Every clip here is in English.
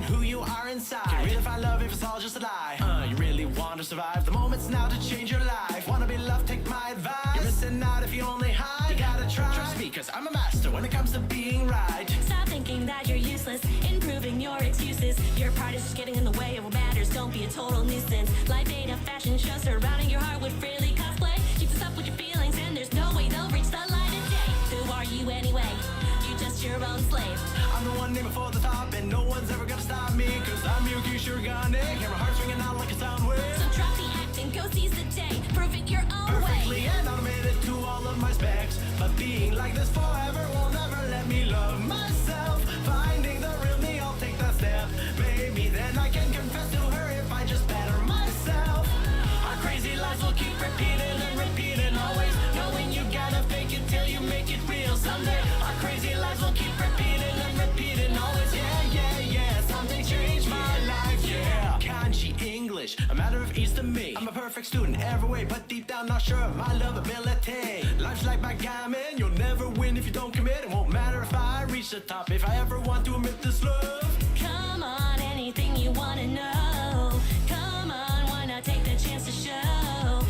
who you are inside. Can you really find love if it's all just a lie? You really want to survive? The moment's now to change your life. Wanna be loved? Take my advice. You're missing out if you only hide. You gotta try. Trust me, cause I'm a master when it comes to being right. Stop thinking that you're useless, improving your excuses. Your part is just getting in the way of what matters. Don't be a total nuisance. Life ain't a fashion show, surrounding your heart with frilly cosplay. Keep this up with your feelings and there's no way they'll reach the light of day. Who are you anyway? You just your own slave. I'm the one aiming for the top and no one's ever gonna stop me. Cause I'm Yuki Shurigane, hear my heart's ringing out like a sound wave. So drop the acting, go seize the day, prove it your own Perfectly way. and automated to all of my specs. But being like this forever will never let me love myself. Finding the real me, I'll take that step. Maybe then I can confess to her if I just better myself. Our crazy lies will keep repeating and repeating always, knowing you gotta fake it till you make it real someday. Our crazy lies will keep repeating and repeating always. Yeah, something changed my life, yeah. Kanji English, a matter of ease to me. I'm a perfect student every way, but deep down not sure of my lovability. Life's like backgammon, you'll never win if you don't commit. It won't matter if I reach the top, if I ever want to admit this love. Come on, anything you wanna know. Come on, why not take the chance to show?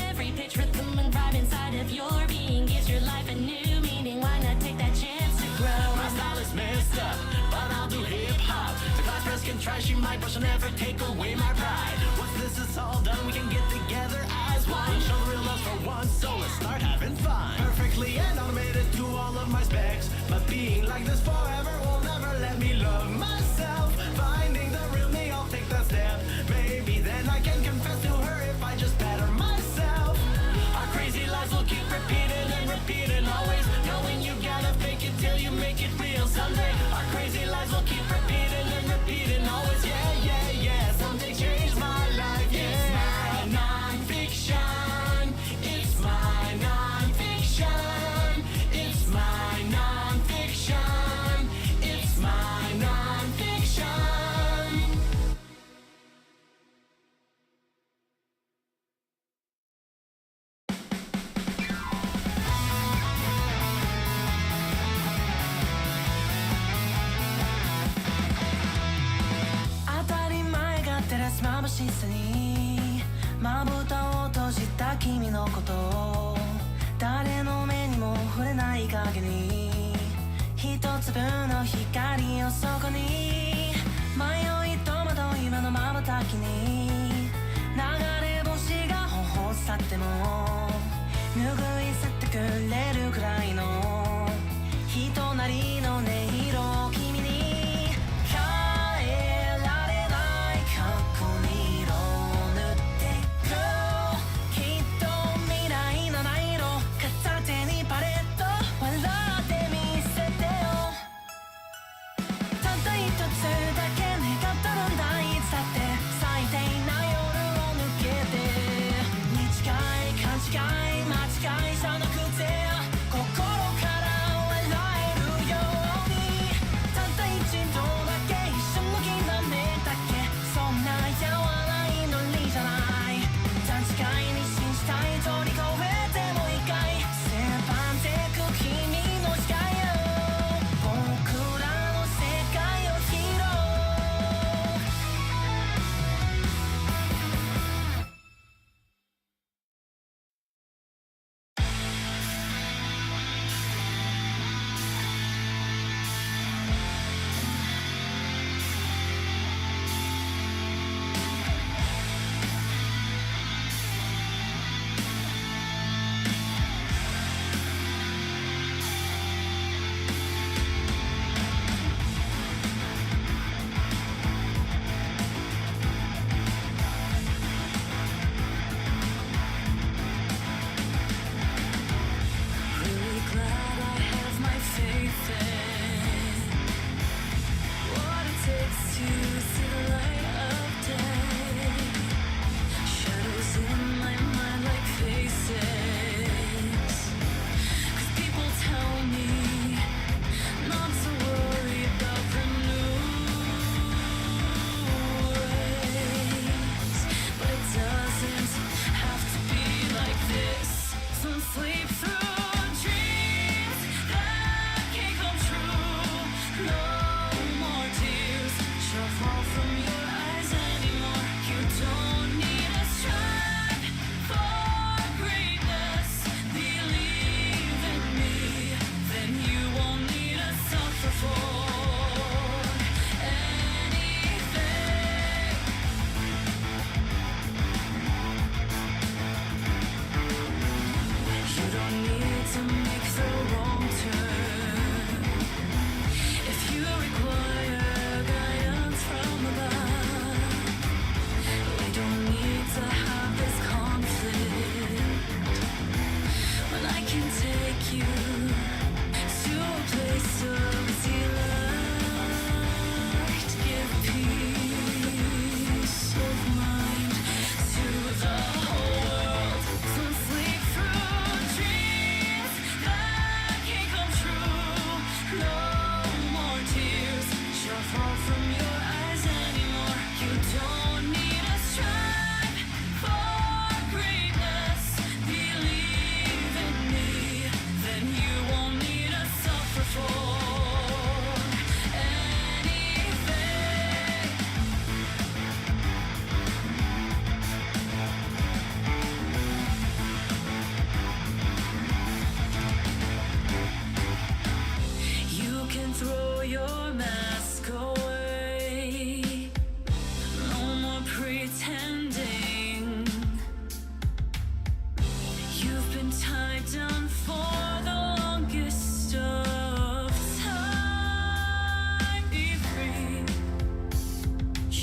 Every pitch, rhythm, and vibe inside of your being gives your life a new meaning. Why not take that chance to grow? My style is messed up, but I'll do hip-hop. The class press can try, she might, but she'll never take away my pride. Once this is all done, we can get together as one. Show the real love for once, so let's start having fun. Perfectly and automated to all of my specs. But being like this forever will never let me love myself. Finding the real me, I'll take that step. Maybe then I can confess to her if I just better myself. Our crazy lies will keep repeating and repeating always, knowing you gotta fake it till you make it real someday. Our crazy lies will keep repeating and repeating always. Yeah, something changed my life. Yeah, it's my non-fiction. It's my non-fiction. It's my non-fiction. It's my non-fiction.眩しさにまぶたを閉じた君のことを誰の目にも触れない影に一粒の光をそこに迷い戸惑い今の瞬きに流れ星が頬去っても拭い去ってくれるくらいの人なりの音色を君に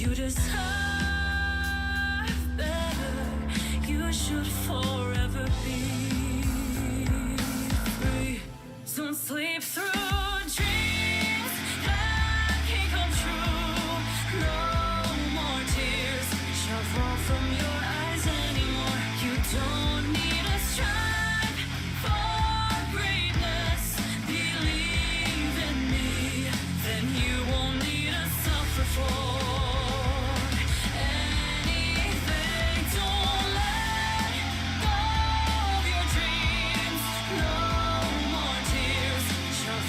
You deserve better. You should forever be free. Don't sleep through dreams that can't come true. No more tears shall fall from your eyes anymore. You don't need a strive for greatness. Believe in me, then you won't need to suffer for anything. Don't let go of your dreams. No more tears shall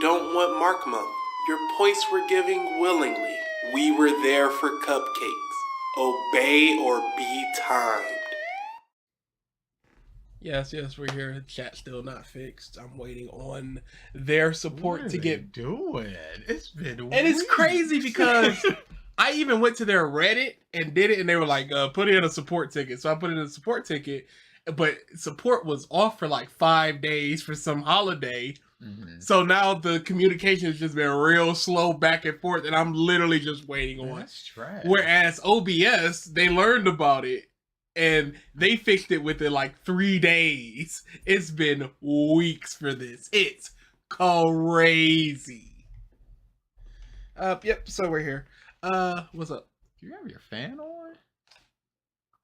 don't want Mark Month. Your points we're giving willingly. We were there for cupcakes. Obey or be timed. Yes, we're here. Chat still not fixed. I'm waiting on their support to get doing. It's been and it's crazy because I even went to their Reddit and did it, and they were like, "Put in a support ticket." So I put in a support ticket, but support was off for like 5 days for some holiday. Mm-hmm. So now the communication has just been real slow back and forth, and I'm literally just waiting on. That's trash. Whereas OBS, they learned about it. And they fixed it within like 3 days. It's been weeks for this. It's crazy. Yep, so we're here. What's up? Do you have your fan on?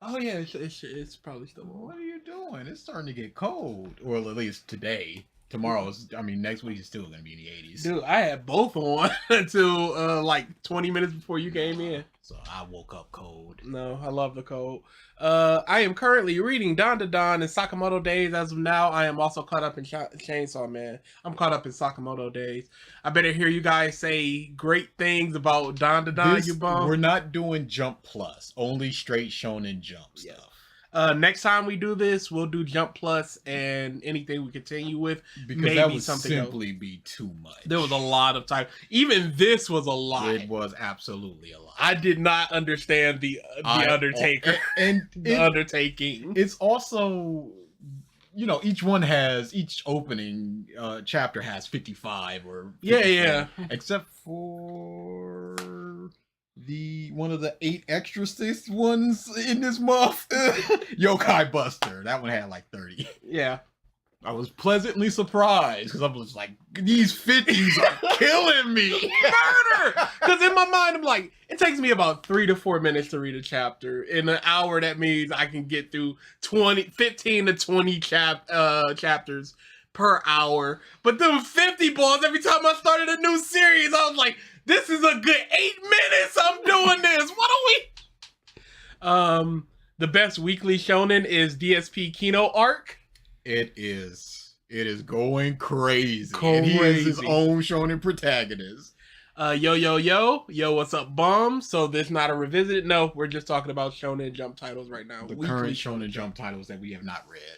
Oh yeah, it's probably still on. What are you doing? It's starting to get cold. Or at least today. Tomorrow's, next week is still going to be in the 80s. Dude, I had both on until like 20 minutes before you came in. So I woke up cold. No, I love the cold. I am currently reading Don and Sakamoto Days as of now. I am also caught up in Chainsaw Man. I'm caught up in Sakamoto Days. I better hear you guys say great things about Don, you bum. We're not doing Jump Plus. Only straight Shonen Jump stuff. Next time we do this, we'll do Jump Plus and anything we continue with. Because maybe that would something simply be too much. There was a lot of time. Even this was a lot. It was absolutely a lot. I did not understand the Undertaker and the undertaking. It's also, each opening chapter has 55 or 54, yeah, except for one of the 8 Exorcist ones in this month. Yokai Buster. That one had like 30. Yeah. I was pleasantly surprised because I was like, these 50s are killing me. Murder! Because in my mind, I'm like, it takes me about 3 to 4 minutes to read a chapter. In an hour, that means I can get through 15 to 20 chapters per hour. But them 50 balls, every time I started a new series, I was like, this is a good 8 minutes I'm doing this. What are we? The best weekly shonen is DSP Kino Arc. It is going crazy. And he is his own shonen protagonist. Yo, what's up, bum? So this not a revisited? No, we're just talking about Shonen Jump titles right now. The current Shonen Jump titles that we have not read.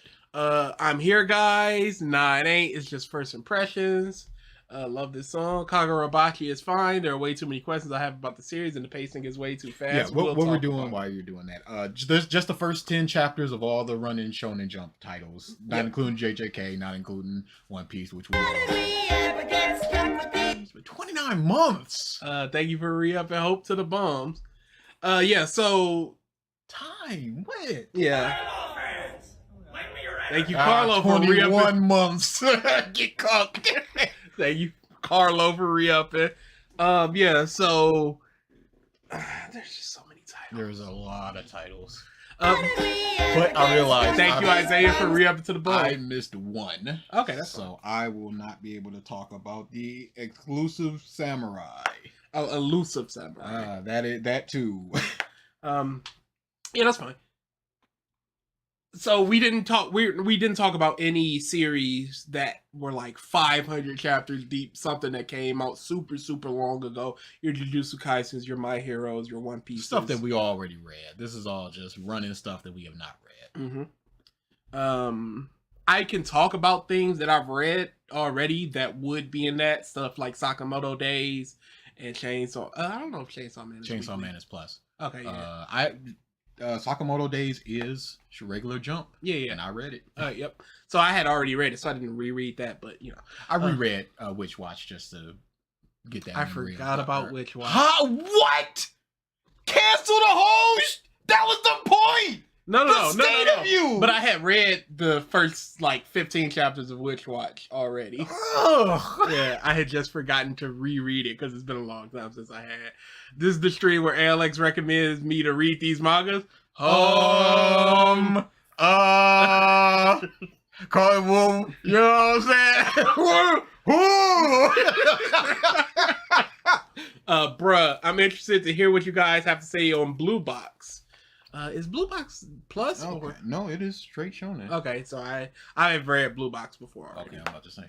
I'm here, guys. Nah, it ain't. It's just first impressions. Love this song. Kagurabachi is fine. There are way too many questions I have about the series, and the pacing is way too fast. Yeah, what we're doing while you're doing that. There's just the first 10 chapters of all the running Shonen Jump titles, not including JJK, not including One Piece, which was 29 months. Thank you for re-up and hope to the bums. So time. What? Yeah. Thank you, Carlo, for re-upping. 21 months. Get cooked. Thank you, Carlo, for re-upping. So there's just so many titles. There's a lot of titles. But I realized. Thank you, Isaiah, for re-upping to the ball. I missed one. Okay, that's so I will not be able to talk about the exclusive samurai. Elusive samurai. That too. Yeah, that's fine. So we didn't talk about any series that were like 500 chapters deep, something that came out super long ago. Your Jujutsu Kaisens, your My Heroes, your One Piece stuff that we already read. This is all just running stuff that we have not read. Mm-hmm. I can talk about things that I've read already that would be in that stuff, like Sakamoto Days and Chainsaw. I don't know if Chainsaw Man is plus. Okay, yeah. Sakamoto Days is regular Jump. Yeah. And I read it. Yep. So I had already read it, so I didn't reread that, but I reread Witch Watch just to get that. I forgot about Witch Watch. Huh? What? Cancel the host? That was the point. No. Of you. But I had read the first 15 chapters of Witch Watch already. Ugh. Yeah, I had just forgotten to reread it because it's been a long time since I had. This is the stream where Alex recommends me to read these mangas. Call it woo. You know what I'm saying? Bruh, I'm interested to hear what you guys have to say on Blue Box. Is Blue Box Plus? Okay. Or... No, it is straight shonen. Okay, so I have read Blue Box before already. Okay, I'm about to say.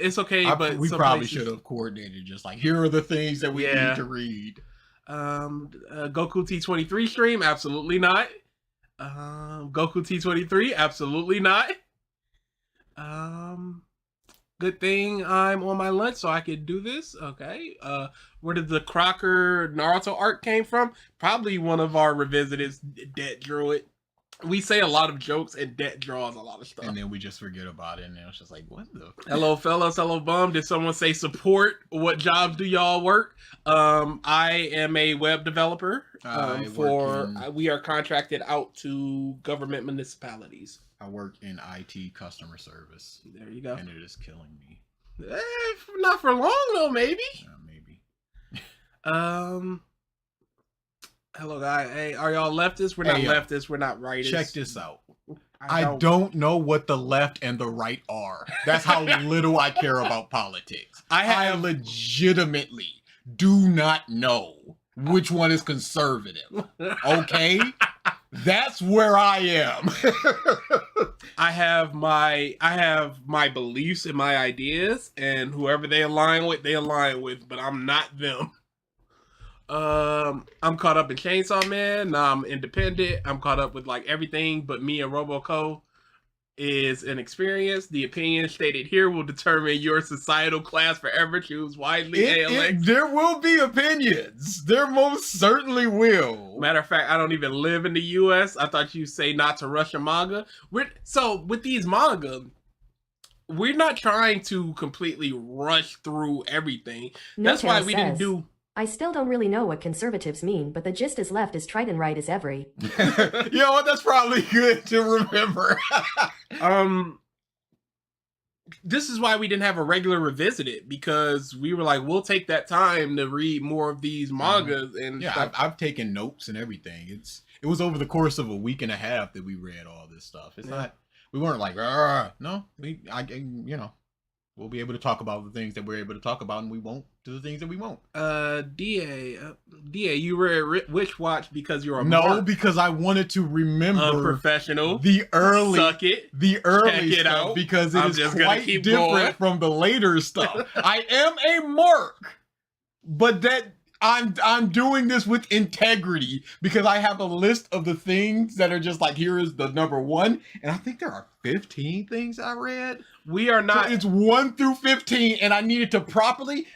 It's okay, but we some probably places... should have coordinated. Just like, here are the things that we need to read. Goku T23 stream, absolutely not. Goku T23, absolutely not. Good thing I'm on my lunch so I could do this. Okay. Where did the Crocker Naruto arc came from? Probably one of our revisiteds, Det drew it. We say a lot of jokes and Det draws a lot of stuff. And then we just forget about it and it's just like, what the? Hello fellas, hello bum. Did someone say support? What jobs do y'all work? I am a web developer. We are contracted out to government municipalities. I work in IT customer service. There you go. And it is killing me. Not for long though, maybe. Maybe. Hello guys. Hey, are y'all leftists? We're not leftists. We're not rightists. Check this out. I don't know what the left and the right are. That's how little I care about politics. I legitimately do not know which one is conservative. Okay? That's where I am. I have my beliefs and my ideas, and whoever they align with, but I'm not them. I'm caught up in Chainsaw Man. Now I'm independent. I'm caught up with like everything but me and Roboco is an experience. The opinion stated here will determine your societal class forever. Choose widely. ALX. There will be opinions. There most certainly will. Matter of fact, I don't even live in the U.S. I thought you say not to rush a manga. So with these manga, we're not trying to completely rush through everything. That's why we didn't do... I still don't really know what conservatives mean, but the gist is left is tried and right is every. You know what? That's probably good to remember. This is why we didn't have a regular revisited, because we were like, we'll take that time to read more of these mangas and stuff. I've taken notes and everything. It was over the course of a week and a half that we read all this stuff. It's not. We weren't like, no. We'll be able to talk about the things that we're able to talk about, and we won't do the things that we won't. DA, you read Witch Watch because you're a No, because I wanted to remember unprofessional. The early Check it stuff out. because it is quite different going. from the later stuff. I am a mark, but that I'm doing this with integrity because I have a list of the things that are just like, here is the number one, and I think there are 15 things I read. We are not. So it's 1 through 15, and I needed to properly,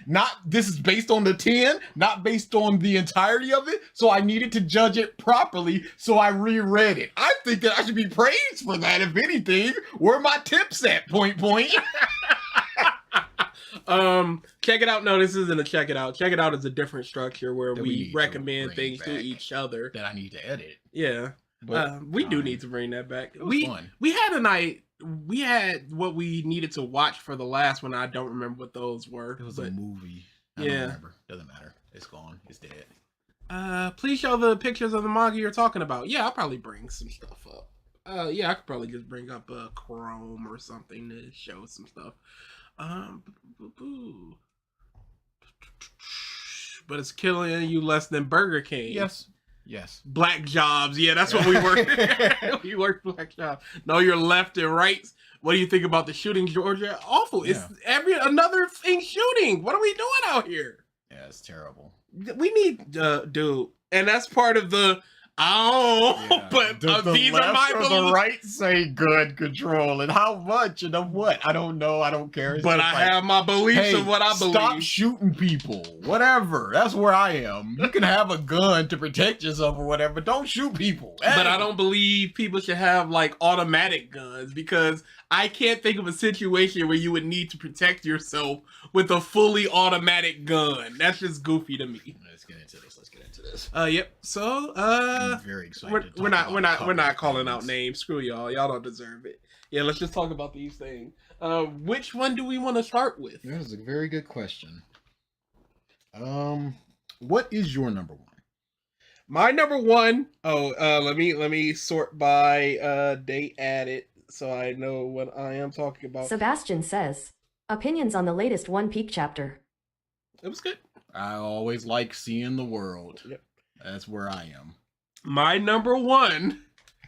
this is based on the 10, not based on the entirety of it, so I needed to judge it properly, so I reread it. I think that I should be praised for that, if anything. Where are my tips at, point? Check it out. No, this isn't a check it out. Check it out is a different structure where we recommend things to each other. That I need to edit. Yeah. But we do need to bring that back. It was fun. We had a night. We had what we needed to watch for the last one. I don't remember what those were. It was a movie. I don't remember. Doesn't matter. It's gone. It's dead. Please show the pictures of the manga you're talking about. Yeah, I'll probably bring some stuff up. I could probably just bring up a Chrome or something to show some stuff. But it's killing you less than Burger King. Yes. Black jobs. Yeah, that's what we work. We work black jobs. No, you're left and right. What do you think about the shooting, Georgia? Awful. It's another thing shooting. What are we doing out here? Yeah, it's terrible. We need, dude. And that's part of the, but these are my beliefs. The right say gun control, and how much and of what? I don't know. I don't care. But I have my beliefs of what I believe. Stop shooting people. Whatever. That's where I am. You can have a gun to protect yourself or whatever, but don't shoot people. But I don't believe people should have like automatic guns, because I can't think of a situation where you would need to protect yourself with a fully automatic gun. That's just goofy to me. Let's get into this. Yep. So, I'm very excited. We're not calling out names. Screw y'all. Y'all don't deserve it. Yeah, let's just talk about these things. Which one do we want to start with? That is a very good question. What is your number one? My number one. Let me sort by date added so I know what I am talking about. Sebastian says, opinions on the latest One Peak chapter. It was good. I always like seeing the world. Yep. That's where I am. My number one,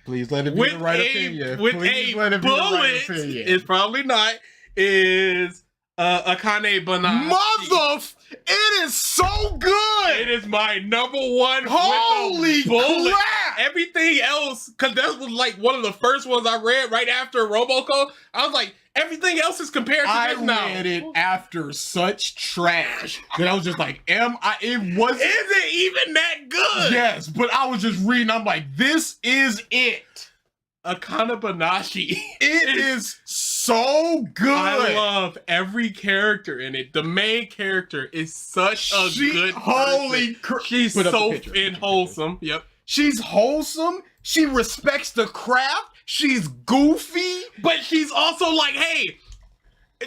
Please let it be the right opinion. with Please a let it be the right bullet, opinion. it's probably not, is Akane Barashi. It is so good. It is my number one. Holy with a bullet. crap. Everything else, because that was like one of the first ones I read right after Roboco. I was like, everything else is compared to this now. I read it after such trash that I was just like, it wasn't. Is it even that good? Yes, but I was just reading. I'm like, this is it. Akane Barashi. It is so good. I love every character in it. The main character is such a good person. She's so wholesome. Yep. She's wholesome. She respects the craft. She's goofy. But she's also like, hey,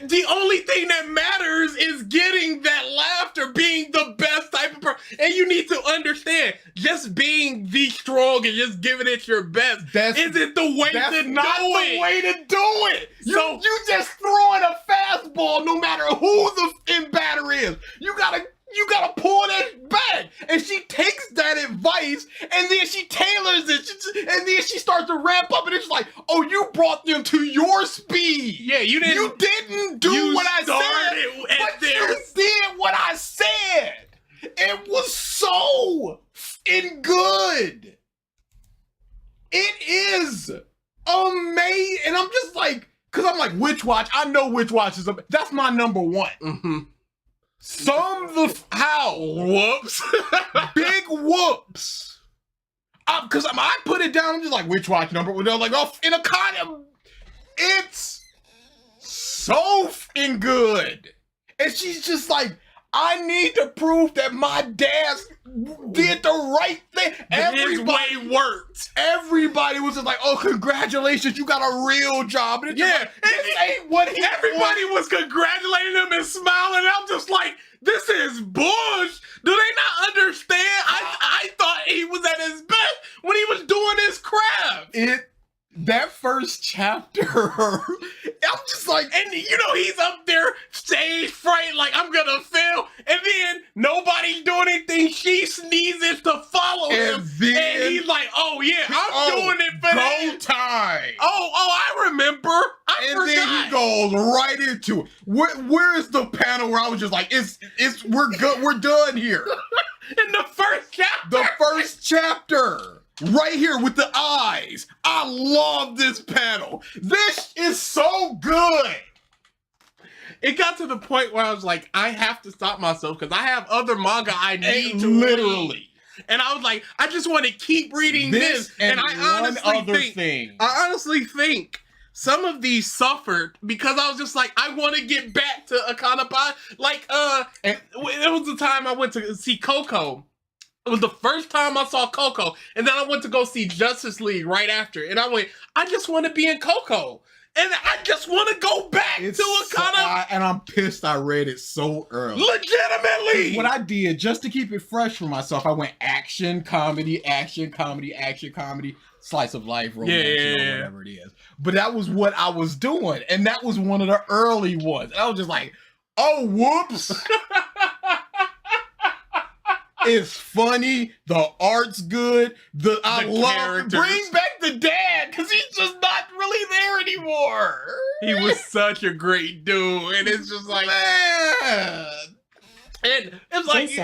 the only thing that matters is getting that laughter, being the best type of person. And you need to understand, just being the strong and just giving it your best isn't the way to do it. That's not the way to do it. You just throwing a fastball no matter who the in batter is. You gotta pull that back. And she takes that advice and then she tailors it. And then she starts to ramp up and it's like, oh, you brought them to your speed. Yeah, you didn't do what I said, but you did what I said. It was so f***ing good. It is amazing. And I'm just like, because I'm like, Witch Watch. I know Witch Watch is that's my number one. Mm-hmm. Whoops. Big whoops. Because I put it down, I'm just like, Witch Watch number one. They're like, oh, in a kind, it's so f***ing good. And she's just like, I need to prove that my dad did the right thing. His way worked. Everybody was just like, oh, congratulations, you got a real job. And this ain't what everybody was congratulating him and smiling. I'm just like, this is bullshit. Do they not understand? I thought he was at his best when he was doing his craft. That first chapter, I'm just like, and he's up there stage fright, like I'm gonna fail, and then nobody's doing anything. She sneezes to follow him, and he's like, "Oh yeah, I'm doing it for go time." Oh, I remember. I forgot. Then he goes right into it. Where is the panel where I was just like, we're good, we're done here. In the first chapter. The first chapter. Right here with the eyes. I love this panel. This is so good. It got to the point where I was like, I have to stop myself because I have other manga I need to literally read. And I was like, I just want to keep reading this. And I honestly think some of these suffered because I was just like, I want to get back to Akane Barashi. Like, it was the time I went to see Coco. It was the first time I saw Coco, and then I went to go see Justice League right after, and I went, I just want to be in Coco, and I just want to go back to Akane. And I'm pissed I read it so early. Legitimately! What I did, just to keep it fresh for myself, I went action, comedy, slice of life, romance, whatever it is. But that was what I was doing, and that was one of the early ones. And I was just like, oh, whoops. It's funny. The art's good. I love bring back the dad because he's just not really there anymore. He was such a great dude, and it's just like, man. And it's like,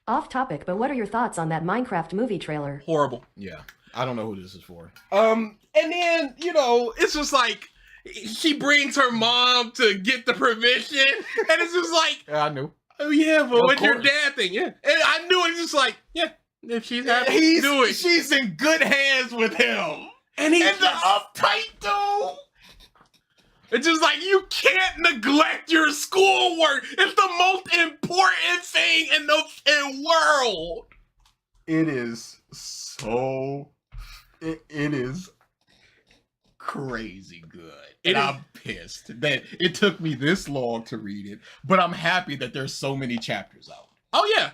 off topic, but what are your thoughts on that Minecraft movie trailer? Horrible. Yeah, I don't know who this is for. And then it's just like she brings her mom to get the permission, and it's just like, I knew. Oh yeah, but what's your dad thing? Yeah, and I knew it. Just like, yeah, if she's happy, do it. She's in good hands with him, and the uptight dude. It's just like you can't neglect your schoolwork. It's the most important thing in the world. It is so. It is crazy good. And I'm pissed that it took me this long to read it, but I'm happy that there's so many chapters out. Oh yeah.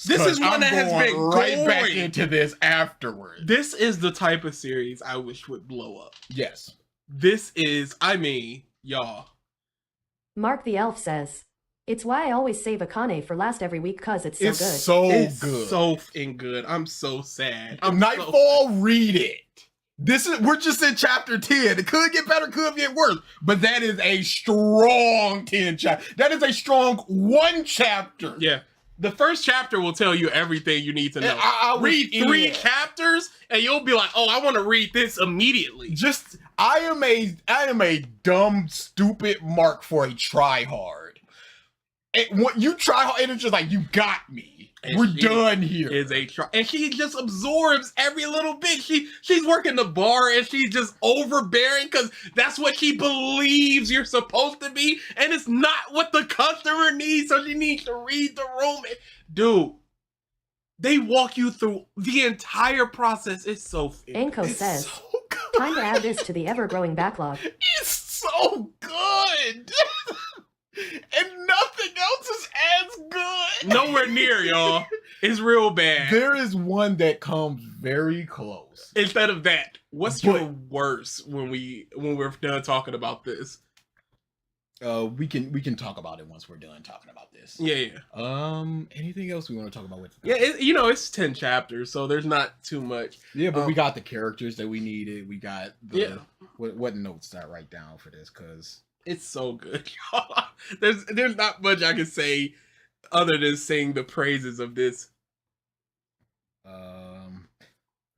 This is one that has been right back into this afterwards. This is the type of series I wish would blow up. Yes. This is, y'all. Mark the Elf says, It's why I always save Akane for last every week cause it's so It's good. so It's good. so f***ing good. I'm so sad. Nightfall, read it. We're just in chapter 10. It could get better, could get worse, but that is a strong 10 chapter. That is a strong 1 chapter. Yeah. The first chapter will tell you everything you need to know. I'll read 3 chapters and you'll be like, oh, I want to read this immediately. I am a dumb, stupid mark for a try hard. When you try hard, and it's just like, you got me. And we're she done here. And she just absorbs every little bit. She's working the bar and she's just overbearing because that's what she believes you're supposed to be, and it's not what the customer needs. So she needs to read the room. Dude, they walk you through the entire process. It's so. Anko says, so good. time to add this to the ever-growing backlog. It's so good. And nothing else is as good. Nowhere near, y'all. It's real bad. There is one that comes very close. Instead of that, what's your worst when we're done talking about this? We can talk about it once we're done talking about this. Yeah. Anything else we want to talk about with? Yeah, it's 10 chapters, so there's not too much. Yeah, but we got the characters that we needed. We got the, Yeah. what notes did I write down for this? Because it's so good, y'all. There's not much I can say other than sing the praises of this.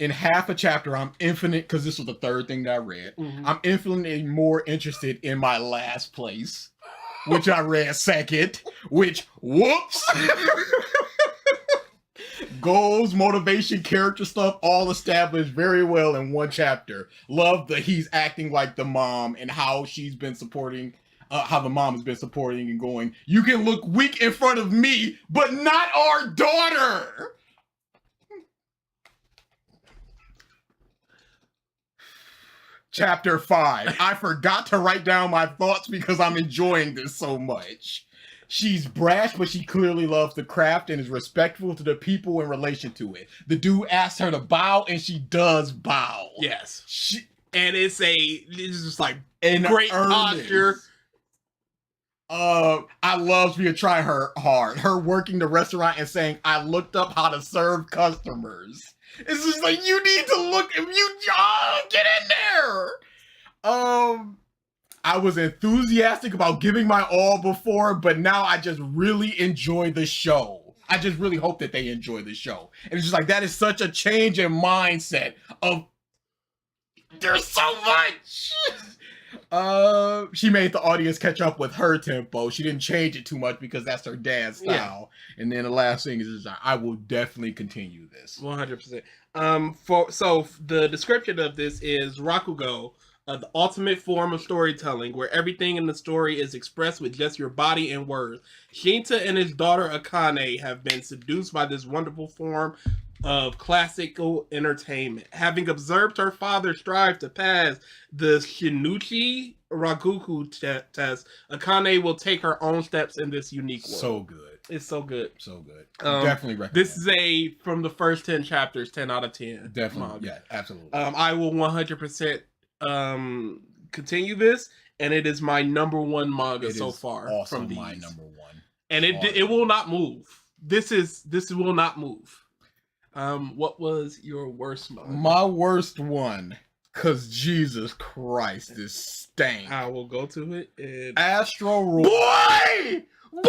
in half a chapter, I'm infinite, because this was the third thing that I read. Mhm. I'm infinitely more interested in my last place, which I read second, which, whoops! Goals, motivation, character stuff, all established very well in one chapter. Love that he's acting like the mom and how she's been supporting, how the mom has been supporting and going, you can look weak in front of me, but not our daughter! Chapter 5. I forgot to write down my thoughts because I'm enjoying this so much. She's brash, but she clearly loves the craft and is respectful to the people in relation to it. The dude asks her to bow, and she does bow. Yes. And it's just like In great earnest. posture. I love Via try her hard. Her working the restaurant and saying, I looked up how to serve customers. It's just like, you need to look, get in there. I was enthusiastic about giving my all before, but now I just really enjoy the show. I just really hope that they enjoy the show. And it's just like, that is such a change in mindset of, there's so much. She made the audience catch up with her tempo. She didn't change it too much because that's her dad's style. Yeah. And then the last thing is I will definitely continue this. 100%. So the description of this is Rakugo, the ultimate form of storytelling, where everything in the story is expressed with just your body and words. Shinta and his daughter Akane have been seduced by this wonderful form of classical entertainment. Having observed her father strive to pass the Shinichi Raguku test, Akane will take her own steps in this unique world. So good. It's so good. So good. Definitely recommend. This is from the first 10 chapters, 10 out of 10. Definitely. manga. Yeah, absolutely. I will 100% continue this, and it is my number one manga so far also from these. my number one. And it will not move. This will not move. What was your worst manga? My worst one, cause Jesus Christ, this stank. I will go to it. And... Astro Royale. Boy!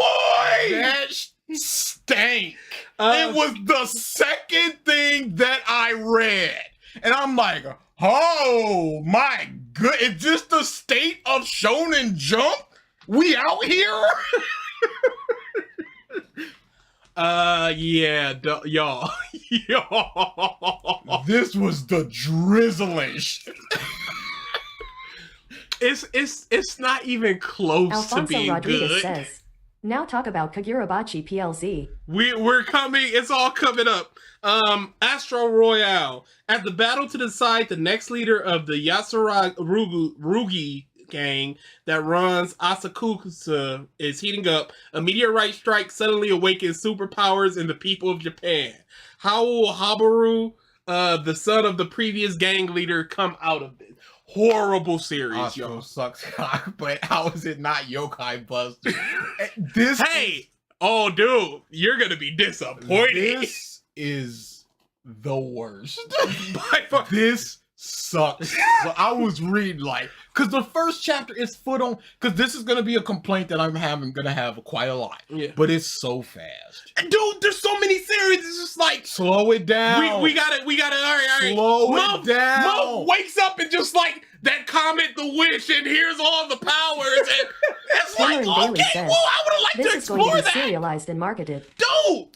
That stank. It was the second thing that I read. And I'm like, oh my good, is this the state of Shonen Jump? We out here? Yeah, y'all. This was the drizzlish. It's not even close Alfonso to being Rodriguez good. says, now talk about KAGURABACHI PLZ. We're coming. It's all coming up. Astro Royale. At the battle to decide the next leader of the Yasura Rugi gang that runs Asakusa is heating up. A meteorite strike suddenly awakens superpowers in the people of Japan. How will Habaru, the son of the previous gang leader, come out of this? horrible series, Astro yo. sucks cock, but how is it not Yokai Buster? Hey, oh, dude, you're gonna be disappointed. This is the worst. By far. This sucks. So I was reading like, because the first chapter is foot on, because this is gonna be a complaint that I'm gonna have quite a lot. Yeah. But it's so fast. Dude, there's so many series. It's just like Slow it down. we got it. All right. Slow it down. Mo wakes up and just like that comment the wish, and here's all the powers, and it's like, Cameron Bailey okay, says, well, I would have liked to This is going to explore be that, serialized and marketed. dude.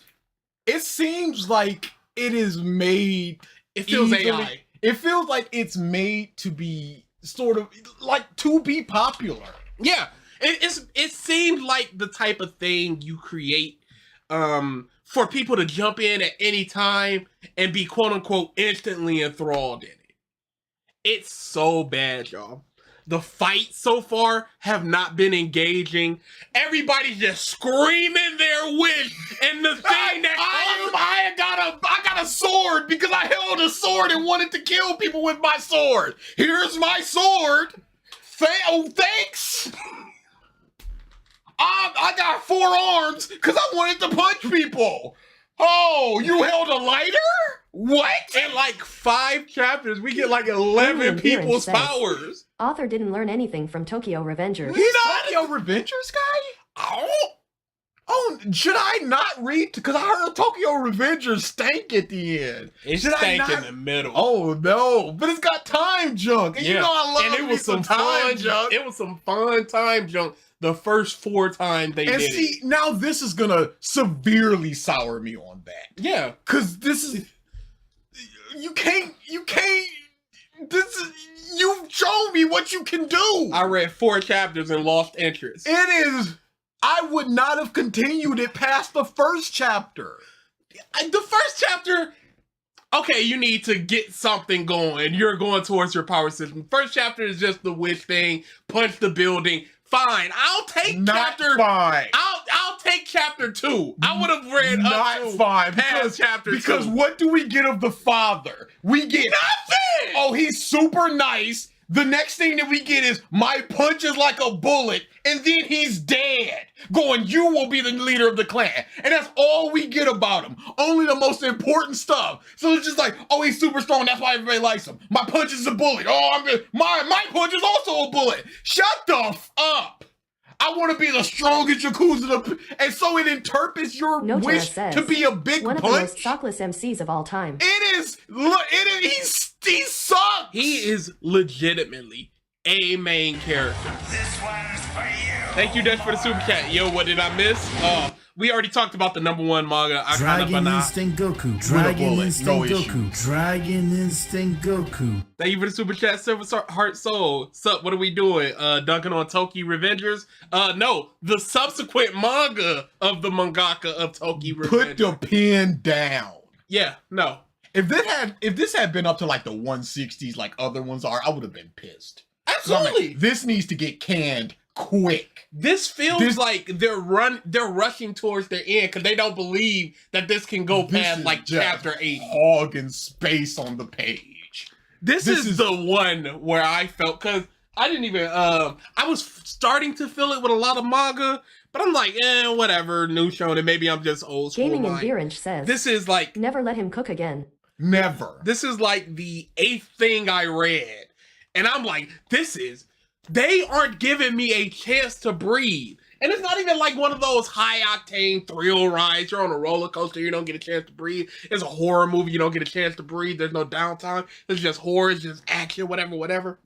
It seems like it is made. It feels easily- AI. It feels like it's made to be sort of like to be popular. Yeah, it seemed like the type of thing you create for people to jump in at any time and be quote unquote instantly enthralled in it. It's so bad, y'all. The fights so far have not been engaging. Everybody's just screaming their wish, and the thing I got a sword because I held a sword and wanted to kill people with my sword. Here's my sword. Thanks. I got 4 arms because I wanted to punch people. Oh, you held a lighter? What? in like 5 chapters, we get like Cameron 11 Bailey people's says, powers. Author didn't learn anything from Tokyo Revengers. He's Tokyo Revengers guy? Oh, should I not read? Because I heard Tokyo Revengers stank at the end. It Should I stank not- in the middle. Oh no, but it's got time junk. And you know I love and it me was some time fun junk. It was some fun time junk. The first 4 times they And did see, it. now this is gonna severely sour me on that. Yeah. Cause this is you can't this is you've shown me what you can do. I read 4 chapters and lost interest. It is I would not have continued it past the first chapter. The first chapter, okay, you need to get something going. You're going towards your power system. First chapter is just the wish thing, punch the building. Fine, I'll take Not chapter. fine. I'll take chapter 2. I would have read Not up to fine past chapter 2. because what do we get of the father? We get nothing. oh, he's super nice. The next thing that we get is my punch is like a bullet, and then he's dead. Going, you will be the leader of the clan. And that's all we get about him. Only the most important stuff. So it's just like, oh, he's super strong, that's why everybody likes him. My punch is a bullet. Oh, I'm good. My punch is also a bullet. Shut the up. I want to be the strongest Yakuza, and so it interprets your Notara wish says, to be a big one of the punch. most sockless MCs of all time. It is. Look, it is. He sucks. He is legitimately a main character. This one's for you. Thank you, Dutch, for the super chat. Yo, what did I miss? We already talked about the #1 manga, Akane Dragon Barashi. Instinct Goku. bullet, Dragon no Instinct issue. Goku. Dragon Instinct Goku. Thank you for the super chat, Silver Heart Soul. Sup, what are we doing? Dunking on Toki Revengers? No, the subsequent manga of the mangaka of Toki Revengers. Put the pen down. Yeah, no. If this had been up to like the 160s like other ones are, I would have been pissed. So I'm like, Absolutely. this needs to get canned quick. This feels like they're rushing towards their end because they don't believe that this can go This past is like just chapter 80. hogging space on the page. This is the one where I felt, because I didn't even, I was starting to feel it with a lot of manga, but I'm like, whatever, new shonen, maybe I'm just old school. Gaming and mind. Beerinch says, This is like, never let him cook again. Never. this is like the 8th thing I read. And I'm like, they aren't giving me a chance to breathe. And it's not even like one of those high octane thrill rides. You're on a roller coaster, you don't get a chance to breathe. It's a horror movie, you don't get a chance to breathe. There's no downtime. It's just horror, it's just action, whatever.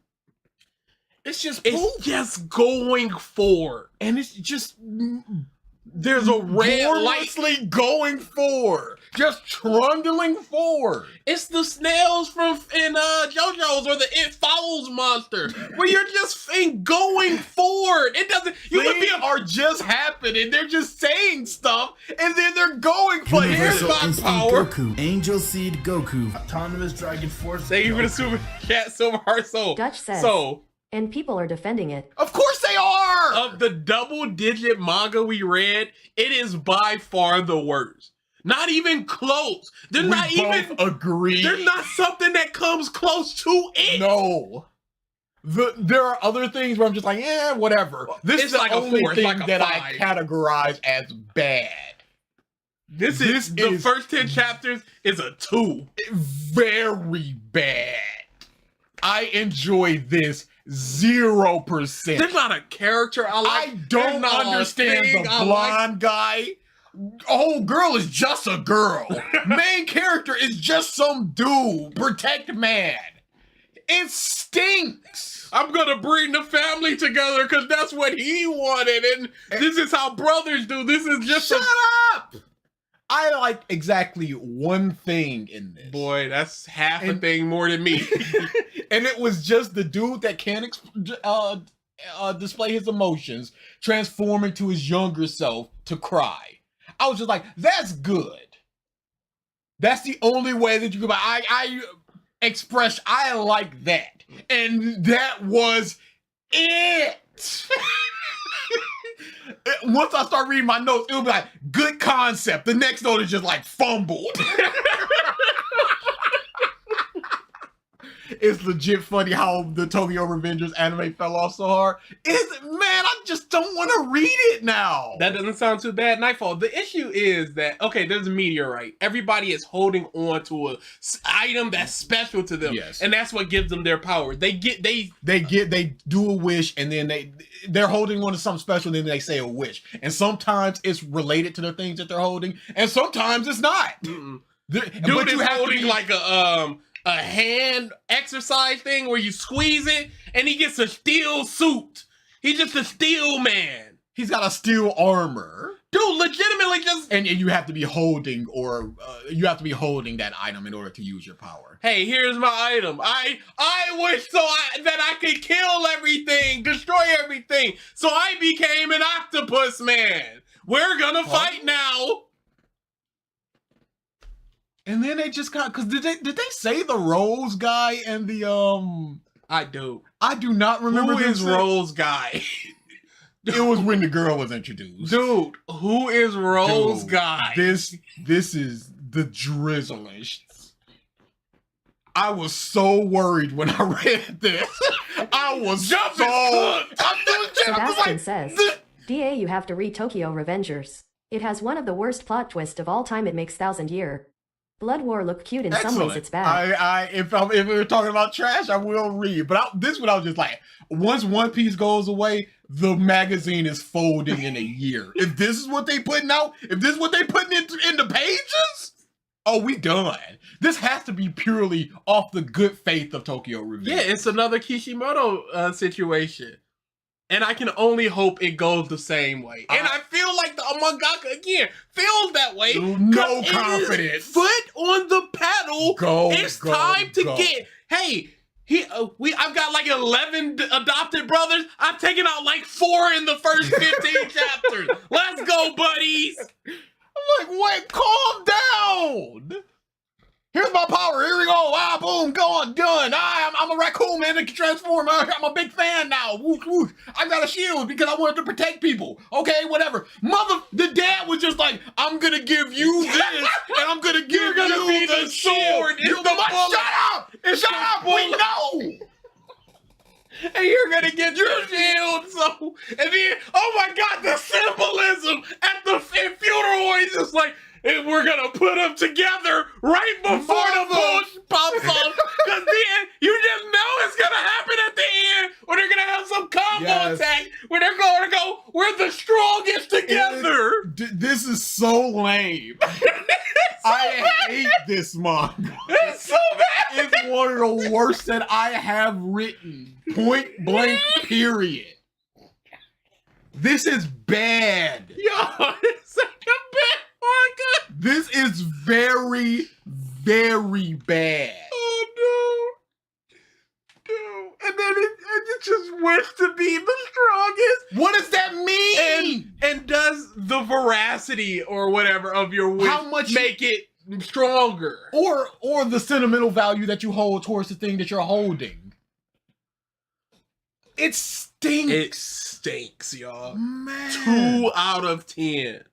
It's just It's just going forward. and it's just There's a red light. warlessly going forward. Just trundling forward. It's the snails from in JoJo's or the It Follows monster, where you're just going forward. It doesn't. You could be Things a are just happening. They're just saying stuff, and then they're going for here's Universal my Instinct power. Goku. Angel Seed Goku. Autonomous Dragon Force. Thank you for the super chat, Silver Heart Soul. Dutch says, So, and people are defending it. Of course they are. of the double-digit manga we read, it is by far the worst. Not even close. They're We not both even. agree. They're not something that comes close to it. No. There are other things where I'm just like, whatever. This is It's like the a only 4, it's thing like a that 5. I categorize as bad. This is the first 10 chapters is a 2. Very bad. I enjoy this 0%. There's not a character I like. I don't understand the blonde guy. Oh, girl is just a girl. Main character is just some dude. Protect man. It stinks. I'm gonna bring the family together because that's what he wanted, and this is how brothers do. This is just Shut up. I like exactly one thing in this. Boy, that's half a thing more than me. And it was just the dude that can't display his emotions, transform into his younger self to cry. I was just like, that's good. That's the only way that you can. I express I like that, and that was it. Once I start reading my notes, it'll be like, good concept. The next note is just like fumbled. It's legit funny how the Tokyo Revengers anime fell off so hard. Man, I just don't want to read it now. That doesn't sound too bad. Nightfall. The issue is that, okay, there's a meteorite. Everybody is holding on to a item that's special to them. Yes. And that's what gives them their power. They do a wish, and then they're holding on to something special, and then they say a wish. And sometimes it's related to the things that they're holding, and sometimes it's not. Dude But is you have holding to be, like a hand exercise thing where you squeeze it and he gets a steel suit. He's just a steel man. He's got a steel armor. Dude, legitimately just... And you have to be holding that item in order to use your power. Hey, here's my item. I wish that I could kill everything, destroy everything. So I became an octopus man. We're gonna fight now. And then they just got, because did they say the Rose guy and the I do not remember who is this Rose guy. It was when the girl was introduced. Dude, who is Rose guy? This is the drizzlish. I was so worried when I read this. I was Sebastian says, DA, you have to read Tokyo Revengers. It has one of the worst plot twists of all time. It makes 1,000-year. Blood War look cute in some ways. It's bad. If we were talking about trash, I will read. But this one, I was just like, once One Piece goes away, the magazine is folding in a year. If this is what they putting out, if this is what they putting in the pages, oh, we done. This has to be purely off the good faith of Tokyo Revenge. Yeah, it's another Kishimoto situation. And I can only hope it goes the same way. And I feel like the mangaka, again, feels that way. No confidence. Foot on the pedal. It's time to get, hey, I've got like 11 adopted brothers. I've taken out like 4 in the first 15 chapters. Let's go, buddies. I'm like, wait, calm down. Here's my power. Here we go. Ah, boom, gone, done. I'm a raccoon, man. That can transform. I'm a big fan now. Woof, woof. I got a shield because I wanted to protect people. Okay, whatever. The dad was just like, I'm gonna give you this, and I'm gonna give you the sword. Shut up! Shut up! We know. And you're gonna get your shield. So, and then, oh my God, the symbolism at the funeral. He's just like, and we're gonna put them together right before the bush pops off. Because then you just know it's gonna happen at the end, or they're gonna have some combo attack where they're going to go, we're the strongest together. This is so lame. I hate this manga. It's so bad. It's one of the worst that I have written. Point blank, period. This is bad. Yo, it's such a bad manga. This is very, very bad. Oh no. Dude. And then it just wants to be the strongest. What does that mean? And does the veracity or whatever of your wish make it stronger? Or the sentimental value that you hold towards the thing that you're holding. It stinks. It stinks, y'all. Man. 2 out of 10.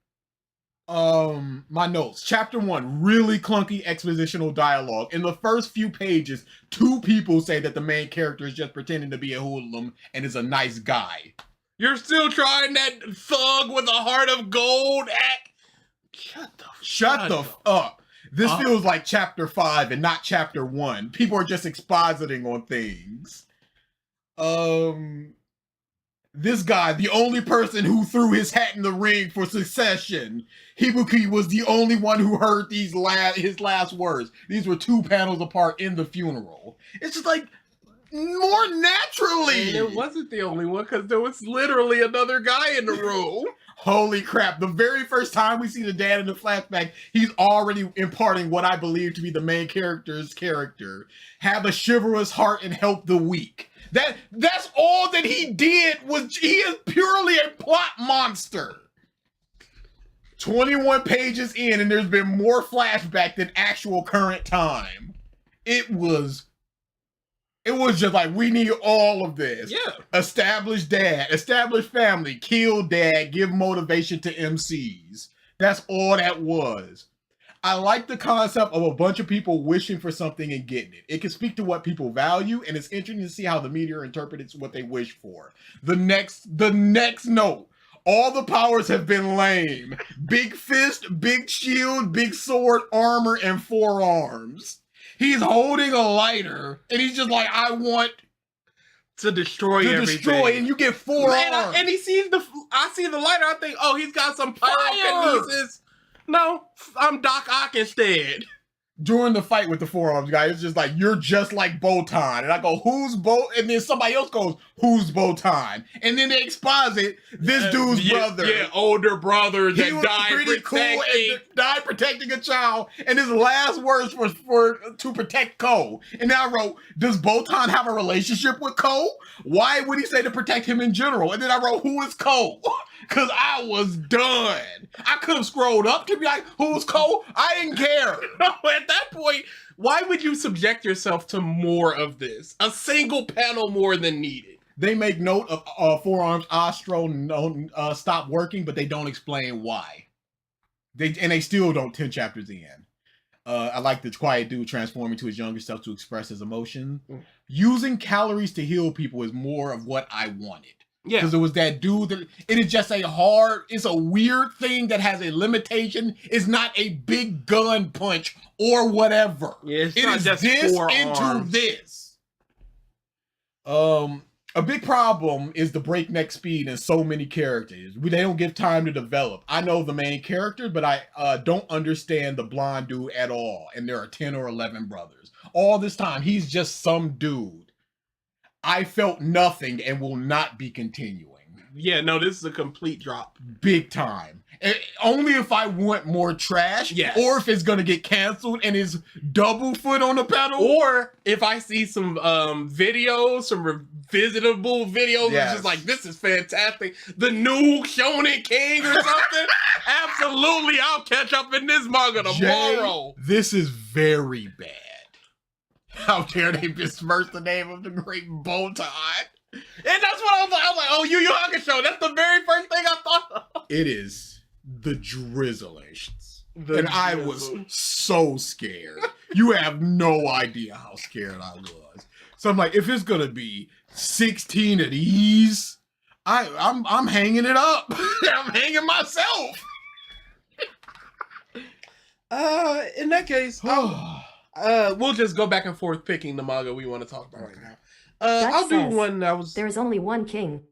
My notes. Chapter 1, really clunky expositional dialogue. In the first few pages, 2 people say that the main character is just pretending to be a hoodlum and is a nice guy. You're still trying that thug with a heart of gold act. Shut the up. This feels like chapter 5 and not chapter 1. People are just expositing on things. This guy, the only person who threw his hat in the ring for succession. Hibuki was the only one who heard his last words. These were 2 panels apart in the funeral. It's just like, more naturally. And it wasn't the only one, because there was literally another guy in the room. Holy crap. The very first time we see the dad in the flashback, he's already imparting what I believe to be the main character's character. Have a chivalrous heart and help the weak. That's all that he did. He is purely a plot monster. 21 pages in, and there's been more flashback than actual current time. It was just like, we need all of this. Yeah. Established dad, established family, kill dad, give motivation to MCs. That's all that was. I like the concept of a bunch of people wishing for something and getting it. It can speak to what people value, and it's interesting to see how the media interprets what they wish for. The next note. All the powers have been lame. Big fist, big shield, big sword, armor, and 4 arms. He's holding a lighter, and he's just like, I want to destroy everything. And you get 4 arms. And he sees I see the lighter, I think, oh, he's got some pyrokinesis. No, I'm Doc Ock instead. During the fight with the 4 arms guy, it's just like, you're just like Botan. And I go, who's And then somebody else goes, who's Botan? And then they exposit this dude's brother. Yeah, older brother that died protecting a child. And his last words were to protect Ko. And then I wrote, does Botan have a relationship with Ko? Why would he say to protect him in general? And then I wrote, who is Ko? Because I was done. I could have scrolled up to be like, who's Ko? I didn't care. At that point, why would you subject yourself to more of this? A single panel more than needed. They make note of 4 arms Astro stop working, but they don't explain why. They still don't 10 chapters in. I like the quiet dude transforming to his younger self to express his emotion. Using calories to heal people is more of what I wanted. Yeah. Because it was that dude that it is just it's a weird thing that has a limitation. It's not a big gun punch or whatever. Yeah, it is this into this. A big problem is the breakneck speed and so many characters. They don't give time to develop. I know the main character, but I don't understand the blonde dude at all. And there are 10 or 11 brothers. All this time, he's just some dude. I felt nothing and will not be continuing. Yeah, no, this is a complete drop. Big time. Only if I want more trash, or if it's gonna get canceled and it's double foot on the pedal, or if I see some videos, some revisitable videos, it's just like, this is fantastic. The new Shonen King or something. Absolutely, I'll catch up in this manga tomorrow. This is very bad. How dare they besmirch the name of the great Botan? And that's what I was like, oh, Yu Yu Hakusho. That's the very first thing I thought of. It is the drizzlish. And I was so scared. You have no idea how scared I was. So I'm like, if it's gonna be 16 of these, I'm hanging it up. I'm hanging myself. In that case, we'll just go back and forth picking the manga we want to talk about right now. I'll do one that was... There's only one king.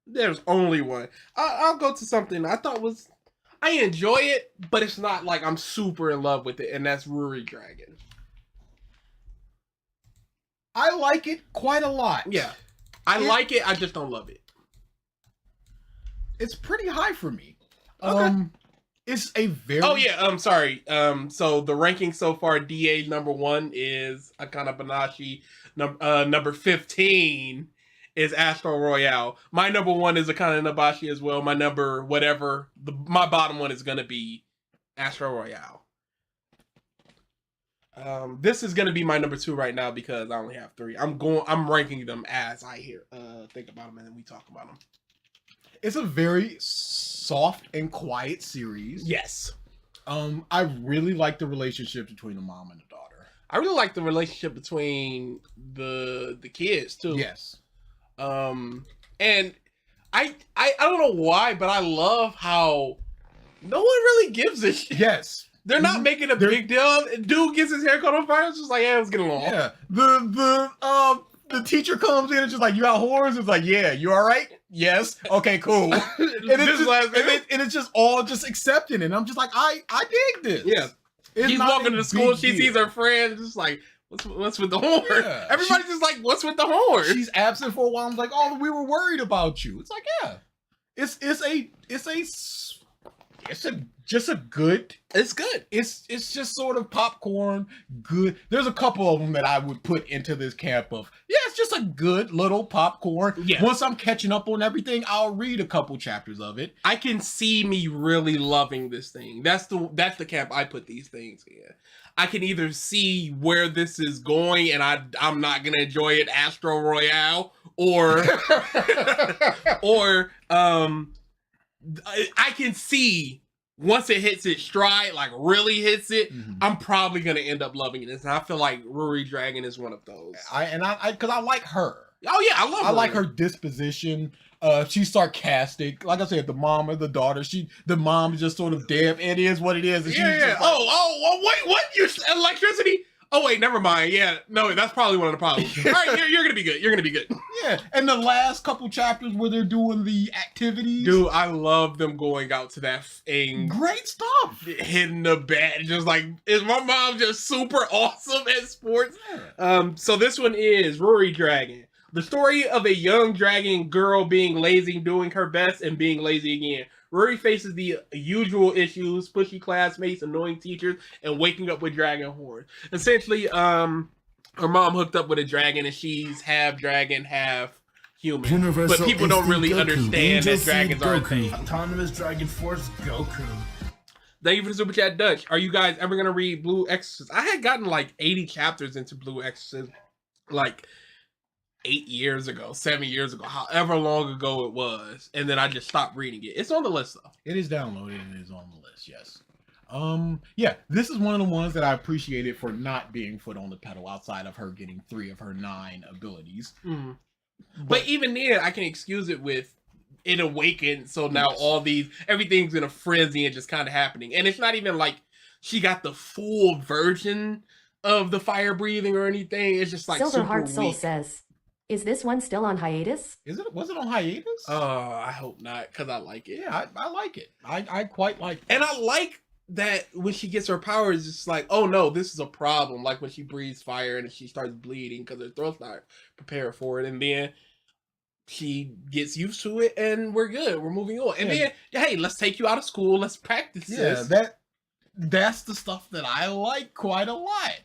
There's only one. I'll go to something I thought was... I enjoy it, but it's not like I'm super in love with it, and that's Ruri Dragon. I like it quite a lot. Yeah. I like it, I just don't love it. It's pretty high for me. Okay. It's a very... Oh, yeah, I'm sorry. So the ranking so far, DA number 1 is Akane Barashi. Number 15 is Astro Royale. My number 1 is Akane Barashi as well. My number whatever, my bottom one is going to be Astro Royale. This is going to be my number 2 right now because I only have 3. I'm ranking them as I think about them and then we talk about them. It's a very soft and quiet series. Yes. I really like the relationship between the mom and the daughter. I really like the relationship between the kids too. Yes. And I don't know why, but I love how no one really gives a shit. Yes. They're not making a big deal. Dude gets his hair cut on fire. It's just like, yeah, let's get along. Yeah. The teacher comes in and just like, you got whores? It's like, yeah, you all right? Yes. Okay, cool. and it's just all just accepting it. And I'm just like, I dig this. Yeah. He's walking to school. She sees her friend. Just like, what's with the horn? Yeah. Everybody's just like, what's with the horn? She's absent for a while. I'm like, oh, we were worried about you. It's like, yeah. It's good. It's good. It's just sort of popcorn good. There's a couple of them that I would put into this camp of, yeah, it's just a good little popcorn. Yeah. Once I'm catching up on everything, I'll read a couple chapters of it. I can see me really loving this thing. That's the camp I put these things in. I can either see where this is going and I'm not gonna enjoy it, Astro Royale, or I can see once it hits its stride, like really hits it, I'm probably gonna end up loving this. And I feel like Ruri Dragon is one of those. Because I like her. Oh yeah, I love her. I like her disposition. She's sarcastic. Like I said, the mom or the daughter. The mom is just sort of damn. It is what it is. And yeah. She's just like, wait, what? You electricity? Oh wait, never mind. Yeah, no, that's probably one of the problems. All right, you're gonna be good. You're gonna be good. Yeah, and the last couple chapters where they're doing the activities, dude, I love them going out to that thing. Great stuff. Hitting the bat, just like, is my mom just super awesome at sports? Yeah. So this one is Ruri Dragon, the story of a young dragon girl being lazy, doing her best, and being lazy again. Ruri faces the usual issues: pushy classmates, annoying teachers, and waking up with dragon horns. Essentially, her mom hooked up with a dragon, and she's half dragon, half human. Universal but people don't really Goku. understand Angel that dragons are a thing. Autonomous Dragon Force Goku. Thank you for the super chat, Dutch. Are you guys ever gonna read Blue Exorcist? I had gotten like 80 chapters into Blue Exorcist, like 8 years ago, 7 years ago, however long ago it was, and then I just stopped reading it. It's on the list though. It is downloaded and it is on the list, yes. Yeah, this is one of the ones that I appreciated for not being foot on the pedal outside of her getting 3 of her 9 abilities. Mm-hmm. But even then, I can excuse it with it awakened, so now everything's in a frenzy and just kind of happening. And it's not even like she got the full version of the fire breathing or anything. It's just like Silverheart super Soul weak. says, is this one still on hiatus? Was it on hiatus? I hope not, because I like it. Yeah, I like it. I quite like it. And I like that when she gets her powers, it's like, oh no, this is a problem. Like when she breathes fire and she starts bleeding because her throat's not prepared for it. And then she gets used to it and we're good. We're moving on. And then, hey, let's take you out of school. Let's practice this. That's the stuff that I like quite a lot.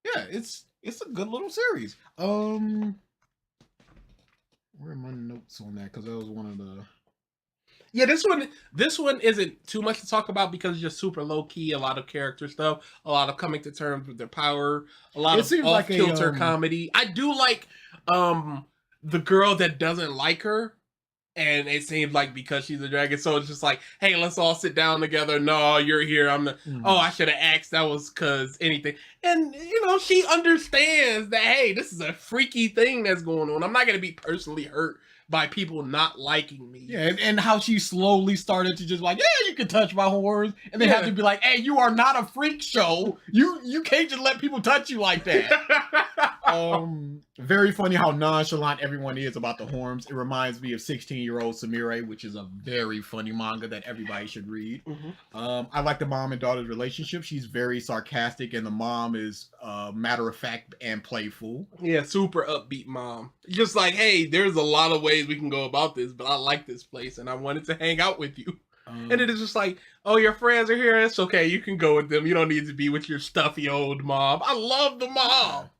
Yeah, it's a good little series. Where are my notes on that? Because that was one of the... Yeah, this one isn't too much to talk about because it's just super low key. A lot of character stuff, a lot of coming to terms with their power, a lot of off kilter comedy. I do like the girl that doesn't like her, and it seems like because she's a dragon, so it's just like, hey, let's all sit down together. No, you're here. I'm the. Oh, I should have asked. That was because anything. And she understands that. Hey, this is a freaky thing that's going on. I'm not gonna be personally hurt by people not liking me. Yeah, and how she slowly started to just like, yeah, you can touch my horns, and they have to be like, hey, you are not a freak show. You can't just let people touch you like that. Very funny how nonchalant everyone is about the horns. It reminds me of 16-year-old Samire, which is a very funny manga that everybody should read. I like the mom and daughter's relationship. She's very sarcastic, and the mom is matter-of-fact and playful. Yeah, super upbeat mom. Just like, hey, there's a lot of ways we can go about this, but I like this place and I wanted to hang out with you. And it is just like, oh, your friends are here. It's okay. You can go with them. You don't need to be with your stuffy old mom. I love the mom.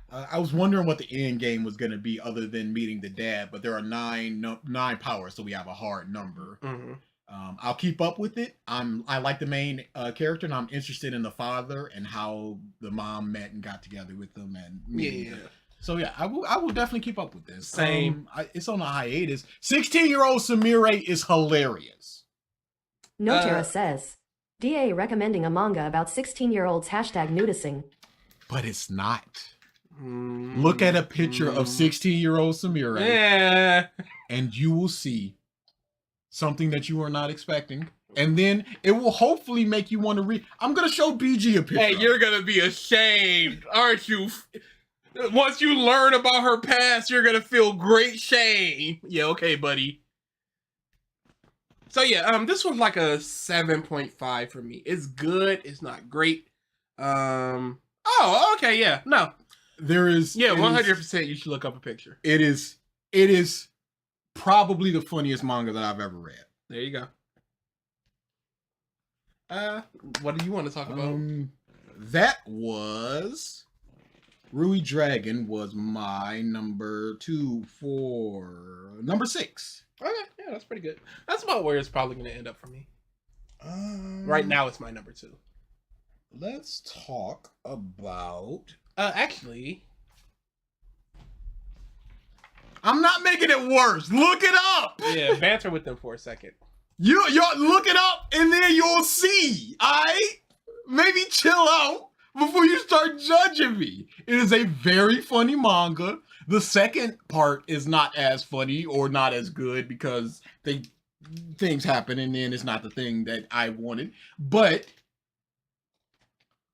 I was wondering what the end game was going to be other than meeting the dad, but there are nine powers, so we have a hard number. I'll keep up with it. I like the main character, and I'm interested in the father and how the mom met and got together with them. And so yeah, I will definitely keep up with this. Same. It's on a hiatus. 16-year-old Samire is hilarious. Notera says, DA recommending a manga about 16-year-olds #nudicing. But it's not. Look at a picture of 16-year-old Sumire, and you will see something that you are not expecting. And then it will hopefully make you want to read. I'm going to show BG a picture. Hey, you're going to be ashamed, aren't you? Once you learn about her past, you're going to feel great shame. Yeah, okay, buddy. So yeah, this was like a 7.5 for me. It's good. It's not great. Oh, okay, yeah. No. There is... Yeah, 100% you should look up a picture. It is probably the funniest manga that I've ever read. There you go. What do you want to talk about? That was Ruri Dragon was my number 2 for number 6. Okay, yeah, that's pretty good. That's about where it's probably going to end up for me. Right now, it's my number 2. Let's talk about... actually... I'm not making it worse. Look it up! Yeah, banter with them for a second. Y'all look it up, and then you'll see. Alright? Maybe chill out before you start judging me. It is a very funny manga. The second part is not as funny or not as good because things happen, and then it's not the thing that I wanted. But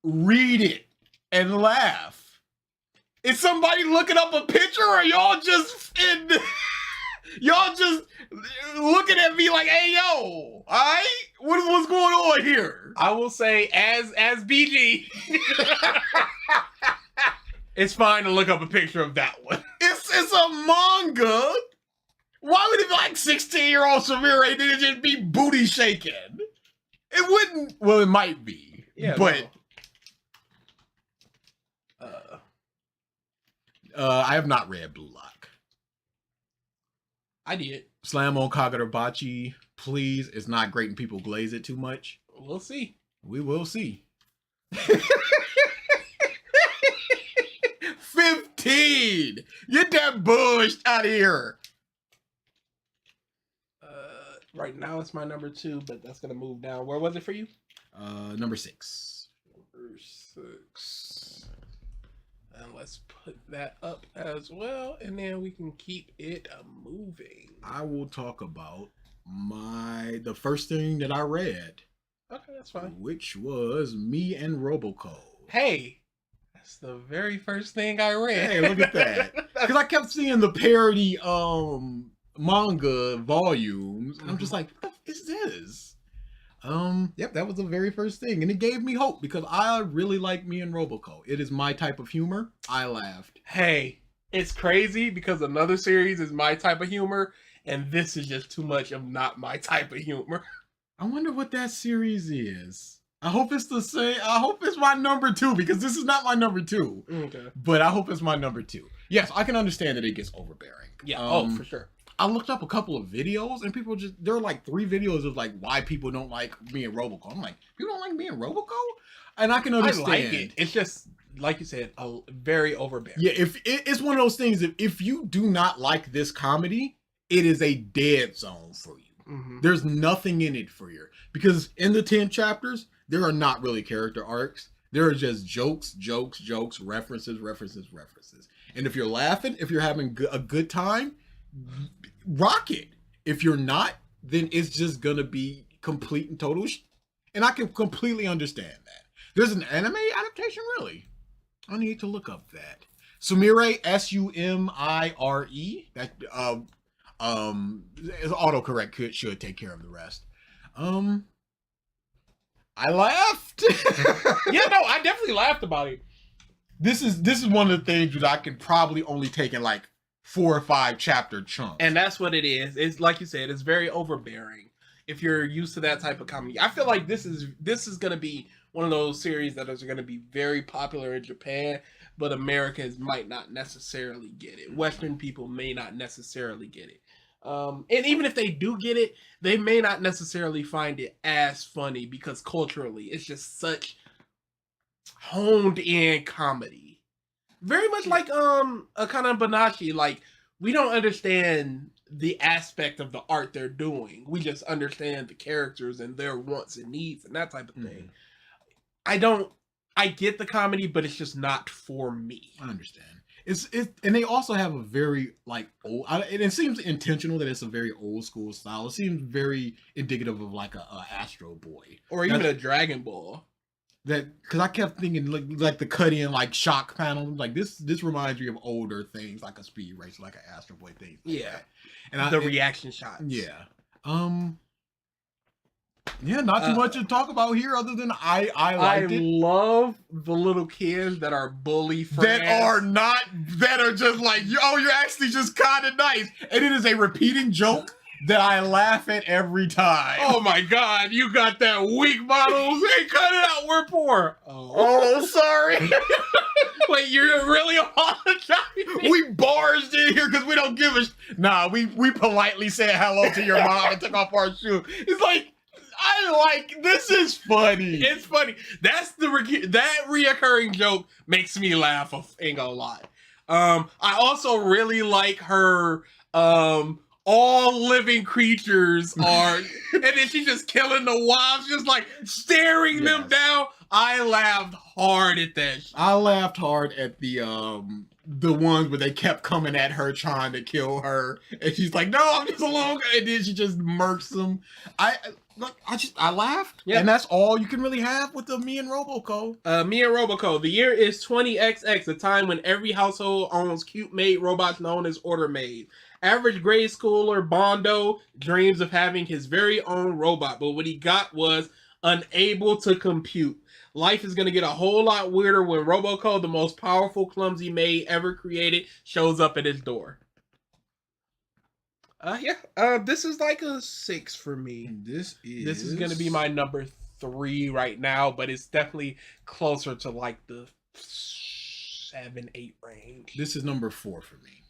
read it and laugh. Is somebody looking up a picture, or y'all just looking at me like, hey yo, alright? What's going on here? I will say, as BG, it's fine to look up a picture of that one. It's a manga. Why would it be like 16-year-old Sumire? Did it just be booty shaking? It wouldn't. Well, it might be. Yeah, but no. I have not read Blue Lock. I did. Slam on KAGURABACHI, please. It's not great and people glaze it too much. We'll see. We will see. 15! Get that bush out of here. Right now it's my number 2, but that's gonna move down. Where was it for you? Number 6. Number 6. And let's put that up as well, and then we can keep it moving. I will talk about the first thing that I read. Okay, that's fine. Which was Me and Roboco. Hey, that's the very first thing I read. Hey, look at that. Because I kept seeing the parody manga volumes. And I'm just like, what is this? Yep, that was the very first thing. And it gave me hope because I really like Me and Roboco. It is my type of humor. I laughed. Hey, it's crazy because another series is my type of humor, and this is just too much of not my type of humor. I wonder what that series is. I hope it's the same. I hope it's my number 2 because this is not my number 2. Okay. But I hope it's my number 2. Yes, I can understand that it gets overbearing. Yeah, for sure. I looked up a couple of videos and people there are like 3 videos of like why people don't like Me and Roboco. I'm like, people don't like Me and Roboco? And I can understand. I like it. It's just, like you said, very overbearing. Yeah, it's one of those things, if you do not like this comedy, it is a dead zone for you. Mm-hmm. There's nothing in it for you. Because in the 10 chapters, there are not really character arcs. There are just jokes, references. And if you're laughing, if you're having a good time, rock it. If you're not, then it's just gonna be complete and total and I can completely understand that. There's an anime adaptation, really. I need to look up that. Sumire, Sumire. That autocorrect should take care of the rest. I laughed. Yeah, no, I definitely laughed about it. This is one of the things that I can probably only take in like 4 or 5 chapter chunks. And that's what it is. It's like you said, it's very overbearing. If you're used to that type of comedy, I feel like this is gonna be one of those series that is gonna be very popular in Japan, but Americans might not necessarily get it. Western people may not necessarily get it. And even if they do get it, they may not necessarily find it as funny because culturally, it's just such honed in comedy. Very much like Akane Barashi, like we don't understand the aspect of the art they're doing. We just understand the characters and their wants and needs and that type of thing. I get the comedy, but it's just not for me. I understand. And they also have a very like old, and it seems intentional that it's a very old school style. It seems very indicative of like a Astro Boy or even a Dragon Ball. That because I kept thinking like the cut in like shock panel, like this reminds me of older things like a Speed Racer, like an Astro Boy thing. Like that. And the reaction shots. Yeah. Yeah, not too much to talk about here other than I liked it. I love the little kids that are bully friends. That are just like, oh, you're actually just kind of nice. And it is a repeating joke that I laugh at every time. Oh my God, you got that weak model. Hey, cut it out, we're poor. Oh sorry. Wait, you're really apologizing? We barged in here because we don't give a Nah, we politely said hello to your mom and took off our shoes. It's like, this is funny. It's funny. That's that reoccurring joke makes me laugh. Ain't gonna lie. I also really like her. All living creatures are, and then she's just killing the wives, just like staring them down. I laughed hard at that. I laughed hard at the ones where they kept coming at her trying to kill her, and she's like, "No, I'm just alone," and then she just murks them. I laughed, and that's all you can really have with the Me and Roboco. Me and Roboco. The year is 20XX, a time when every household owns cute maid robots known as order maid. Average grade schooler Bondo dreams of having his very own robot, but what he got was unable to compute. Life is going to get a whole lot weirder when Roboco, the most powerful clumsy maid ever created, shows up at his door. This is like a 6 for me. This is going to be my number 3 right now, but it's definitely closer to like the 7, 8 range. This is number 4 for me.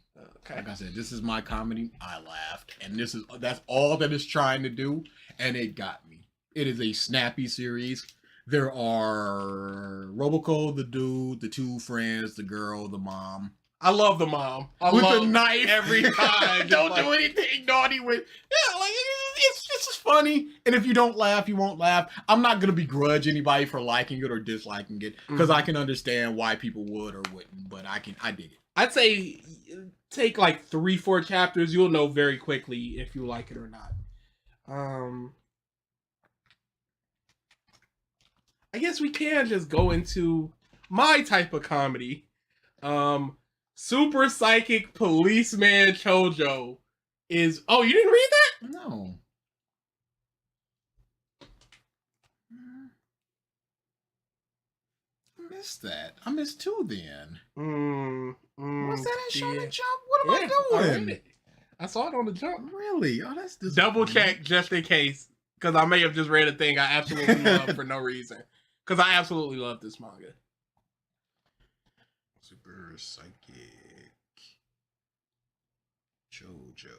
Okay. Like I said, this is my comedy. I laughed, and that's all that it's trying to do, and it got me. It is a snappy series. There are Roboco, the dude, the 2 friends, the girl, the mom. I love the mom. With a knife every time. Don't do anything naughty with. Yeah, like it's just funny. And if you don't laugh, you won't laugh. I'm not gonna begrudge anybody for liking it or disliking it because I can understand why people would or wouldn't. But I dig it. I'd say take like 3-4 chapters. You'll know very quickly if you like it or not. I guess we can just go into my type of comedy. Super Psychic Policeman Chojo is... Oh, you didn't read that? No. I missed that. I missed 2 then. What's that in Shonen Jump? What am I doing? I saw it on the Jump. Really? Oh, that's double check just in case, because I may have just read a thing I absolutely love for no reason. Because I absolutely love this manga. Super Psychic Chojo.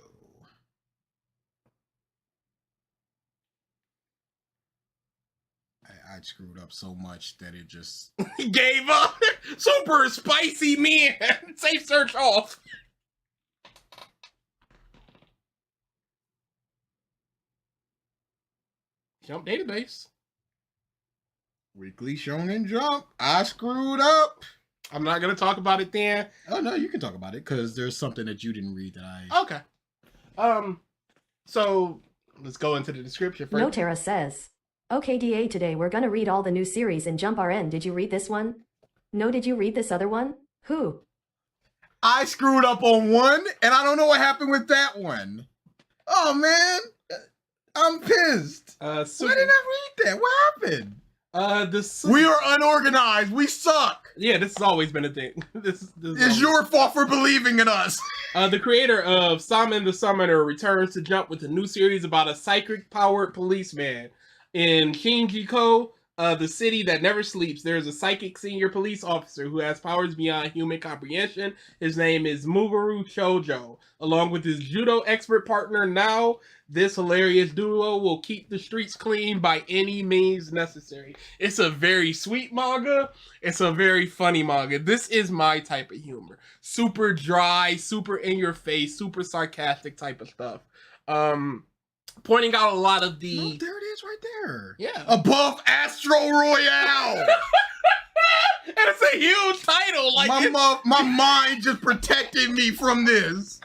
I screwed up so much that it just gave up. Super Spicy Man. Safe search off. Jump database. Weekly Shonen Jump. I screwed up. I'm not going to talk about it then. Oh, no, you can talk about it because there's something that you didn't read that I... Okay. So, let's go into the description first. Notera says, "Okay, DA, today we're gonna read all the new series in Jump RN. Did you read this one? No, did you read this other one? Who?" I screwed up on one, and I don't know what happened with that one. Oh, man. I'm pissed. Why didn't I read that? What happened? We are unorganized. We suck. Yeah, this has always been a thing. This it's your fault for believing in us. The creator of Summon the Summoner returns to Jump with a new series about a psychic-powered policeman. In Shinjiko, The city that never sleeps. There is a psychic senior police officer who has powers beyond human comprehension. His name is Muguru Chojo. Along with his judo expert partner Now, this hilarious duo will keep the streets clean by any means necessary. It's a very sweet manga. It's a very funny manga. This is my type of humor. Super dry, super in your face, super sarcastic type of stuff. Pointing out a lot of the... No, there it is right there. Yeah. Above Astro Royale. And it's a huge title. Like my mind just protected me from this.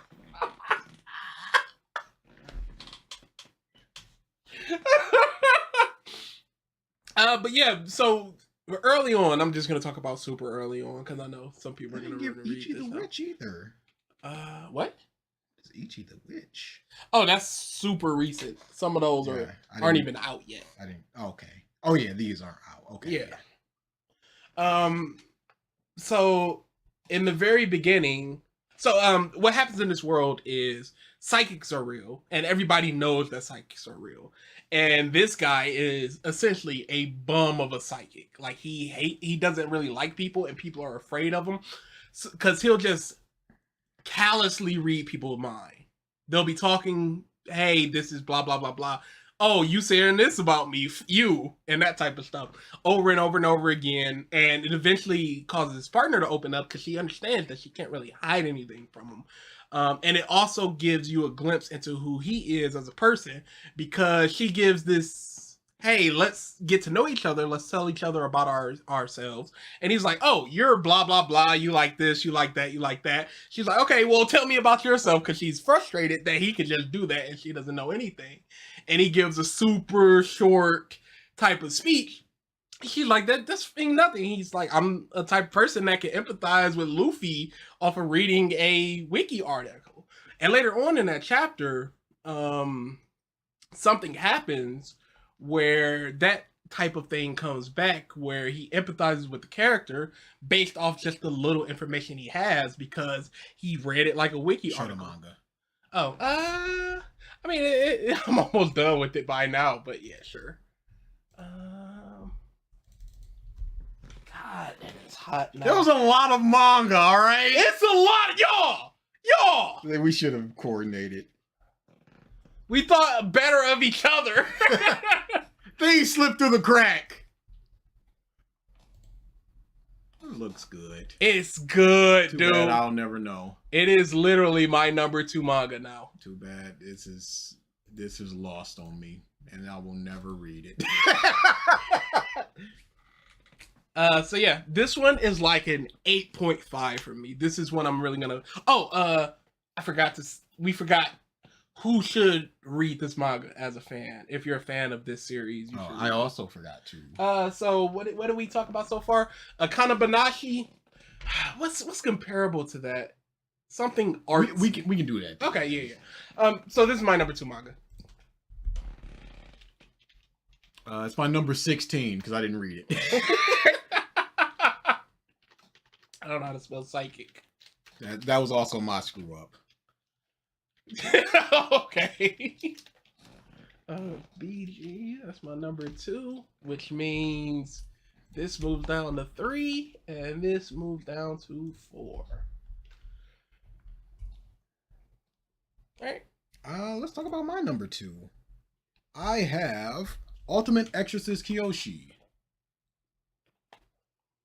But yeah, so early on, I'm just gonna talk about super early on because I know some people are gonna give read Ichi this. the Witch either. What? It's Ichi the Witch. Oh, that's super recent. Some of those aren't even out yet. I didn't. Okay. Oh yeah, these aren't out. Okay. Yeah. So in the very beginning, what happens in this world is psychics are real, and everybody knows that psychics are real. And this guy is essentially a bum of a psychic. Like he doesn't really like people, and people are afraid of him because he'll just callously read people's mind. They'll be talking, hey, this is blah blah blah blah. Oh, you saying this about me, you, and that type of stuff over and over and over again. And it eventually causes his partner to open up because she understands that she can't really hide anything from him. And it also gives you a glimpse into who he is as a person because she gives this, hey, let's get to know each other. Let's tell each other about ourselves. And he's like, oh, you're blah, blah, blah. You like this, you like that, you like that. She's like, okay, well, tell me about yourself because she's frustrated that he could just do that and she doesn't know anything. And he gives a super short type of speech. She's like, that's nothing. He's like, I'm a type of person that can empathize with Luffy off of reading a wiki article. And later on in that chapter, something happens where that type of thing comes back where he empathizes with the character based off just the little information he has because he read it like a wiki article. Manga. Oh, I mean, I'm almost done with it by now, but yeah, sure. God, it's hot now. There was a lot of manga, all right? It's a lot of y'all. We should have coordinated. We thought better of each other. Things slipped through the crack. It looks good. It's good, Too dude. bad I'll never know. It is literally my number 2 manga now. Too bad. This is lost on me, and I will never read it. So yeah, this one is like an 8.5 for me. This is one I'm really gonna. Oh, we forgot who should read this manga as a fan. If you're a fan of this series, you should I also forgot to. So what did we talk about so far? Akane Barashi. What's comparable to that? Something art. We can do that. Okay, yeah. So this is my number 2 manga. It's my number 16 because I didn't read it. I don't know how to spell psychic. That was also my screw up. Okay. BG, that's my number 2, which means this moves down to 3, and this moves down to 4. Alright. Let's talk about my number 2. I have Ultimate Exorcist Kyoshi.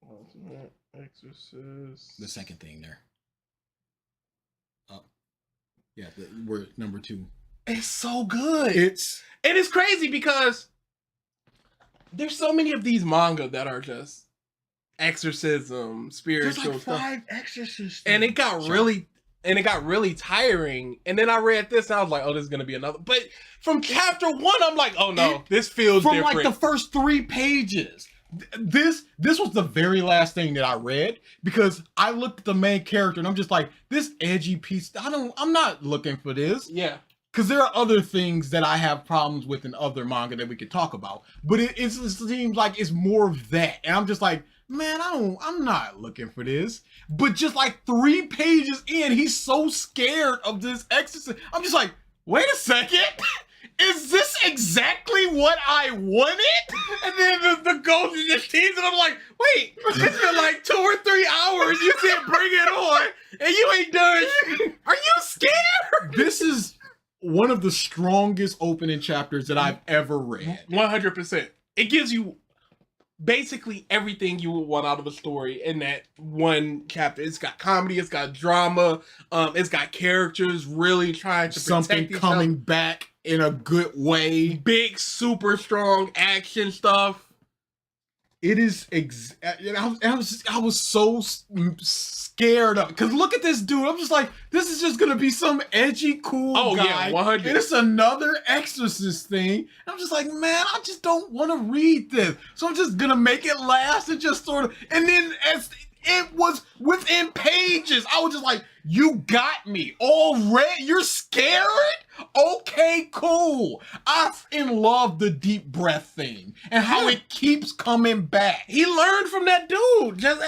Ultimate Exorcist. The second thing there. Yeah, we're number 2. It's so good. It's crazy because there's so many of these manga that are just exorcism, spiritual there's like stuff. 5 exorcists. And it got really tiring. And then I read this and I was like, oh, this is gonna be another. But from chapter 1, I'm like, oh no, this feels different. From like the first 3 pages. This was the very last thing that I read because I looked at the main character and I'm just like, this edgy piece, I'm not looking for this. Yeah. Because there are other things that I have problems with in other manga that we could talk about. But it seems like it's more of that. And I'm just like, man, I'm not looking for this. But just like 3 pages in, he's so scared of this exorcist. I'm just like, wait a second. is this exactly what I wanted? And then the ghost is just teasing. I'm like, wait, it's been like 2 or 3 hours. You said bring it on, and you ain't done. Are you scared? This is one of the strongest opening chapters that I've ever read. 100%. It gives you basically everything you would want out of a story in that one chapter. It's got comedy, it's got drama, it's got characters really trying to something protect coming back in a good way. Big, super strong action stuff. It is. I was so scared of, because look at this dude. I'm just like, this is just gonna be some edgy, cool guy. Yeah, 100. And it's another Exorcist thing. I'm just like, man, I just don't want to read this. So I'm just gonna make it last and just sort of. And then as it was within pages, I was just like, you got me already. You're scared? Okay, cool. I love the deep breath thing and how it keeps coming back. He learned from that dude. Just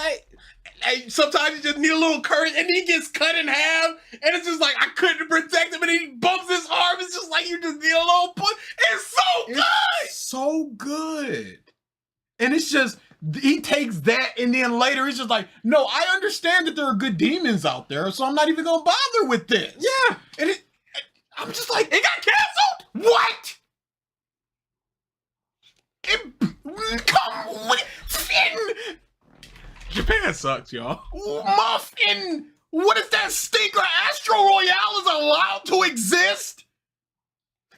sometimes you just need a little courage, and he gets cut in half, and it's just like I couldn't protect him, and he bumps his arm. It's just like you just need a little push. It's so good. It's so good. And it's just, he takes that, and then later he's just like, no, I understand that there are good demons out there, so I'm not even gonna bother with this. Yeah. And I'm just like, it got canceled? What? Japan sucks, y'all. Muffin! What is that stinker? Astro Royale is allowed to exist?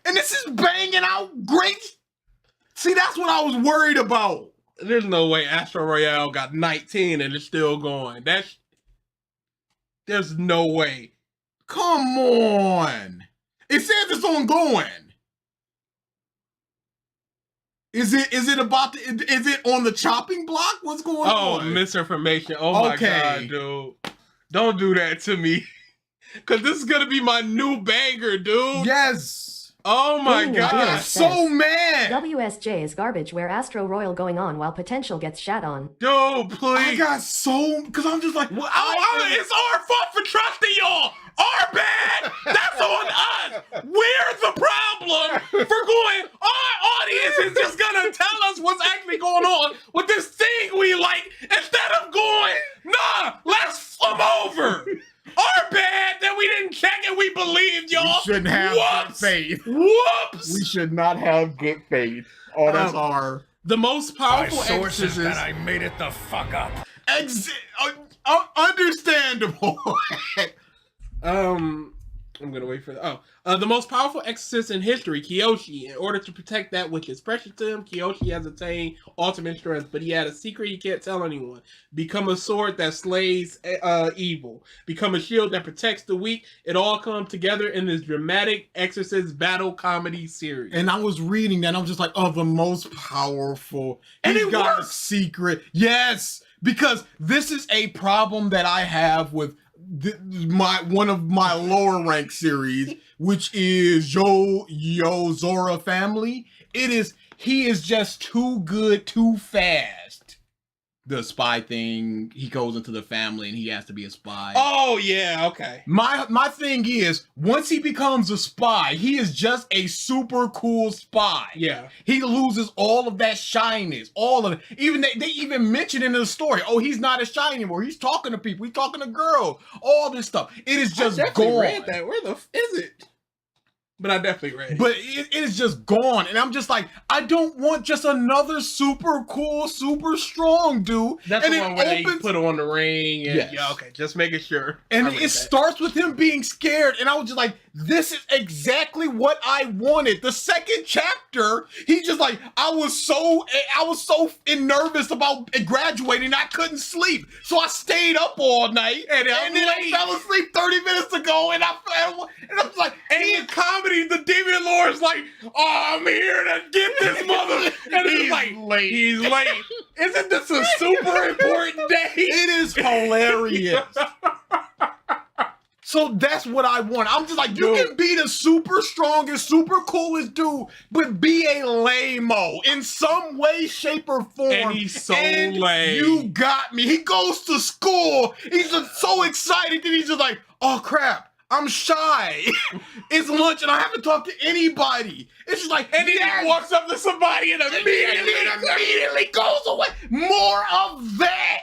And this is banging out great? See, that's what I was worried about. There's no way Astro Royale got 19 and it's still going. There's no way. Come on. It says it's ongoing. Is it on the chopping block? What's going on? Oh, misinformation. Oh my God, dude. Don't do that to me. Cause this is gonna be my new banger, dude. Yes. Oh my God. I'm so mad. WSJ is garbage where Astro Royale going on while potential gets shat on. Dude, please. I got so, because I'm just like, well, it's our fault for trusting y'all. Our bad. That's on us. We're the problem for going. Our audience is just gonna tell us what's actually going on with this thing we like instead of going, nah, let's flip over. Our bad that we didn't check and we believed y'all. We shouldn't have good faith. Whoops. We should not have good faith. Oh, that's our. The most powerful sources exorcist. that I made it the fuck up. Understandable. I'm gonna wait for the most powerful exorcist in history, Kyoshi. In order to protect that which is precious to him, Kyoshi has attained ultimate strength, but he had a secret he can't tell anyone. Become a sword that slays evil. Become a shield that protects the weak. It all comes together in this dramatic exorcist battle comedy series. And I was reading that, and I'm just like, oh, the most powerful. And He's it got works. a secret. Yes, because this is a problem that I have with one of my lower rank series, which is Yozukura family. He is just too good too fast. The spy thing, he goes into the family and he has to be a spy. Oh yeah, okay. My thing is, once he becomes a spy, he is just a super cool spy. Yeah. He loses all of that shyness, all of it. Even they even mention in the story, oh, he's not as shy anymore. He's talking to people. He's talking to girls. All this stuff. It is just gone. Read that. Where the is it? But I definitely read it. But it is just gone. And I'm just like, I don't want just another super cool, super strong dude. That's and the one where they put on the ring. And, Yes. Yeah, okay. Just making sure. And it starts with him being scared. And I was just like, this is exactly what I wanted. The second chapter, he's just like, I was so nervous about graduating, I couldn't sleep. So I stayed up all night. And then I fell asleep 30 minutes ago. And I was like, And the comedy, the demon lord's like, oh, I'm here to get this mother. And he's like, late. He's late. Isn't this a super important day? It is hilarious. So that's what I want. I'm just like, you can be the super strongest, super coolest dude, but be a lame-o in some way, shape, or form. And he's so lame. You got me. He goes to school. He's just so excited that he's just like, oh crap, I'm shy. It's lunch and I haven't talked to anybody. It's just like, And then he walks up to somebody and immediately goes away. More of that.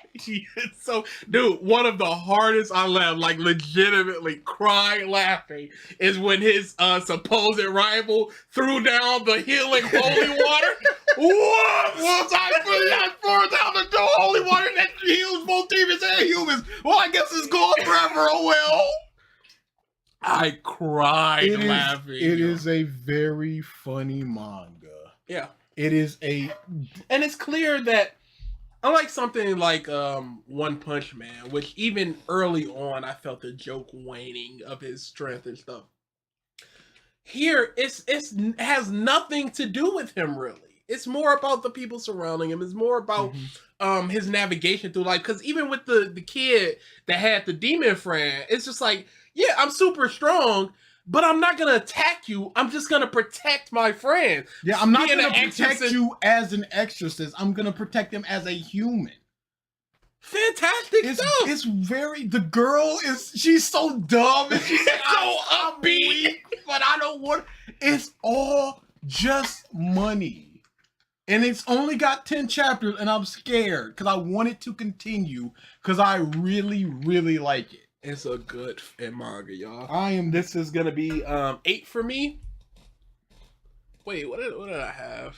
So, dude, one of the hardest I laughed, like legitimately crying laughing, is when his supposed rival threw down the healing holy water. Once I poured down the holy water that heals both demons and humans. Well, I guess it's gone forever. Oh well. I cried laughing. It is a very funny manga. Yeah. It is and it's clear that unlike something like One Punch Man, which even early on I felt the joke waning of his strength and stuff. Here it has nothing to do with him really. It's more about the people surrounding him. It's more about his navigation through life. Because even with the kid that had the demon friend, it's just like, yeah, I'm super strong, but I'm not gonna attack you. I'm just gonna protect my friend. Yeah, I'm not gonna protect you as an exorcist. I'm gonna protect him as a human. Fantastic stuff. It's the girl she's so dumb and she's so upbeat. But I don't want. It's all just money, and it's only got 10 chapters, and I'm scared because I want it to continue because I really, really like it. It's a good manga, y'all. This is gonna be 8 for me. Wait, what did I have?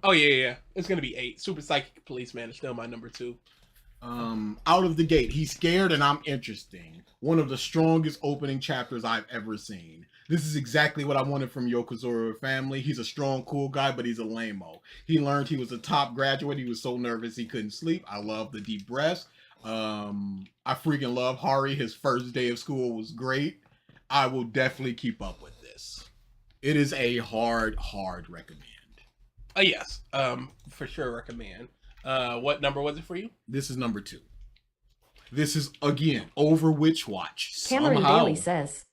Oh yeah. It's gonna be 8. Super Psychic Policeman is still my number 2. Out of the gate, he's scared and I'm interesting. One of the strongest opening chapters I've ever seen. This is exactly what I wanted from Yozukura family. He's a strong, cool guy, but he's a lame-o. He learned he was a top graduate. He was so nervous he couldn't sleep. I love the deep breaths. I freaking love Hari. His first day of school was great. I will definitely keep up with this. It is a hard recommend. Yes, for sure recommend. What number was it for you? This is number 2. This is, again, over Witch Watch. Cameron Daly says,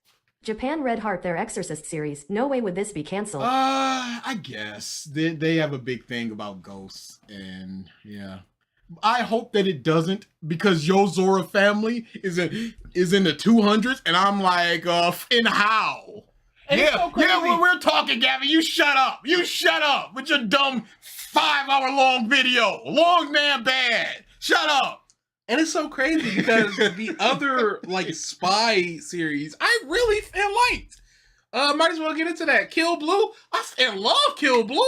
Japan Red Heart their Exorcist series. No way would this be canceled. I guess. They have a big thing about ghosts, and yeah. I hope that it doesn't, because Yozora family is in the 200s, and I'm like, in how? And yeah, we're talking, Gavin. You shut up. You shut up with your dumb 5-hour-long video. Long man bad. Shut up. And it's so crazy because the other like spy series I really liked. Might as well get into that. Kill Blue. I love Kill Blue.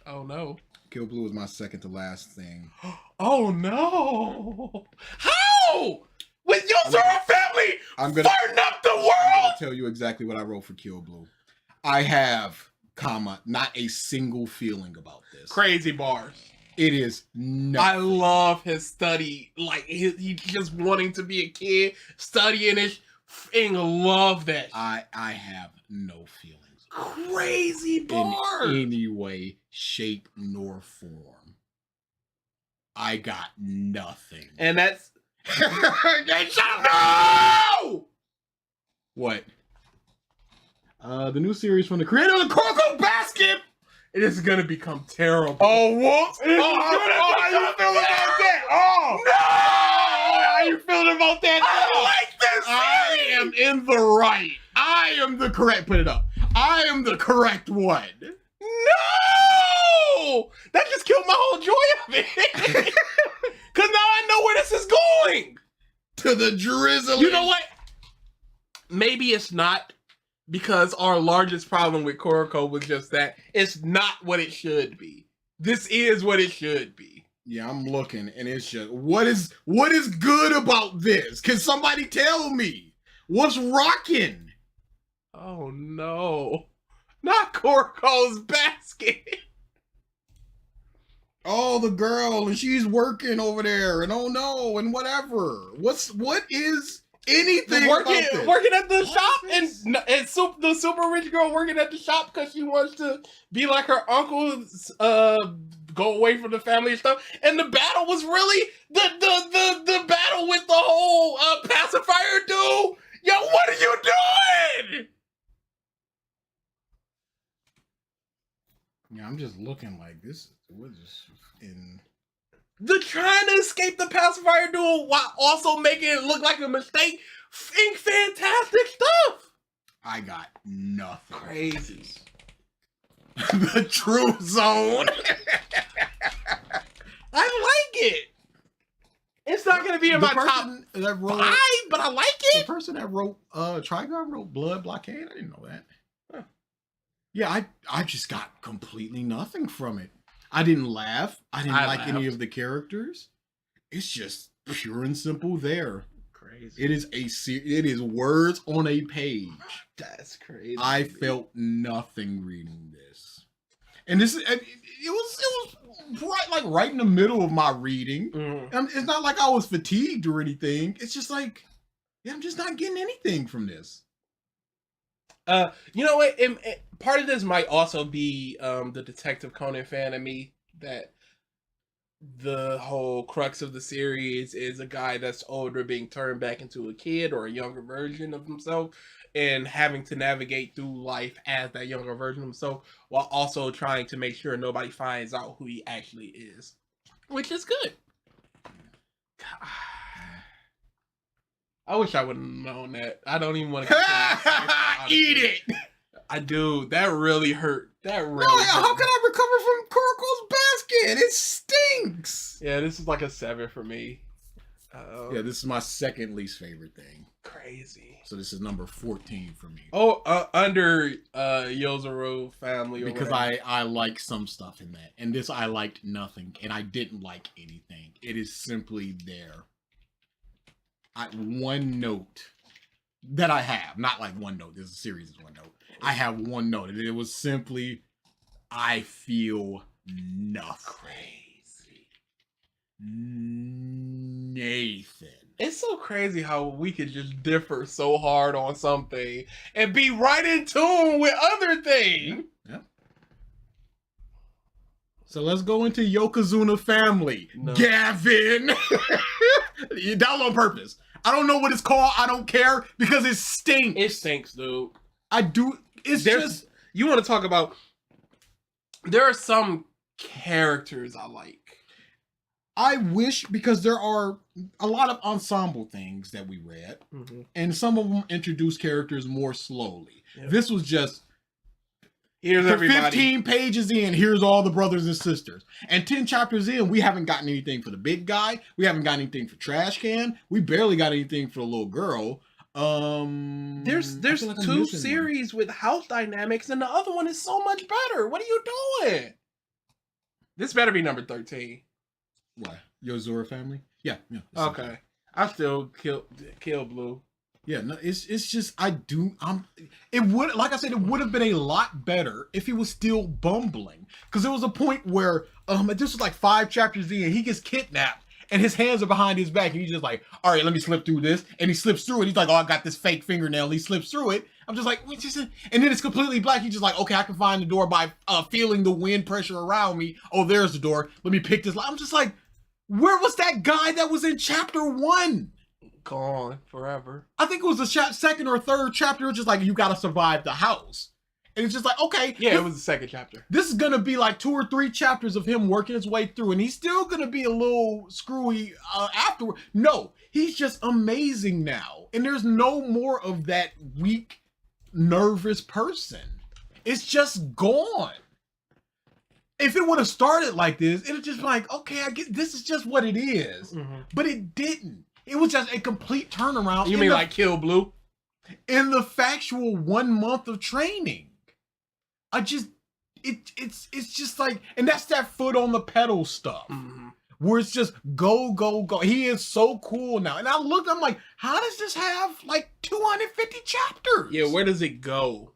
Oh no. Kill Blue is my second to last thing. Oh no. How? With Yozora family burn up the world? I'm gonna tell you exactly what I wrote for Kill Blue. I have, not a single feeling about this. Crazy bars. It is nothing. I love his study. Like, he just wanting to be a kid, studying it. Love that. I have no feelings. Crazy bars. In any way, shape, nor form. I got nothing. And that's... Shut up! No! What? The new series from the creator of the Corco Basket. It is gonna become terrible. Oh, whoops! How you feeling about that? Oh no! How you feeling about that? I like this. I am in the right. I am the correct. Put it up. I am the correct one. No! That just killed my whole joy of it. Cause now I know where this is going. To the drizzle. You know what? Maybe it's not. Because our largest problem with Koroko was just that it's not what it should be. This is what it should be. Yeah, I'm looking, and it's just what is good about this? Can somebody tell me what's rocking? Oh no, not Koroko's basket. Oh, the girl, and she's working over there, and oh no, and whatever. What is? Anything working at the shop and the super rich girl working at the shop because she wants to be like her uncle, go away from the family and stuff. And the battle was really the battle with the whole pacifier dude. Yo, what are you doing? Yeah, I'm just looking like this. We're just in. The trying to escape the pacifier duel while also making it look like a mistake. Fantastic stuff. I got nothing. Crazy. The True Zone. I like it. It's not going to be in my top that wrote, 5, but I like the it. person that wrote Trigon wrote Blood Blockade. I didn't know that. Huh. Yeah, I just got completely nothing from it. I didn't laugh. I didn't like any of the characters. It's just pure and simple there. Crazy. It is words on a page. That's crazy. I felt nothing reading this. And it was right in the middle of my reading. It's not like I was fatigued or anything. It's just like, yeah, I'm just not getting anything from this. You know what? Part of this might also be the Detective Conan fan of me, that the whole crux of the series is a guy that's older being turned back into a kid or a younger version of himself, and having to navigate through life as that younger version of himself, while also trying to make sure nobody finds out who he actually is, which is good. I wish I would have known that. I don't even want to eat it. I do. That really hurt. That really hurt. How can I recover from Kuriko's basket? It stinks. Yeah, this is like a 7 for me. Yeah, this is my second least favorite thing. Crazy. So this is number 14 for me. Oh, under Yozukura family. Because I like some stuff in that. And this I liked nothing. And I didn't like anything. It is simply there. One note that I have. Not like one note. There's a series of one note. I have one note. And it was simply, I feel nothing. Crazy. Nathan. It's so crazy how we could just differ so hard on something and be right in tune with other things. Yep. So let's go into Yokozuna family. No. Gavin. That was on purpose. I don't know what it's called. I don't care because it stinks. It stinks, dude. I do. Just. You want to talk about. There are some characters I like. I wish, because there are a lot of ensemble things that we read, and some of them introduce characters more slowly. Yep. This was just, here's everybody. 15 pages in, here's all the brothers and sisters. And 10 chapters in, we haven't gotten anything for the big guy. We haven't got anything for Trash Can. We barely got anything for the little girl. There's like 2 series with house dynamics, and the other one is so much better. What are you doing? This better be number 13. What? Yozukura family? Yeah. Okay. I still kill Blue. Yeah, no, it's just it would, like I said, it would have been a lot better if he was still bumbling. Because there was a point where this was like 5 chapters in, he gets kidnapped and his hands are behind his back and he's just like, all right, let me slip through this. And he slips through it. He's like, oh, I got this fake fingernail. He slips through it. I'm just like, and then it's completely black. He's just like, okay, I can find the door by feeling the wind pressure around me. Oh, there's the door. Let me pick this. I'm just like, where was that guy that was in chapter 1? Gone forever. I think it was the second or third chapter. It was just like, you got to survive the house. And it's just like, okay. Yeah, it was the second chapter. This is going to be like 2 or 3 chapters of him working his way through. And he's still going to be a little screwy afterward. No, he's just amazing now. And there's no more of that weak, nervous person. It's just gone. If it would have started like this, it would just be like, okay, I get this is just what it is. But it didn't. It was just a complete turnaround. You mean like Kill Blue? In the factual 1 month of training. It's just like, and that's that foot on the pedal stuff. Where it's just go, go, go. He is so cool now. And I looked, I'm like, how does this have like 250 chapters? Yeah, where does it go?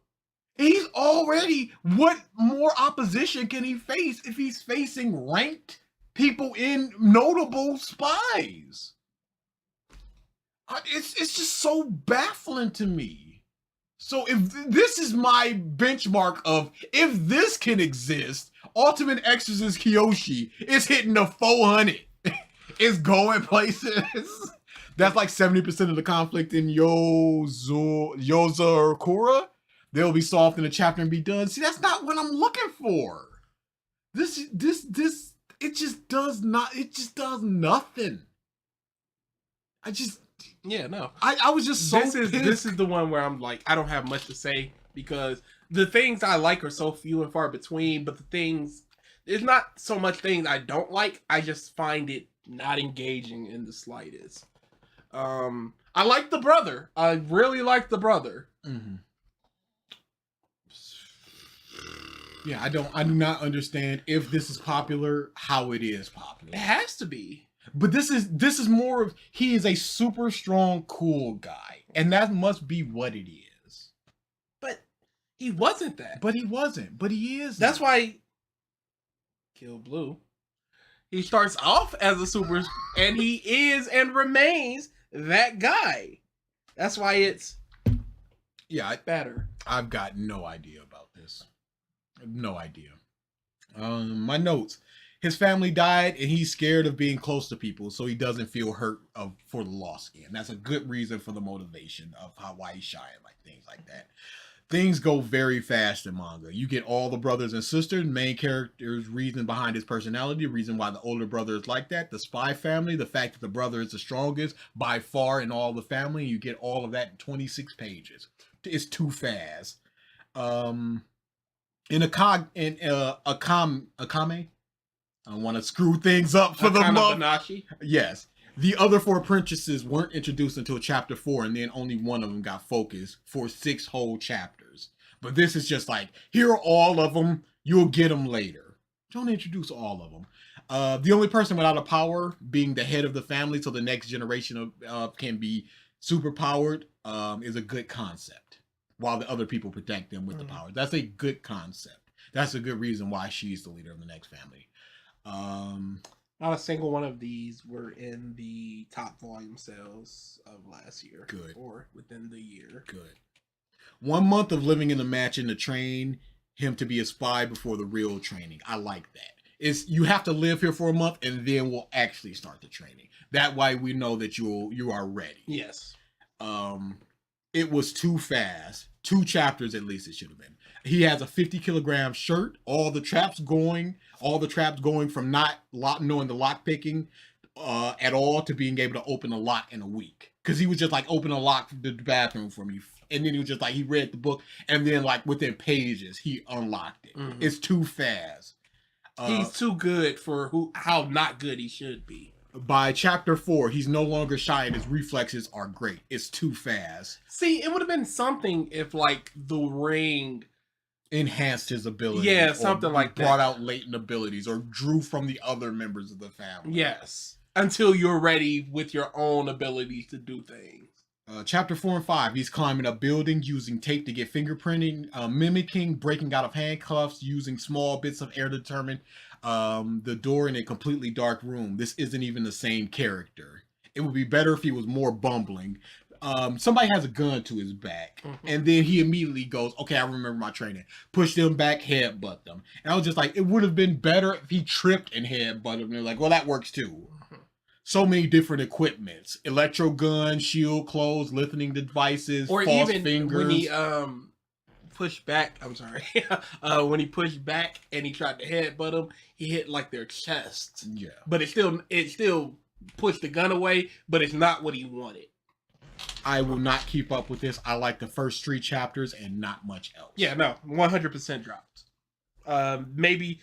He's already, what more opposition can he face if he's facing ranked people in notable spies? It's just so baffling to me. So if this is my benchmark of, if this can exist, Ultimate Exorcist Kyoshi is hitting the 400. It's going places. That's like 70% of the conflict in Yozukura. They'll be solved in a chapter and be done. See, that's not what I'm looking for. This it just does not. It just does nothing. I was just so this is the one where I'm like, I don't have much to say because the things I like are so few and far between, but there's not so much things I don't like. I just find it not engaging in the slightest. I like the brother. I really like the brother. Mm-hmm. Yeah, I do not understand if this is popular, how it is popular. It has to be. But this is more of, he is a super strong, cool guy. And that must be what it is. But he wasn't that. But he wasn't. But he is. That's why Kill Blue. He starts off as a super, and he is and remains that guy. That's why it's better. I've got no idea about this. No idea. My notes. His family died, and he's scared of being close to people, so he doesn't feel hurt for the loss again. That's a good reason for the motivation of why he's shy and like things like that. Things go very fast in manga. You get all the brothers and sisters, main character's reason behind his personality, reason why the older brother is like that, the spy family, the fact that the brother is the strongest by far in all the family. You get all of that in 26 pages. It's too fast. In Akame, I want to screw things up for the month. Yes. The other 4 apprentices weren't introduced until chapter 4, and then only one of them got focused for 6 whole chapters. But this is just like, here are all of them. You'll get them later. Don't introduce all of them. The only person without a power being the head of the family, so the next generation can be super powered, is a good concept. While the other people protect them with the power. That's a good concept. That's a good reason why she's the leader of the next family. Not a single one of these were in the top volume sales of last year. Good. Or within the year. Good. 1 month of living in the mansion to train him to be a spy before the real training. I like that. You have to live here for a month, and then we'll actually start the training. That way we know that you are ready. Yes. It was too fast. 2 chapters at least it should have been. He has a 50-kilogram shirt. All the traps going from not knowing the lock picking at all to being able to open a lock in a week. Because he was just like, open a lock the bathroom for me. And then he was just like, he read the book, and then like within pages he unlocked it. Mm-hmm. It's too fast. He's too good for how not good he should be. By chapter 4, he's no longer shy and his reflexes are great. It's too fast. See, it would have been something if like the ring enhanced his ability. Yeah, something like that. Brought out latent abilities or drew from the other members of the family. Yes. Until you're ready with your own abilities to do things. Chapter 4 and 5, he's climbing a building using tape to get fingerprinting, mimicking, breaking out of handcuffs, using small bits of air to determine the door in a completely dark room. This isn't even the same character. It would be better if he was more bumbling. Somebody has a gun to his back, and then he immediately goes, okay, I remember my training. Push them back, headbutt them. And I was just like, it would have been better if he tripped and headbutted them. They're like, well, that works too. So many different equipments. Electro gun, shield, clothes, lifting devices, or false even fingers. When he pushed back, I'm sorry. When he pushed back and he tried to headbutt them, he hit like their chest. Yeah. But it still pushed the gun away, but it's not what he wanted. I will not keep up with this. I like the first 3 chapters and not much else. Yeah, no, 100% dropped. Maybe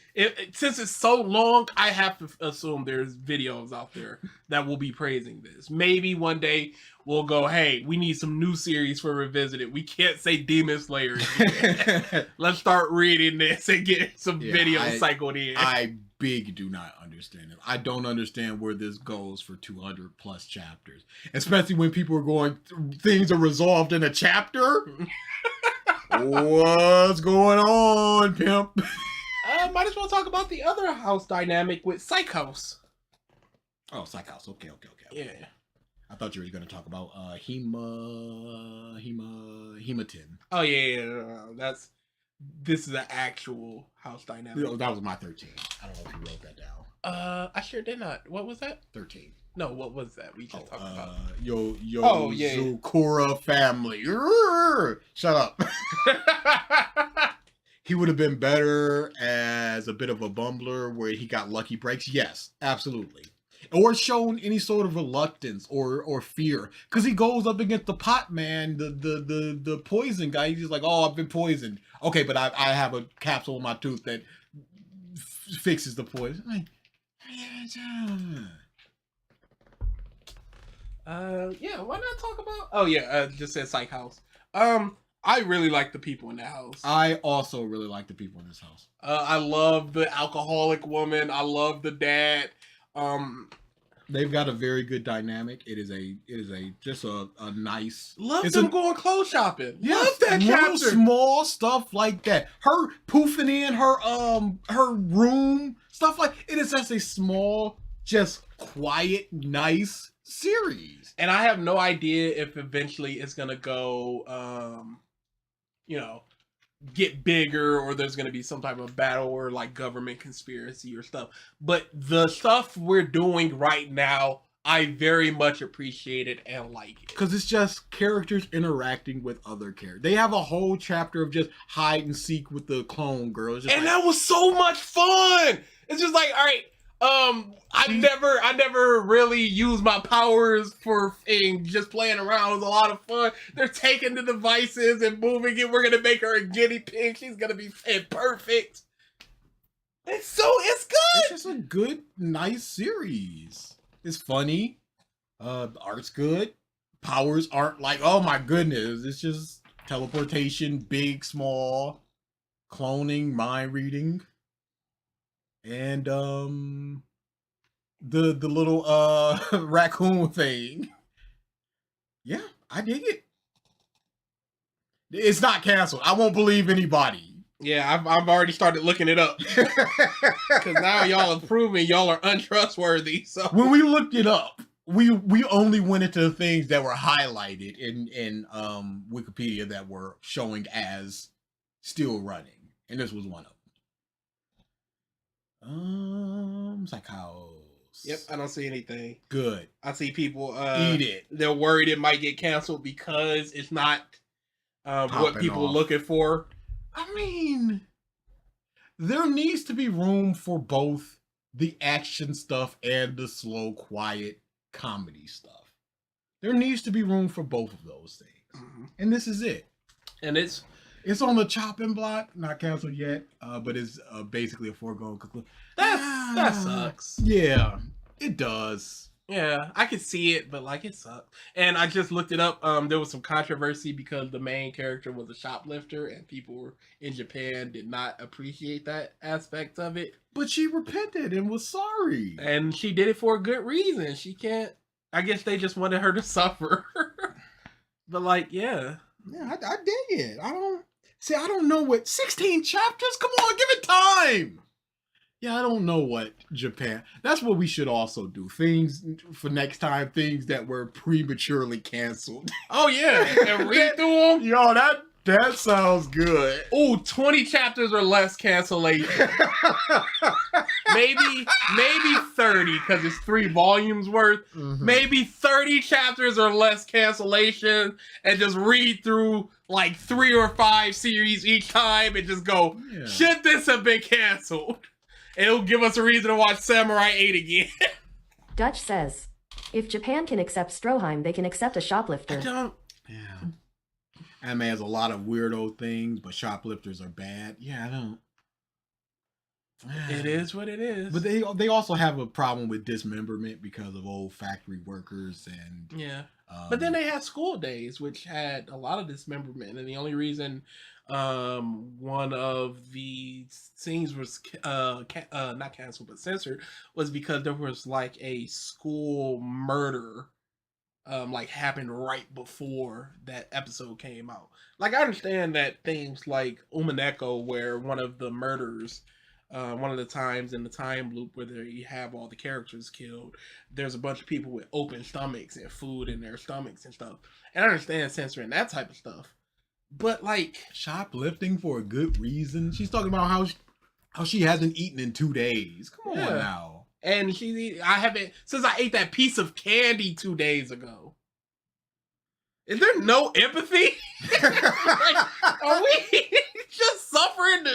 since it's so long, I have to assume there's videos out there that will be praising this. Maybe one day we'll go, hey, we need some new series for Revisited. We can't say Demon Slayer again. Let's start reading this and get some videos cycled in. I do not understand it. I don't understand where this goes for 200 plus chapters, especially when people are going, things are resolved in a chapter. What's going on, pimp? Might as well talk about the other house dynamic with Psych House. Oh, Psych House. Okay. Yeah. I thought you were going to talk about Hima Tin. Oh yeah. No. This is an actual house dynamic. That was my 13. I don't know if you wrote that down. I sure did not. What was that? 13. No, what was that? We just talked about Yozukura family. Shut up. he would have been better as a bit of a bumbler where he got lucky breaks. Yes, absolutely. Or shown any sort of reluctance or fear. Because he goes up against the pot man, the poison guy. He's just like, oh, I've been poisoned. Okay, but I have a capsule in my tooth that fixes the poison. Like, yeah, why not talk about... Oh, yeah, just said Psych House. I really like the people in that house. I also really like the people in this house. I love the alcoholic woman. I love the dad. They've got a very good dynamic. It is just a nice. Love them going clothes shopping. Yes, love that chapter. Small stuff like that. Her poofing in her room, stuff like it is just a small, just quiet, nice series. And I have no idea if eventually it's gonna go, get bigger, or there's going to be some type of battle or like government conspiracy or stuff. But the stuff we're doing right now, I very much appreciate it and like it. Because it's just characters interacting with other characters. They have a whole chapter of just hide and seek with the clone girls. And that was so much fun! It's just like, all right, I never really used my powers for just playing around. It was a lot of fun. They're taking the devices and moving it. We're gonna make her a guinea pig. She's gonna be perfect. It's good. It's just a good, nice series. It's funny. The art's good. Powers aren't like, oh my goodness. It's just teleportation, big, small, cloning, mind reading. And the little raccoon thing. Yeah, I dig it. It's not canceled. I won't believe anybody. Yeah, I've already started looking it up. Because now y'all are proving y'all are untrustworthy. So when we looked it up, we only went into the things that were highlighted in Wikipedia that were showing as still running. And this was one of them. Psych House. Yep, I don't see anything. Good. I see people eat it. They're worried it might get canceled because it's not what people are looking for. I mean, there needs to be room for both the action stuff and the slow, quiet comedy stuff. There needs to be room for both of those things. Mm-hmm. And this is it. And it's on the chopping block, not canceled yet, but it's basically a foregone conclusion. That sucks. Yeah, it does. Yeah, I could see it, but like it sucks. And I just looked it up. There was some controversy because the main character was a shoplifter, and people in Japan did not appreciate that aspect of it. But she repented and was sorry. And she did it for a good reason. She can't. I guess they just wanted her to suffer. But like, yeah. Yeah, I dig it. I don't know what 16 chapters? Come on, give it time. Yeah, I don't know what Japan. That's what we should also do. Things for next time, things that were prematurely canceled. Oh yeah, and read through them. Yo, that sounds good. Ooh, 20 chapters or less cancellation. maybe 30 because it's 3 volumes worth. Mm-hmm. Maybe 30 chapters or less cancellation, and just read through like 3 or 5 series each time and just go, should this have been canceled? And it'll give us a reason to watch Samurai 8 again. Dutch says, if Japan can accept Stroheim, they can accept a shoplifter. Yeah. Anime has a lot of weirdo things, but shoplifters are bad. Yeah, I don't. It is what it is. But they also have a problem with dismemberment because of old factory workers and yeah. But then they had School Days, which had a lot of dismemberment, and the only reason one of the scenes was not canceled but censored was because there was like a school murder like happened right before that episode came out. Like I understand that things like Umaneko, where one of the murders, one of the times in the time loop where you have all the characters killed, there's a bunch of people with open stomachs and food in their stomachs and stuff. And I understand censoring that type of stuff. But like shoplifting for a good reason. She's talking about how she hasn't eaten in 2 days. Come on now. And I haven't since I ate that piece of candy 2 days ago. Is there no empathy? Like, are we just suffering the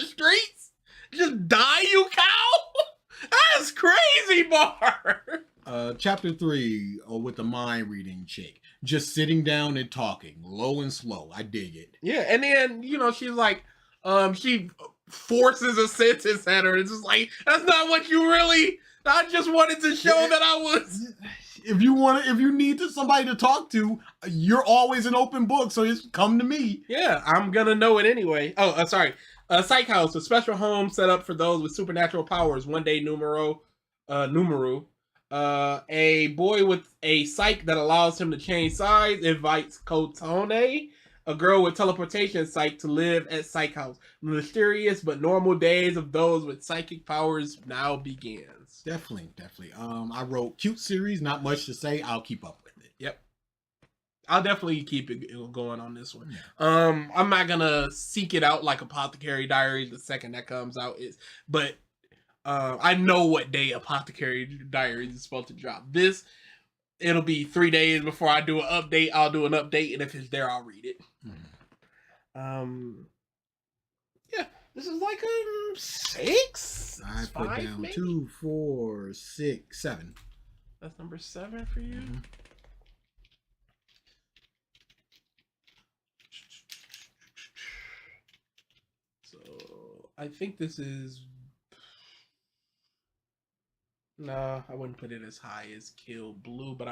chapter 3 with the mind reading chick, just sitting down and talking, low and slow. I dig it. Yeah, and then she's like, she forces a sentence at her. It's just like, that's not what you really. I just wanted to show that I was. If you need somebody to talk to, you're always an open book. So just come to me. Yeah, I'm gonna know it anyway. Oh, sorry. Psych House, a special home set up for those with supernatural powers. One day, Numeru. A boy with a psych that allows him to change size invites Kotone, a girl with teleportation psych, to live at Psych House. The mysterious but normal days of those with psychic powers now begins. Definitely. I wrote cute series, not much to say. I'll keep up with it. Yep. I'll definitely keep it going on this one. Yeah. I'm not gonna seek it out like Apothecary Diaries the second that comes out but I know what day Apothecary Diaries is supposed to drop. It'll be 3 days before I do an update. I'll do an update, and if it's there, I'll read it. Yeah, this is like 6. I put 5, down maybe? 2, 4, 6, 7. That's number 7 for you. Mm-hmm. So I think this is. Nah, I wouldn't put it as high as Kill Blue, but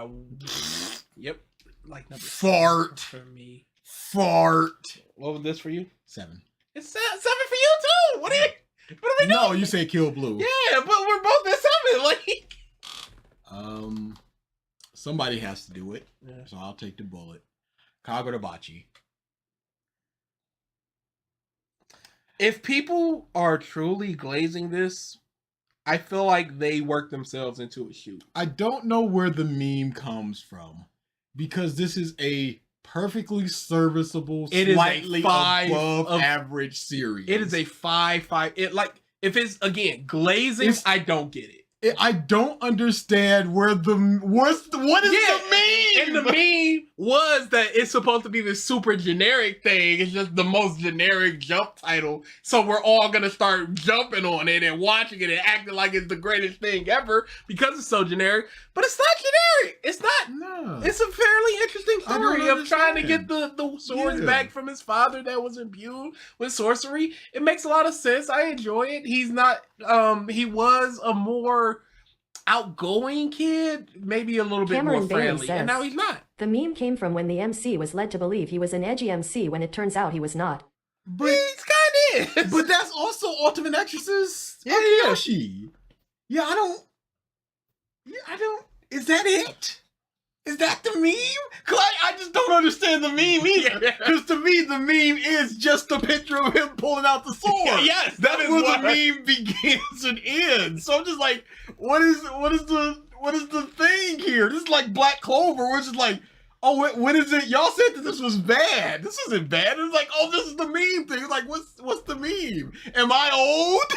yep, like number Fart 7 for me. Fart. What was this for you? 7. It's 7 for you too. What are we doing? No, you say Kill Blue. Yeah, but we're both at 7. Like, somebody has to do it, yeah. so I'll take the bullet. KAGURABACHI. If people are truly glazing this, I feel like they work themselves into a shoot. I don't know where the meme comes from, because this is a perfectly serviceable, slightly above average series. It is a 5/5. If it's again glazing, I don't get it. I don't understand what is the meme? And the meme was that it's supposed to be this super generic thing. It's just the most generic Jump title. So we're all going to start jumping on it and watching it and acting like it's the greatest thing ever because it's so generic. But it's not generic. It's not. No. It's a fairly interesting story of trying to get the swords back from his father that was imbued with sorcery. It makes a lot of sense. I enjoy it. He's not, he was a more outgoing kid, maybe a little bit Cameron more Bailey friendly, says, and now he's not. The meme came from when the MC was led to believe he was an edgy MC when it turns out he was not. But he's kind of is. But that's also Ultimate Exorcist. Yeah. Kyoshi. Yeah, I don't. Is that it? Is that the meme? Cause I just don't understand the meme either. Because to me, the meme is just a picture of him pulling out the sword. Yes, that's where the meme begins and ends. So I'm just like, what is the thing here? This is like Black Clover, where it's just like, oh, what is it? Y'all said that this was bad. This isn't bad. It's like, oh, this is the meme thing. It's like, what's the meme? Am I old?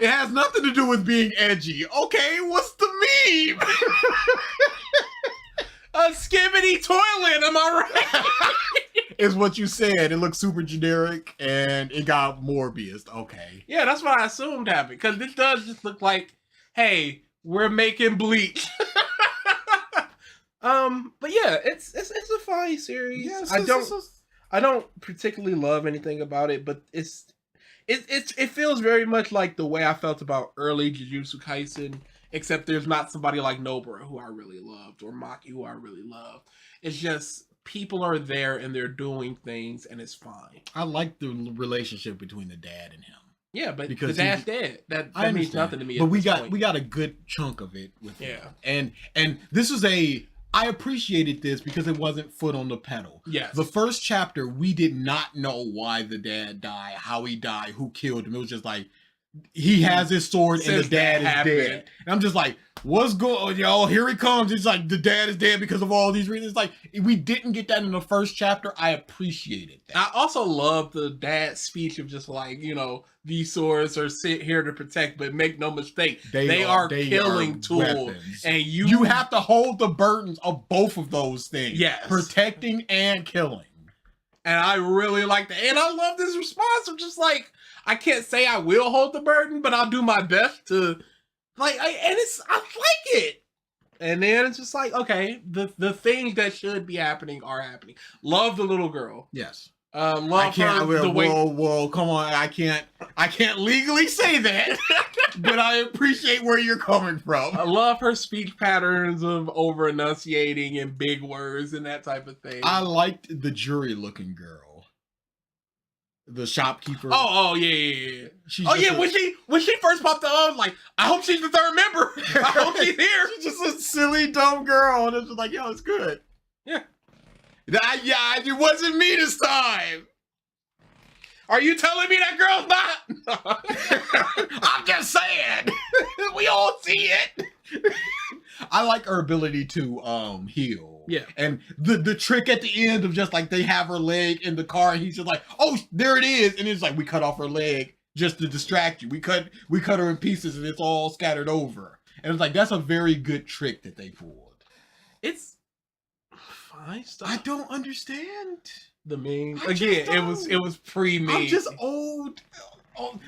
It has nothing to do with being edgy. Okay, what's the meme? A skibbity toilet, am I right? Is what you said. It looks super generic and it got Morbius. Okay. Yeah, that's what I assumed happened. Because this does just look like, hey, we're making Bleach. But yeah, it's a fine series. Yes, I don't particularly love anything about it, but it feels very much like the way I felt about early Jujutsu Kaisen, except there's not somebody like Nobara who I really loved or Maki who I really loved. It's just people are there and they're doing things and it's fine. I like the relationship between the dad and him. Yeah, but because the dad's dead. That means nothing to me. But we got a good chunk of it with him. And this is I appreciated this because it wasn't foot on the pedal. Yes. The first chapter, we did not know why the dad died, how he died, who killed him. It was just like, he has his sword and the dad is dead. And I'm just like, what's going on, y'all? Here he comes. It's like, the dad is dead because of all these reasons. Like, we didn't get that in the first chapter. I appreciated that. I also love the dad's speech of just like, these swords are here to protect, but make no mistake, they are killing tools. Weapons. And you have to hold the burdens of both of those things. Yes. Protecting and killing. And I really like that. And I love this response of just like, I can't say I will hold the burden, but I'll do my best to I like it. And then it's just like, okay, the things that should be happening are happening. Love the little girl. Yes. Love I can't. her, the way. Whoa! Come on! I can't legally say that, but I appreciate where you're coming from. I love her speech patterns of over enunciating and big words and that type of thing. I liked the jury-looking girl, the shopkeeper. Oh yeah. She's When she first popped up, I was like, I hope she's the third member. I hope she's here. She's just a silly dumb girl, and it's just like, yo, it's good. Yeah. It wasn't me this time. Are you telling me that girl's not? I'm just saying. We all see it. I like her ability to heal. Yeah. And the trick at the end of just like they have her leg in the car and he's just like, oh, there it is. And it's like we cut off her leg just to distract you. We cut her in pieces and it's all scattered over. And it's like that's a very good trick that they pulled. It's fine stuff. I don't understand the meme. Again, it was pre-meme. I'm just old. Oh,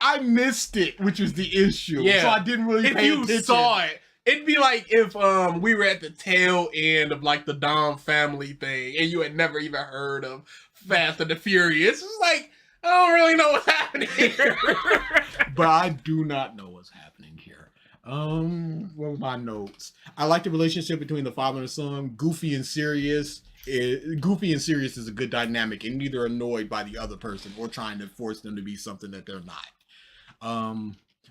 I missed it, which was the issue. Yeah. So I didn't really if pay you attention. saw it, it'd be like if we were at the tail end of like the Dom family thing and you had never even heard of Fast and the Furious. It's like, I don't really know what's happening here. But I do not know what's happening here. What were my notes? I like the relationship between the father and the son. Goofy and serious is a good dynamic, and neither annoyed by the other person or trying to force them to be something that they're not.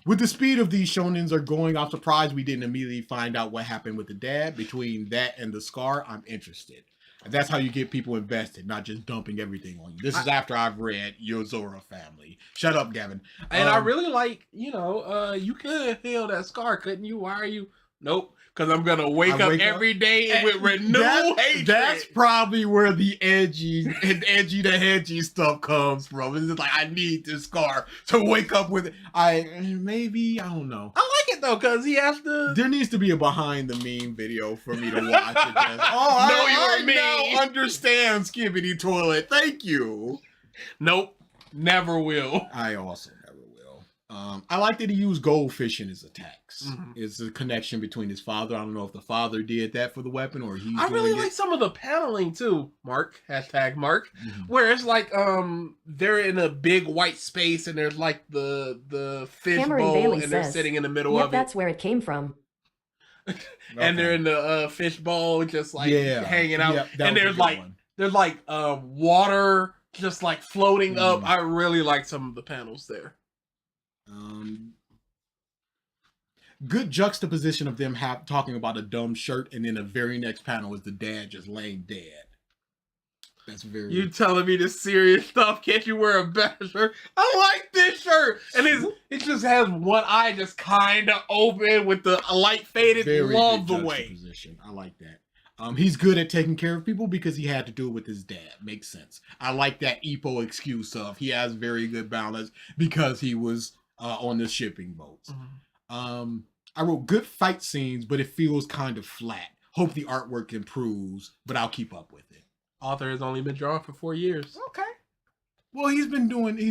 With the speed of these shonens are going, I'm surprised we didn't immediately find out what happened with the dad. Between that and the scar, I'm interested. And that's how you get people invested, not just dumping everything on you. This is after I've read Yozukura Family. Shut up, Gavin. And I really like, you could heal that scar, couldn't you? Why are you? Nope. Because I'm going to wake up every day with renewed hatred. That's probably where the edgy to hedgy stuff comes from. It's just like, I need this scar to wake up with it. I don't know. I like it though, because he has to. There needs to be a behind the meme video for me to watch it. I now understand Skibbity Toilet. Thank you. Nope. Never will. I also never will. I like that he used goldfish in his attacks. Mm-hmm. It's a connection between his father. I don't know if the father did that for the weapon or he's I really doing like some of the paneling too, Mark, #Mark, Mm-hmm. where it's like they're in a big white space and there's like the fish Cameron bowl Bailey and they're says, sitting in the middle Yep, of it. that's where it came from. And they're in the fish bowl just like hanging out. Yep, and there's like water just like floating up. I really like some of the panels there. Good juxtaposition of them talking about a dumb shirt, and then the very next panel is the dad just laying dead. That's very. You telling me this serious stuff? Can't you wear a better shirt? I like this shirt, and it just has one eye just kind of open with the light faded. Very Love good the way. juxtaposition. I like that. He's good at taking care of people because he had to do it with his dad. Makes sense. I like that Ippo excuse of he has very good balance because he was on the shipping boats. Mm-hmm. I wrote good fight scenes, but it feels kind of flat. Hope the artwork improves, but I'll keep up with it. Author has only been drawing for 4 years. Okay. Well, he's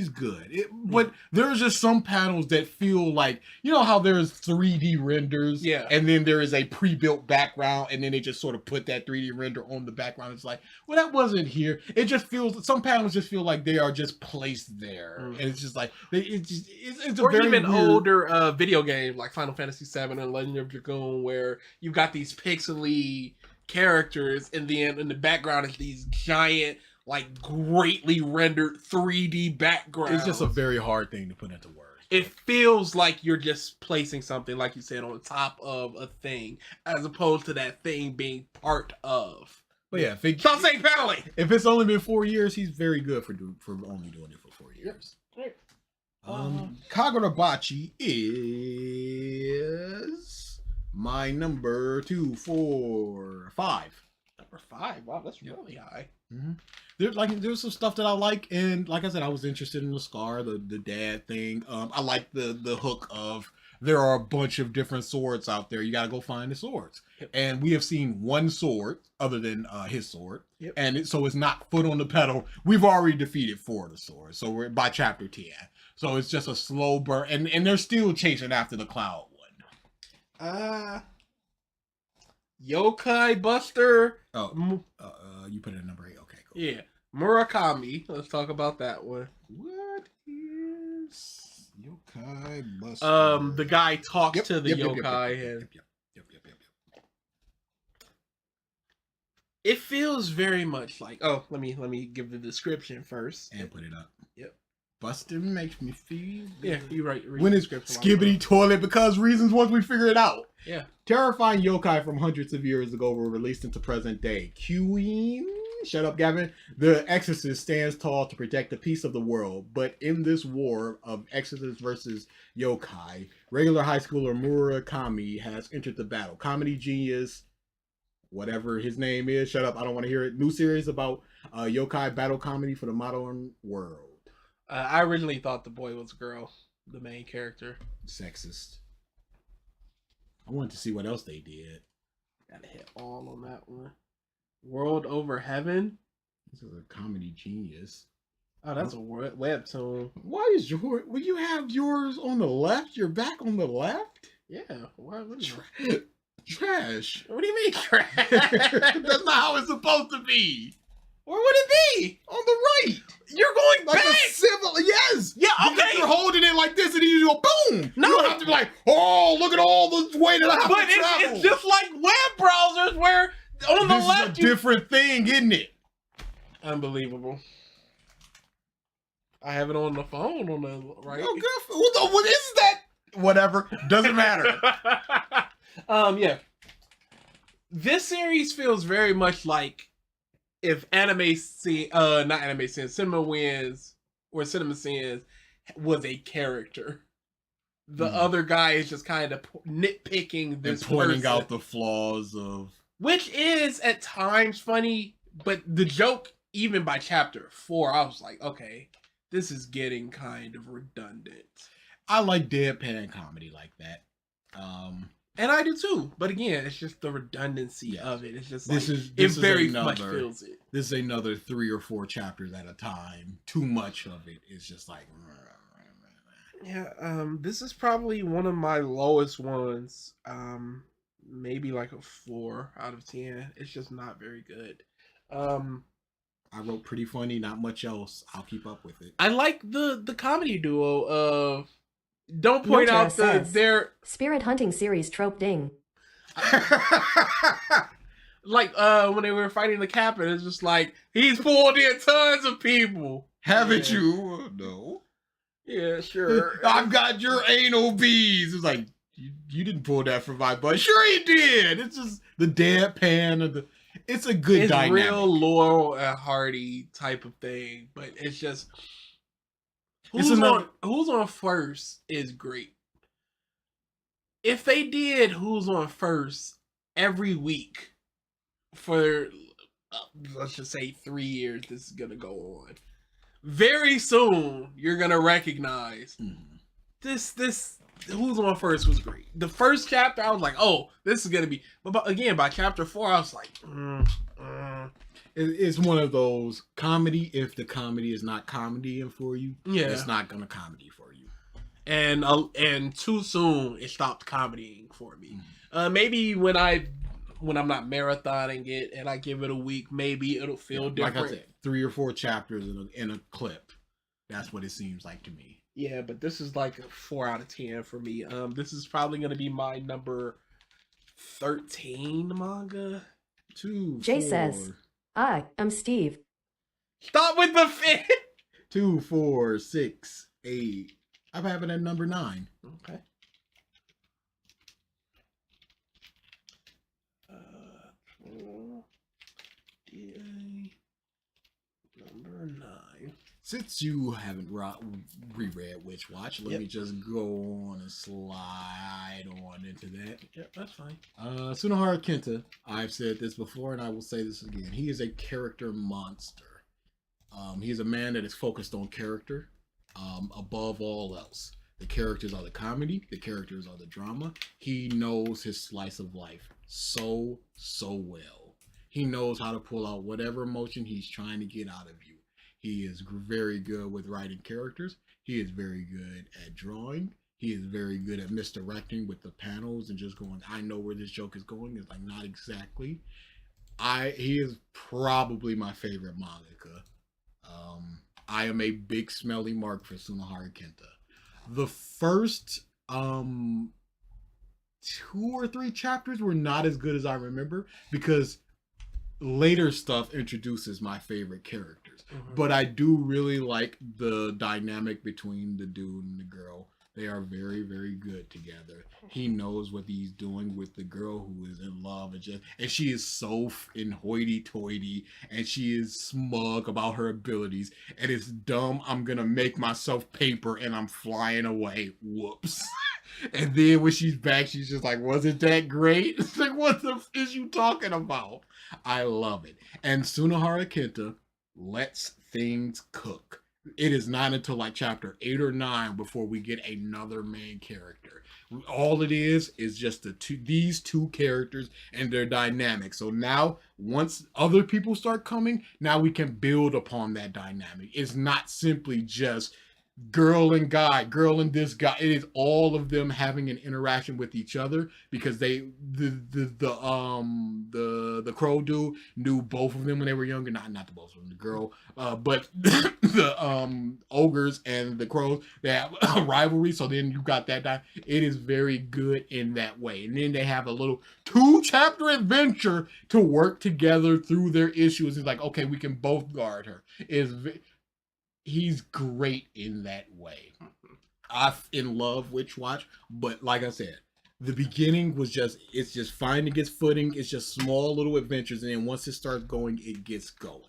good. But there's just some panels that feel like, you know how there's 3D renders? Yeah. And then there is a pre-built background, and then they just sort of put that 3D render on the background. It's like, well, that wasn't here. It just feels, some panels just feel like they are just placed there. Mm-hmm. And it's just like, it's a or very even weird... older video games like Final Fantasy VII and Legend of Dragoon, where you've got these pixely characters, and then in the background is these giant, like greatly rendered 3D backgrounds. It's just a very hard thing to put into words. It feels like you're just placing something, like you said, on top of a thing, as opposed to that thing being part of. But yeah, stop saying paneling. If it's only been 4 years, he's very good for only doing it for 4 years. Yep. Kagurabachi is my number 2, 4, 5. Number 5. Wow, that's really high. Mm-hmm. There's some stuff that I like, and like I said, I was interested in the scar, the dad thing. I like the hook of there are a bunch of different swords out there. You got to go find the swords, and we have seen one sword other than his sword, and so it's not foot on the pedal. We've already defeated 4 of the swords, so we're by chapter 10. So it's just a slow burn, and they're still chasing after the cloud one. Yokai Buster. Oh, you put it at number 8. Okay, cool. Yeah, Murakami. Let's talk about that one. What is Yokai Buster? The guy talks to the yokai and Yep. it feels very much like. Oh, let me give the description first And put it up. Yep. Busting makes me feel. Yeah, you're right. When it's skibbity toilet because reasons once we figure it out. Yeah. Terrifying yokai from hundreds of years ago were released into present day. Queen, shut up, Gavin. The Exorcist stands tall to protect the peace of the world, but in this war of Exorcist versus yokai, regular high schooler Murakami has entered the battle. Comedy genius, whatever his name is, shut up, I don't want to hear it. New series about yokai battle comedy for the modern world. I originally thought the boy was a girl, the main character. Sexist. I wanted to see what else they did. Gotta hit all on that one. World Over Heaven. This is a comedy genius. Oh, that's a webtoon. Why is your? Will you have yours on the left? Your back on the left? Yeah. Why would Trash. What do you mean trash? That's not how it's supposed to be. Where would it be? On the right. You're going Like back. a civil. Yes. Yeah. Because Okay. you're holding it like this, and then you go boom. No. You don't have to be like, oh, look at all the way that I have But to travel. it's just like web browsers where on the this left is a different thing, isn't it? Unbelievable. I have it on the phone on the right. Oh, good. What is that? Whatever. Doesn't matter. Yeah. This series feels very much like if Cinema Wins or Cinema Sins was a character. The other guy is just kind of nitpicking this and pointing person, out the flaws of, which is at times funny, but the joke, even by chapter 4, I was like, okay, this is getting kind of redundant. I like deadpan comedy like that. And I do too, but again, it's just the redundancy of it. It's just This like, is it very much feels it. This is another 3 or 4 chapters at a time. Too much of it is just like. Yeah, this is probably one of my lowest ones. Maybe like a 4 out of 10. It's just not very good. I wrote pretty funny, not much else. I'll keep up with it. I like the comedy duo of. Don't point out their Spirit Hunting series trope ding. like when they were fighting the captain, it's just like he's pulled in tons of people. Haven't you? No. Yeah, sure. I've got your anal bees. It's like you didn't pull that from my butt. Sure he did. It's just the deadpan of the. It's a good dynamic. Real Laurel and Hardy type of thing, but it's just who's on first is great. If they did Who's on First every week for let's just say 3 years, this is gonna go on. Very soon, you're gonna recognize this. Who's on First was great. The first chapter, I was like, "Oh, this is gonna be." But again, by chapter 4, I was like, It's one of those comedy. If the comedy is not comedying for you, it's not gonna comedy for you. And too soon, it stopped comedying for me. Maybe when I'm not marathoning it and I give it a week, maybe it'll feel different. Like I said, 3 or 4 chapters in a clip. That's what it seems like to me. Yeah, but this is like a 4 out of 10 for me. This is probably gonna be my number 13 manga. Jay says, I'm Steve. Stop with the fit. 2, 4, 6, 8. I'm having it at number 9. Okay. Number 9. Since you haven't reread Witch Watch, let me just go on and slide on into that. Yep, that's fine. Tsunohara Kenta, I've said this before and I will say this again. He is a character monster. He is a man that is focused on character above all else. The characters are the comedy. The characters are the drama. He knows his slice of life so well. He knows how to pull out whatever emotion he's trying to get out of you. He is very good with writing characters. He is very good at drawing. He is very good at misdirecting with the panels and just going, I know where this joke is going. It's like, not exactly. He is probably my favorite mangaka. I am a big smelly mark for Tsunohara Kenta. The first 2 or 3 chapters were not as good as I remember because later stuff introduces my favorite characters. But I do really like the dynamic between the dude and the girl. They are very, very good together. He knows what he's doing with the girl who is in love, and she is so hoity-toity, and she is smug about her abilities, and it's dumb. I'm gonna make myself paper, and I'm flying away. Whoops. And then when she's back, she's just like, wasn't that great? It's like, what the is you talking about? I love it. And Tsunohara Kenta lets things cook. It is not until like chapter 8 or 9 before we get another main character. All it is just these two characters and their dynamic. So now, once other people start coming, now we can build upon that dynamic. It's not simply just girl and guy, girl and this guy. It is all of them having an interaction with each other because the crow dude knew both of them when they were younger. Not the both of them, the girl, but the ogres and the crows, they have a rivalry. So then you got that. It is very good in that way. And then they have a little 2-chapter adventure to work together through their issues. It's like, okay, we can both guard her. He's great in that way. I'm in love with Watch, but like I said, the beginning was it's just finding its footing. It's just small little adventures, and then once it starts going, it gets going.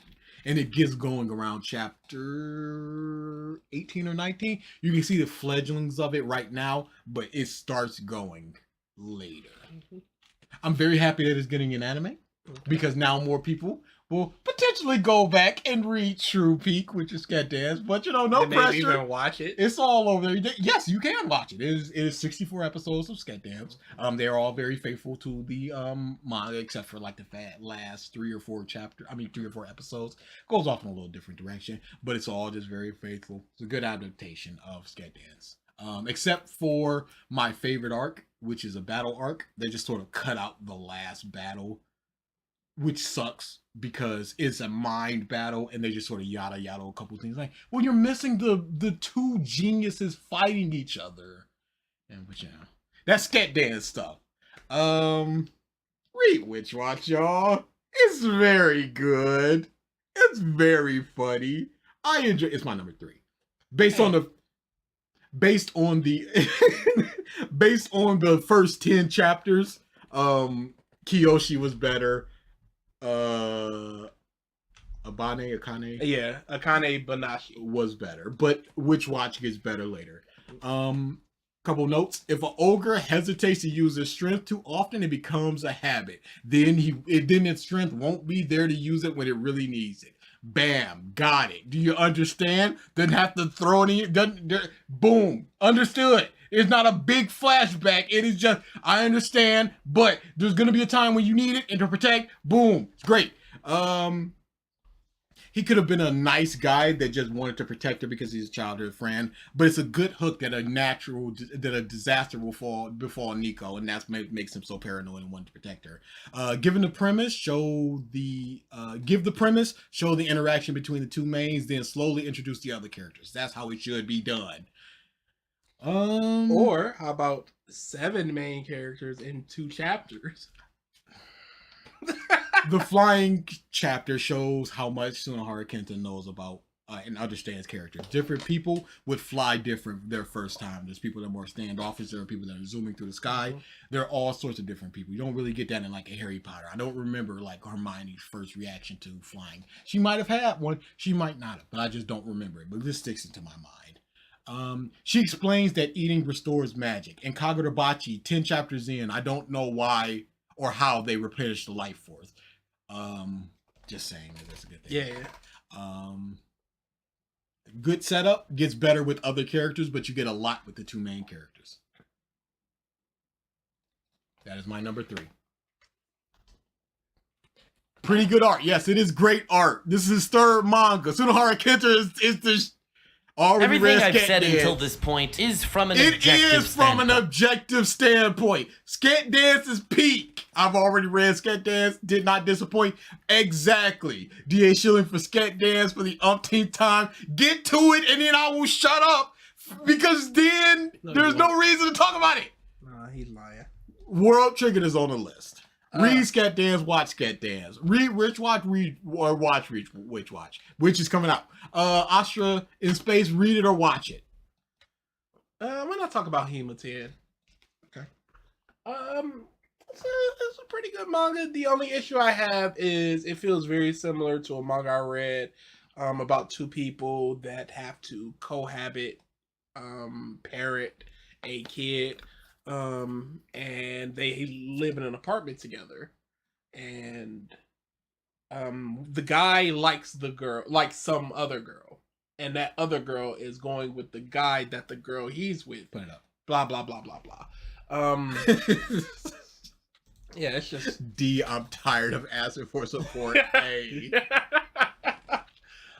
And it gets going around chapter 18 or 19. You can see the fledglings of it right now, but it starts going later. I'm very happy that it's getting an anime, because now more people will potentially go back and read True Peak, which is Sket Dance, but no pressure. Maybe even watch it. It's all over there. Yes, you can watch it. It is 64 episodes of Sket Dance. They're all very faithful to the manga, except for like the last 3 or 4 episodes. Goes off in a little different direction, but it's all just very faithful. It's a good adaptation of Sket Dance. Except for my favorite arc, which is a battle arc. They just sort of cut out the last battle, which sucks because it's a mind battle and they just sort of yada a couple things like, well, you're missing the 2 geniuses fighting each other. But that's Sket Dance stuff. Read Witch Watch, y'all. It's very good. It's very funny. I enjoy. It's my number 3, based on the first 10 chapters. Kyoshi was better. Akane. Yeah, Akane Barashi was better, but Witch Watch gets better later. Couple notes: if an ogre hesitates to use his strength too often, it becomes a habit. Then its strength won't be there to use it when it really needs it. Bam, got it. Do you understand? Doesn't have to throw any. Boom, understood. It's not a big flashback. It is just, I understand, but there's gonna be a time when you need it and to protect. Boom, it's great. He could have been a nice guy that just wanted to protect her because he's a childhood friend, but it's a good hook that a disaster will befall Nico, and that's makes him so paranoid and want to protect her. Give the premise, show the interaction between the 2 mains, then slowly introduce the other characters. That's how it should be done. Or how about 7 main characters in 2 chapters? The flying chapter shows how much Tsunohara Kenta knows about and understands characters. Different people would fly different their first time. There's people that are more standoffish. There are people that are zooming through the sky. There are all sorts of different people. You don't really get that in like a Harry Potter. I don't remember like Hermione's first reaction to flying. She might have had one. She might not have, but I just don't remember it. But this sticks into my mind. She explains that eating restores magic. In Kagurabachi, 10 chapters in, I don't know why or how they replenish the life force. Just saying that that's a good thing. Yeah. Good setup, gets better with other characters, but you get a lot with the 2 main characters. That is my number 3. Pretty good art. Yes, it is great art. This is his 3rd manga. Tsunohara Kenta is the... Already Everything read I've Sket said Dance. until this point is from an It objective is from an standpoint. objective standpoint. Sket Dance is peak. I've already read Sket Dance. Did not disappoint. Exactly. DA Shilling for Sket Dance for the umpteenth time. Get to it, and then I will shut up because then there's no reason to talk about it. Nah, he's lying. World Trigger is on the list. Read Sket Dance, watch Sket Dance. Read Witch Watch, watch Witch Watch. Which is coming out. Astra in Space, read it or watch it. When I talk about Hima Tin. Okay. It's a pretty good manga. The only issue I have is it feels very similar to a manga I read about two people that have to cohabit, parent a kid, and they live in an apartment together, and the guy likes the girl, like some other girl, and that other girl is going with the guy that the girl he's with. Put it up. Blah blah blah blah blah. Yeah, it's just D. I'm tired of asking for support. Hey.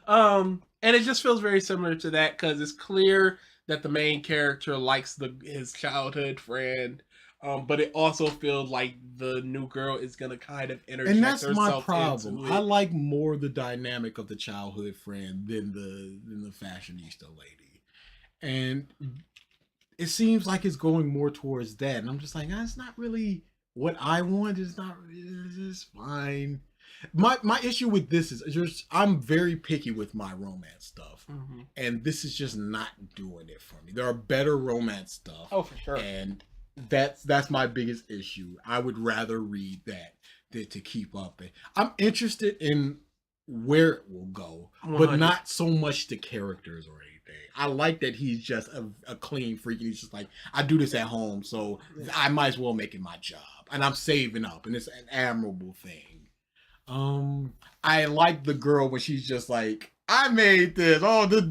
And it just feels very similar to that because it's clear that the main character likes his childhood friend, but it also feels like the new girl is gonna kind of interject And that's my herself problem. into it. I like more the dynamic of the childhood friend than the fashionista lady, and it seems like it's going more towards that. And I'm just like, it's not really what I want. It's not. It's fine. My issue with this is just I'm very picky with my romance stuff, and this is just not doing it for me. There are better romance stuff. Oh, for sure. And that's my biggest issue. I would rather read that than to keep up. I'm interested in where it will go, but 100. not so much the characters or anything. I like that he's just a clean freak, and he's just like, I do this at home, so I might as well make it my job, and I'm saving up, and it's an admirable thing. I like the girl when she's just like, I made this. Oh, this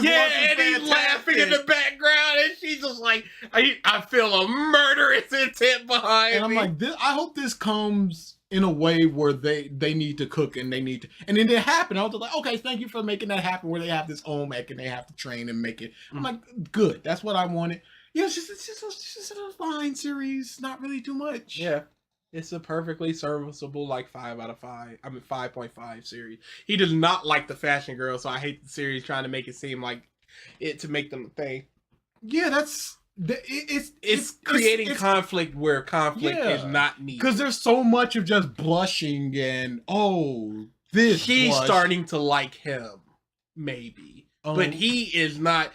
Yeah, and he's laughing in the background, and she's just like, I feel a murderous intent behind And I'm me. like, I hope this comes in a way where they need to cook and they need to, and then it happened. I was like, okay, thank you for making that happen, where they have this home ec and they have to train and make it. I'm like, good. That's what I wanted. Yeah, it's just a fine series. Not really too much. Yeah. It's a perfectly serviceable, like 5 out of 5. I mean, 5.5 series. He does not like the fashion girl, so I hate the series trying to make it seem like it to make them a thing. Yeah, it's creating conflict where conflict is not needed. Because there's so much of just blushing and this. She's blush. starting to like him, maybe. But he is not.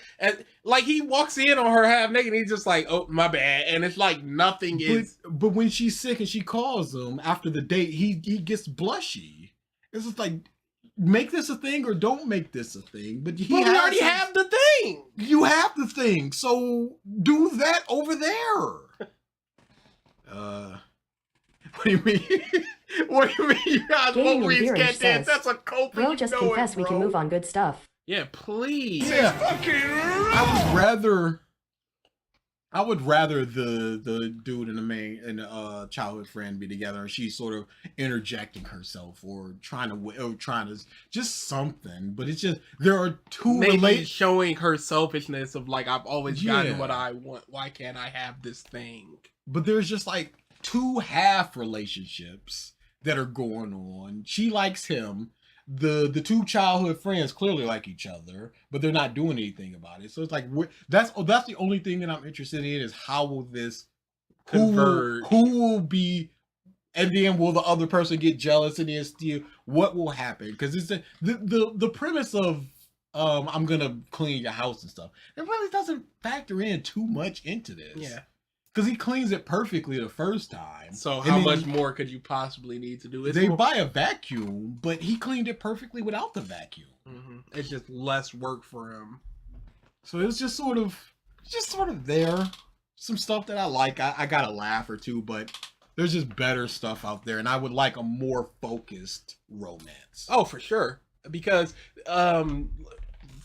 Like, he walks in on her half naked and he's just like, oh, my bad. And it's like nothing is. But when she's sick and she calls him after the date, he gets blushy. It's just like, make this a thing or don't make this a thing. But we already have the thing. You have the thing. So do that over there. What do you mean? What do you mean? You guys Gaming won't read Beer Sket says, Dance? That's a cult. Bro, just confess we can move on good stuff. Yeah, please. Yeah. I would rather the dude and the childhood friend be together, and she's sort of interjecting herself or trying to just something. But it's just there are two maybe showing her selfishness of like, I've always gotten Yeah. what I want. Why can't I have this thing? But there's just like two half relationships that are going on. She likes him. The two childhood friends clearly like each other, but they're not doing anything about it. So it's like that's the only thing that I'm interested in is how will this Converge. Who will be, and then will the other person get jealous and then steal? What will happen? Because it's the premise of I'm gonna clean your house and stuff. It really doesn't factor in too much into this. Yeah. Because he cleans it perfectly the first time. So And how then much more could you possibly need to do? It's they more- buy a vacuum, but he cleaned it perfectly without the vacuum. It's just less work for him. So it's just sort of there. Some stuff that I like. I got a laugh or two, but there's just better stuff out there, and I would like a more focused romance. Oh, for sure. Because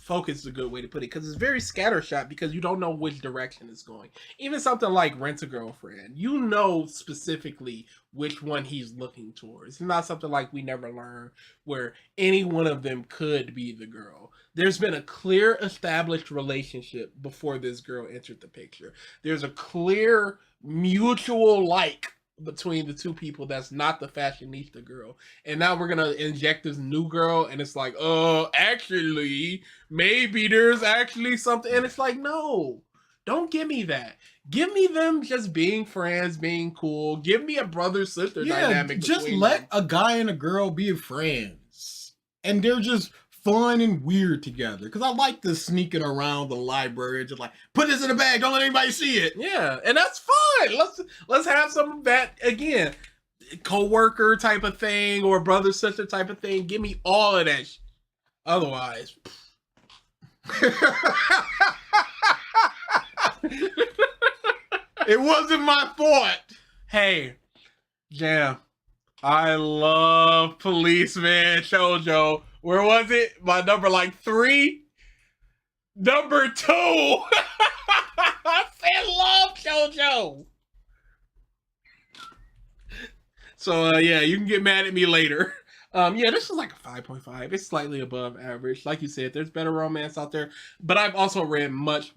focus is a good way to put it, because it's very scattershot because you don't know which direction it's going. Even something like Rent a Girlfriend, you know specifically which one he's looking towards. It's not something like We Never Learn where any one of them could be the girl. there's been a clear established relationship before this girl entered the picture. There's a clear mutual like between the two people that's not the fashionista girl. And now we're gonna inject this new girl, and it's like, actually, maybe there's actually something. And it's like, no, don't give me that. Give me them just being friends, being cool. Give me a brother-sister dynamic. Just let a guy and a girl be friends. And they're just fun and weird together. Because I like the sneaking around the library and just like, put this in a bag, don't let anybody see it. Yeah, and that's fun. Let's have some of that again. Co-worker type of thing or brother-sister type of thing. Give me all of that. Otherwise... It wasn't my fault. Hey, Jam, I love Policeman Chojo. Where was it? My number 3? Number 2. I said love Chojo. So yeah, you can get mad at me later. Yeah, this is like a 5.5. It's slightly above average. Like you said, there's better romance out there, but I've also read much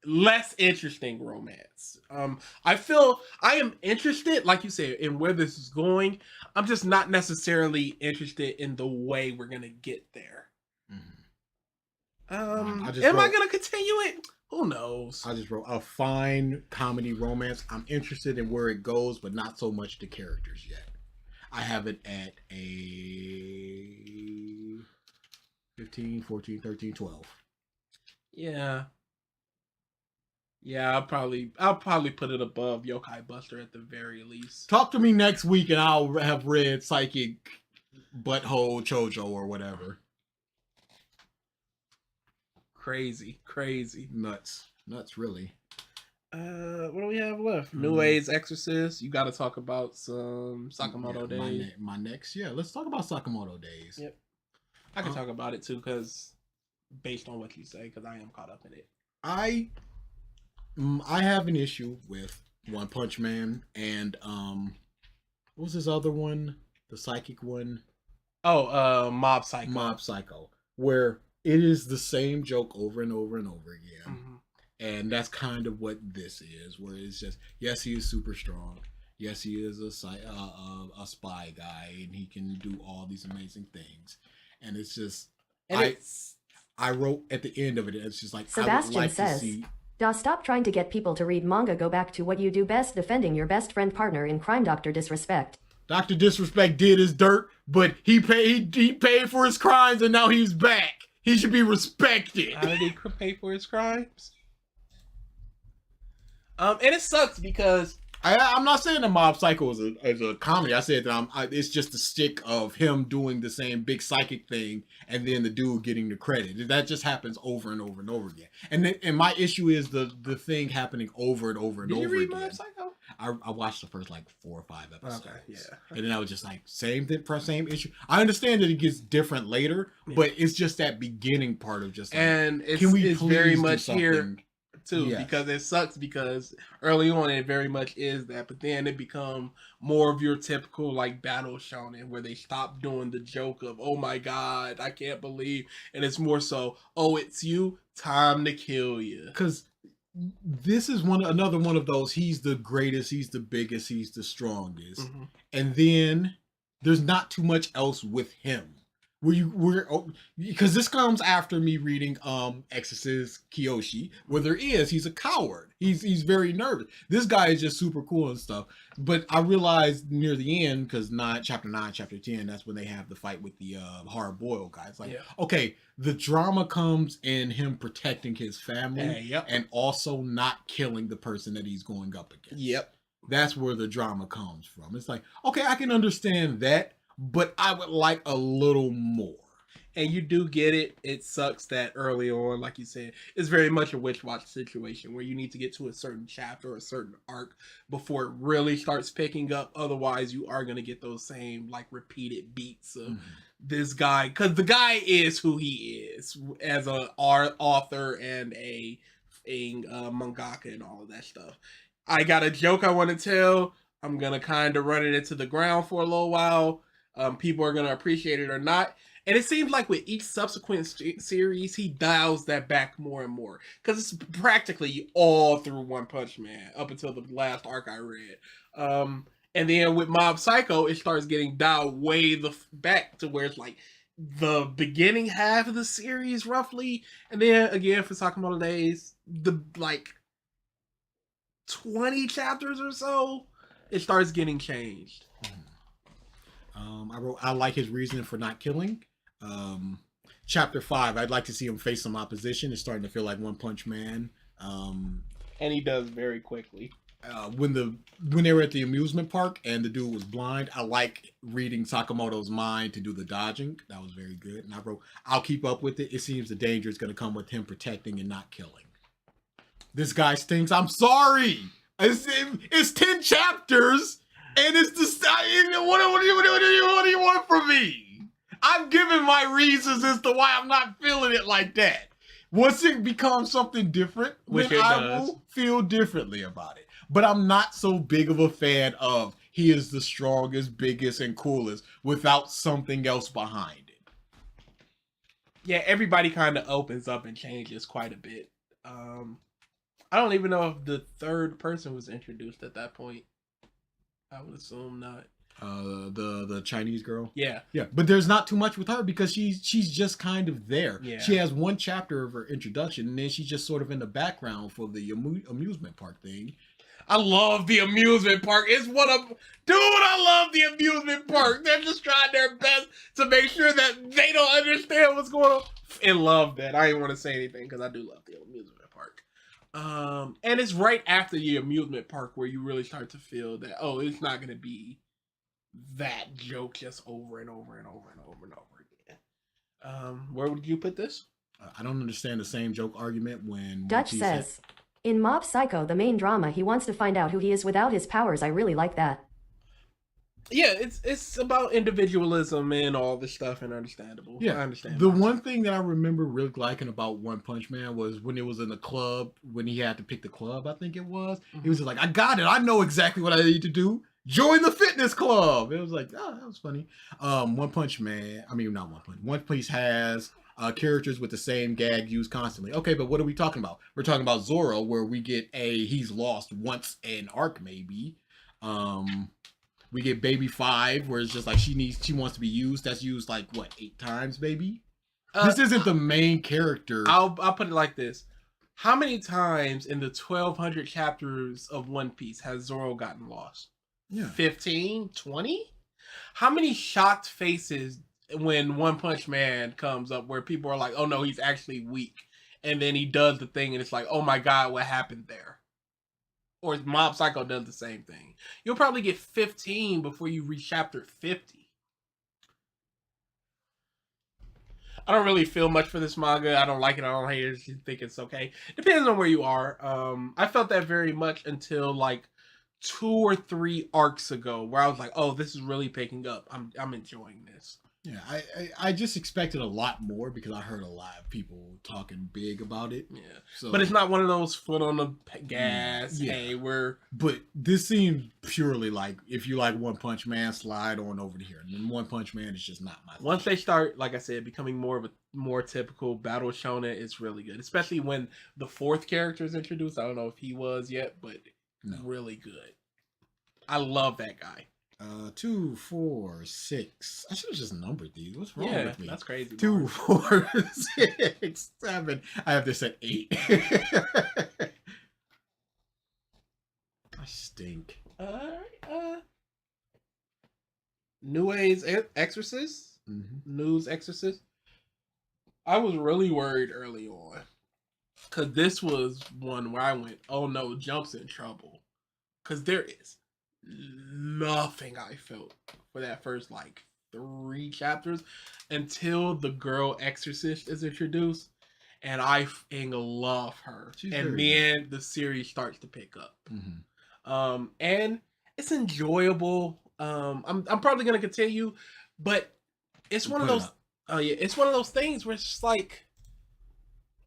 less interesting romance. I feel I am interested, like you said, in where this is going. I'm just not necessarily interested in the way we're gonna get there. Am I gonna continue it? Who knows? I just wrote a fine comedy romance. I'm interested in where it goes, but not so much the characters yet. I have it at a 15, 14, 13, 12. Yeah. Yeah, I'll probably put it above Yokai Buster at the very least. Talk to me next week and I'll have read Psychic Butthole Chojo or whatever. Crazy. Nuts, really. What do we have left? New Age Exorcist. You got to talk about some Sakamoto Days. My next, let's talk about Sakamoto Days. Yep, I can talk about it too, because based on what you say, because I am caught up in it. I have an issue with One Punch Man and what was this other one? The psychic one? Oh, Mob Psycho. Mob Psycho, where it is the same joke over and over and over again. Mm-hmm. And that's kind of what this is, where it's just, yes, he is super strong. Yes, he is a spy guy, and he can do all these amazing things. And it's just, I wrote at the end of it, it's just like, Sebastian I would like says, to see... stop trying to get people to read manga. Go back to what you do best, defending your best friend partner in crime, Dr. Disrespect. Dr. Disrespect did his dirt, but he paid for his crimes, and now he's back. He should be respected. How did he pay for his crimes? And it sucks because I'm not saying the Mob Psycho is a comedy. I said that it's just the stick of him doing the same big psychic thing and then the dude getting the credit. That just happens over and over and over again. And my issue is the thing happening over and over and over again. Did you read Mob Psycho? I watched the first 4 or 5 episodes. Okay, yeah. And then I was just like, same issue. I understand that it gets different later, but it's just that beginning part of just like, and it's very much here too, because it sucks because early on it very much is that, but then it become more of your typical like battle shonen where they stop doing the joke of, oh my god, I can't believe, and it's more so, oh, it's you, time to kill you. Because this is another one of those, he's the greatest, he's the biggest, he's the strongest, and then there's not too much else with him. Because this comes after me reading Exorcist Kyoshi, where he's a coward. He's very nervous. This guy is just super cool and stuff. But I realized near the end, because chapter 9, chapter 10, that's when they have the fight with the hard boiled guy. It's like, okay, the drama comes in him protecting his family and also not killing the person that he's going up against. Yep. That's where the drama comes from. It's like, okay, I can understand that, but I would like a little more. And you do get it. It sucks that early on, like you said, it's very much a witch watch situation where you need to get to a certain chapter or a certain arc before it really starts picking up. Otherwise, you are going to get those same like repeated beats of this guy. Because the guy is who he is as a author and a mangaka and all of that stuff. I got a joke I want to tell. I'm going to kind of run it into the ground for a little while. People are going to appreciate it or not. And it seems like with each subsequent series, he dials that back more and more. Because it's practically all through One Punch Man, up until the last arc I read. And then with Mob Psycho, it starts getting dialed way back to where it's like the beginning half of the series, roughly. And then, again, for Sakamoto Days, the, like, 20 chapters or so, it starts getting changed. I like his reason for not killing. Chapter 5, I'd like to see him face some opposition. It's starting to feel like One Punch Man. And he does very quickly. When they were at the amusement park and the dude was blind, I like reading Sakamoto's mind to do the dodging. That was very good. And I wrote, I'll keep up with it. It seems the danger is going to come with him protecting and not killing. This guy stinks. I'm sorry. It's 10 chapters. And it's the what do you want from me? I've given my reasons as to why I'm not feeling it like that. Once it becomes something different, which then I will feel differently about it. But I'm not so big of a fan of he is the strongest, biggest, and coolest without something else behind it. Yeah, everybody kind of opens up and changes quite a bit. I don't even know if the third person was introduced at that point. I would assume not. The Chinese girl. Yeah. But there's not too much with her because she's just kind of there. Yeah. She has one chapter of her introduction, and then she's just sort of in the background for the amusement park thing. I love the amusement park. It's I love the amusement park. They're just trying their best to make sure that they don't understand what's going on. And love that. I didn't want to say anything because I do love the amusement park. And it's right after the amusement park where you really start to feel that, oh, it's not going to be that joke just over and over and over and over and over again. Where would you put this? I don't understand the same joke argument when Dutch says, in Mob Psycho, the main drama, he wants to find out who he is without his powers. I really like that. Yeah, it's about individualism and all this stuff, and understandable. Yeah, I understand. The one thing that I remember really liking about One Punch Man was when it was in the club, when he had to pick the club, I think it was. Mm-hmm. He was just like, I got it. I know exactly what I need to do. Join the fitness club. It was like, oh, that was funny. One Punch has characters with the same gag used constantly. Okay, but what are we talking about? We're talking about Zoro, where we get he's lost once an arc, maybe. We get Baby 5, where it's just like she wants to be used. That's used like what, 8 times, maybe? This isn't the main character. I'll put it like this. How many times in the 1200 chapters of One Piece has Zoro gotten lost? Yeah. 15? 20? How many shocked faces when One Punch Man comes up where people are like, oh no, he's actually weak. And then he does the thing and it's like, oh my god, what happened there? Or Mob Psycho does the same thing. You'll probably get 15 before you reach chapter 50. I don't really feel much for this manga. I don't like it. I don't hate it. I just think it's okay. Depends on where you are. I felt that very much until like 2 or 3 arcs ago, where I was like, "Oh, this is really picking up. I'm enjoying this." Yeah, I just expected a lot more because I heard a lot of people talking big about it. Yeah, so, but it's not one of those foot on the gas. Yeah. Hey, But this seems purely like if you like One Punch Man, slide on over to here. And One Punch Man is just not my thing. Once they start, like I said, becoming more typical battle shonen, it's really good. Especially when the 4th character is introduced. I don't know if he was yet, but really good. I love that guy. 2, 4, 6. I should have just numbered these. What's wrong with me? That's crazy. 2, 4, 6, 7. I have this at 8. I stink. Alright. Nue's Exorcist? Mm-hmm. News Exorcist? I was really worried early on. Because this was one where I went, oh no, Jump's in trouble. Because there is nothing I felt for that first like 3 chapters until the girl Exorcist is introduced, and I love her. And then the series starts to pick up. Mm-hmm. And it's enjoyable. I'm probably gonna continue, but it's one of those. It's one of those things where it's just like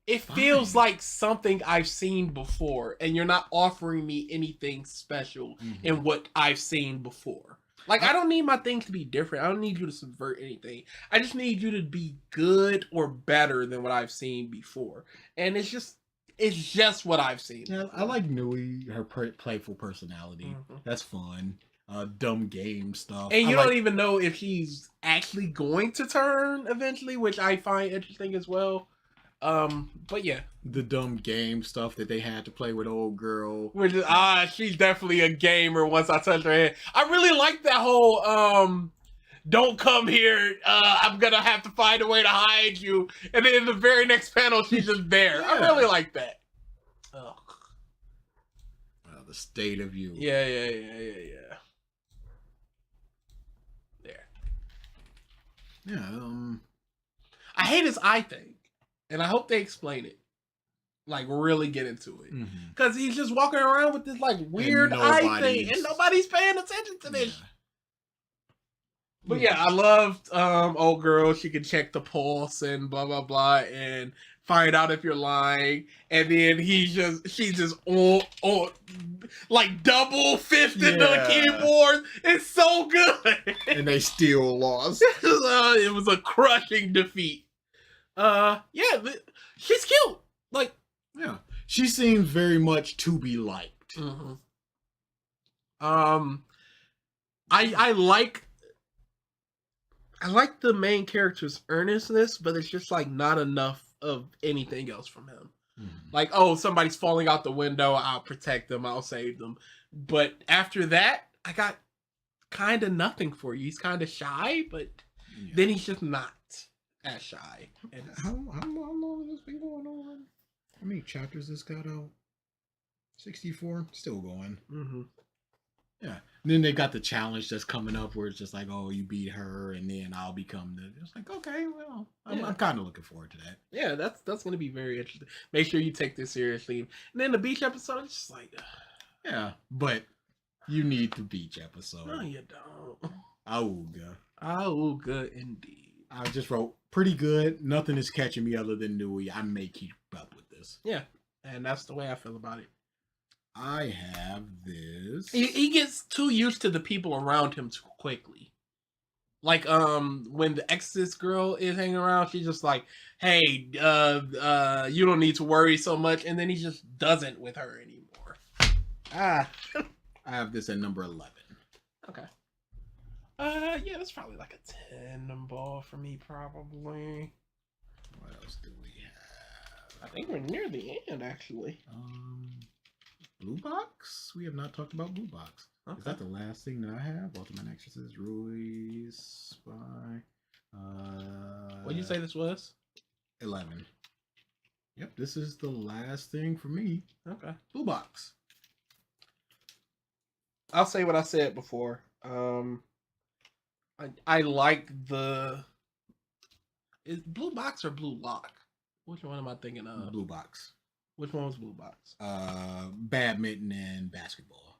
it feels like something I've seen before, and you're not offering me anything special in what I've seen before. Like, I don't need my things to be different. I don't need you to subvert anything. I just need you to be good or better than what I've seen before. And it's just what I've seen. Yeah, I like Nui, her playful personality. That's fun. Dumb game stuff. And you don't even know if she's actually going to turn eventually, which I find interesting as well. But yeah, the dumb game stuff that they had to play with old girl. Which is she's definitely a gamer once I touch her head. I really like that whole don't come here, I'm gonna have to find a way to hide you. And then in the very next panel she's just there. I really like that. Oh. The state of you. Yeah. There. Yeah, I hate his eye thing. And I hope they explain it. Like, really get into it. Because he's just walking around with this, like, weird eye thing. And nobody's paying attention to this. Yeah. But yeah, I loved old girl. She can check the pulse and blah, blah, blah. And find out if you're lying. And then she's just on like, double fisted the keyboard. It's so good. And they still lost. It was a crushing defeat. She's cute. Like, yeah, she seems very much to be liked. I like the main character's earnestness, but it's just like not enough of anything else from him. Like, oh, somebody's falling out the window, I'll protect them, I'll save them. But after that, I got kind of nothing for you. He's kind of shy, but then he's just not as shy. And how long has this been going on? How many chapters this got out? 64, still going. Yeah. And then they got the challenge that's coming up where it's just like, oh, you beat her, and then I'll become the. It's like, okay, well, I'm kind of looking forward to that. Yeah, that's gonna be very interesting. Make sure you take this seriously. And then the beach episode, it's just like, yeah, but you need the beach episode. No, you don't. Auga indeed. I just wrote pretty good. Nothing is catching me other than Nui. I may keep up with this. Yeah, and that's the way I feel about it. I have this. He gets too used to the people around him too quickly. Like, when the Exorcist girl is hanging around, she's just like, hey, you don't need to worry so much. And then he just doesn't with her anymore. I have this at number 11. Okay. Yeah, that's probably like a 10 ball for me, probably. What else do we have? I think we're near the end, actually. Blue Box? We have not talked about Blue Box. Okay. Is that the last thing that I have? Ultimate Exorcist, Rui, Spy. What did you say this was? 11. Yep, this is the last thing for me. Okay. Blue Box. I'll say what I said before. I like the... Is Blue Box or Blue Lock? Which one am I thinking of? Blue Box. Which one was Blue Box? Badminton and basketball.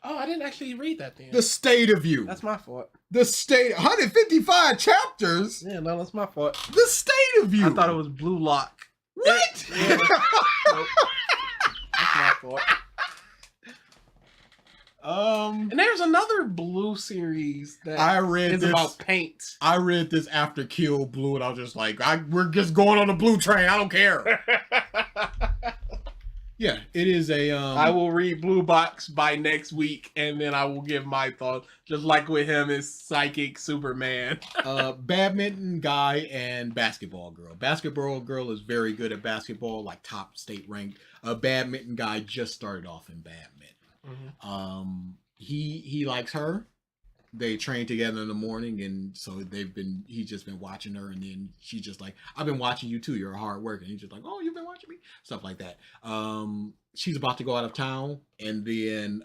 Oh, I didn't actually read that then. The State of You. That's my fault. The State... 155 chapters? Yeah, no, that's my fault. The State of You. I thought it was Blue Lock. What? Yeah. Nope. That's my fault. And there's another Blue series that is about paint. I read this after Kill Blue, and I was just like, we're just going on the Blue train. I don't care. Yeah, it is a. I will read Blue Box by next week, and then I will give my thoughts. Just like with him is Psychic Superman. Badminton guy and basketball girl. Basketball girl is very good at basketball, like top state ranked. Badminton guy just started off in badminton. He likes her. They train together in the morning, and so he's just been watching her, and then she's just like, I've been watching you too, you're a hard worker. And he's just like, oh, you've been watching me? Stuff like that. She's about to go out of town, and then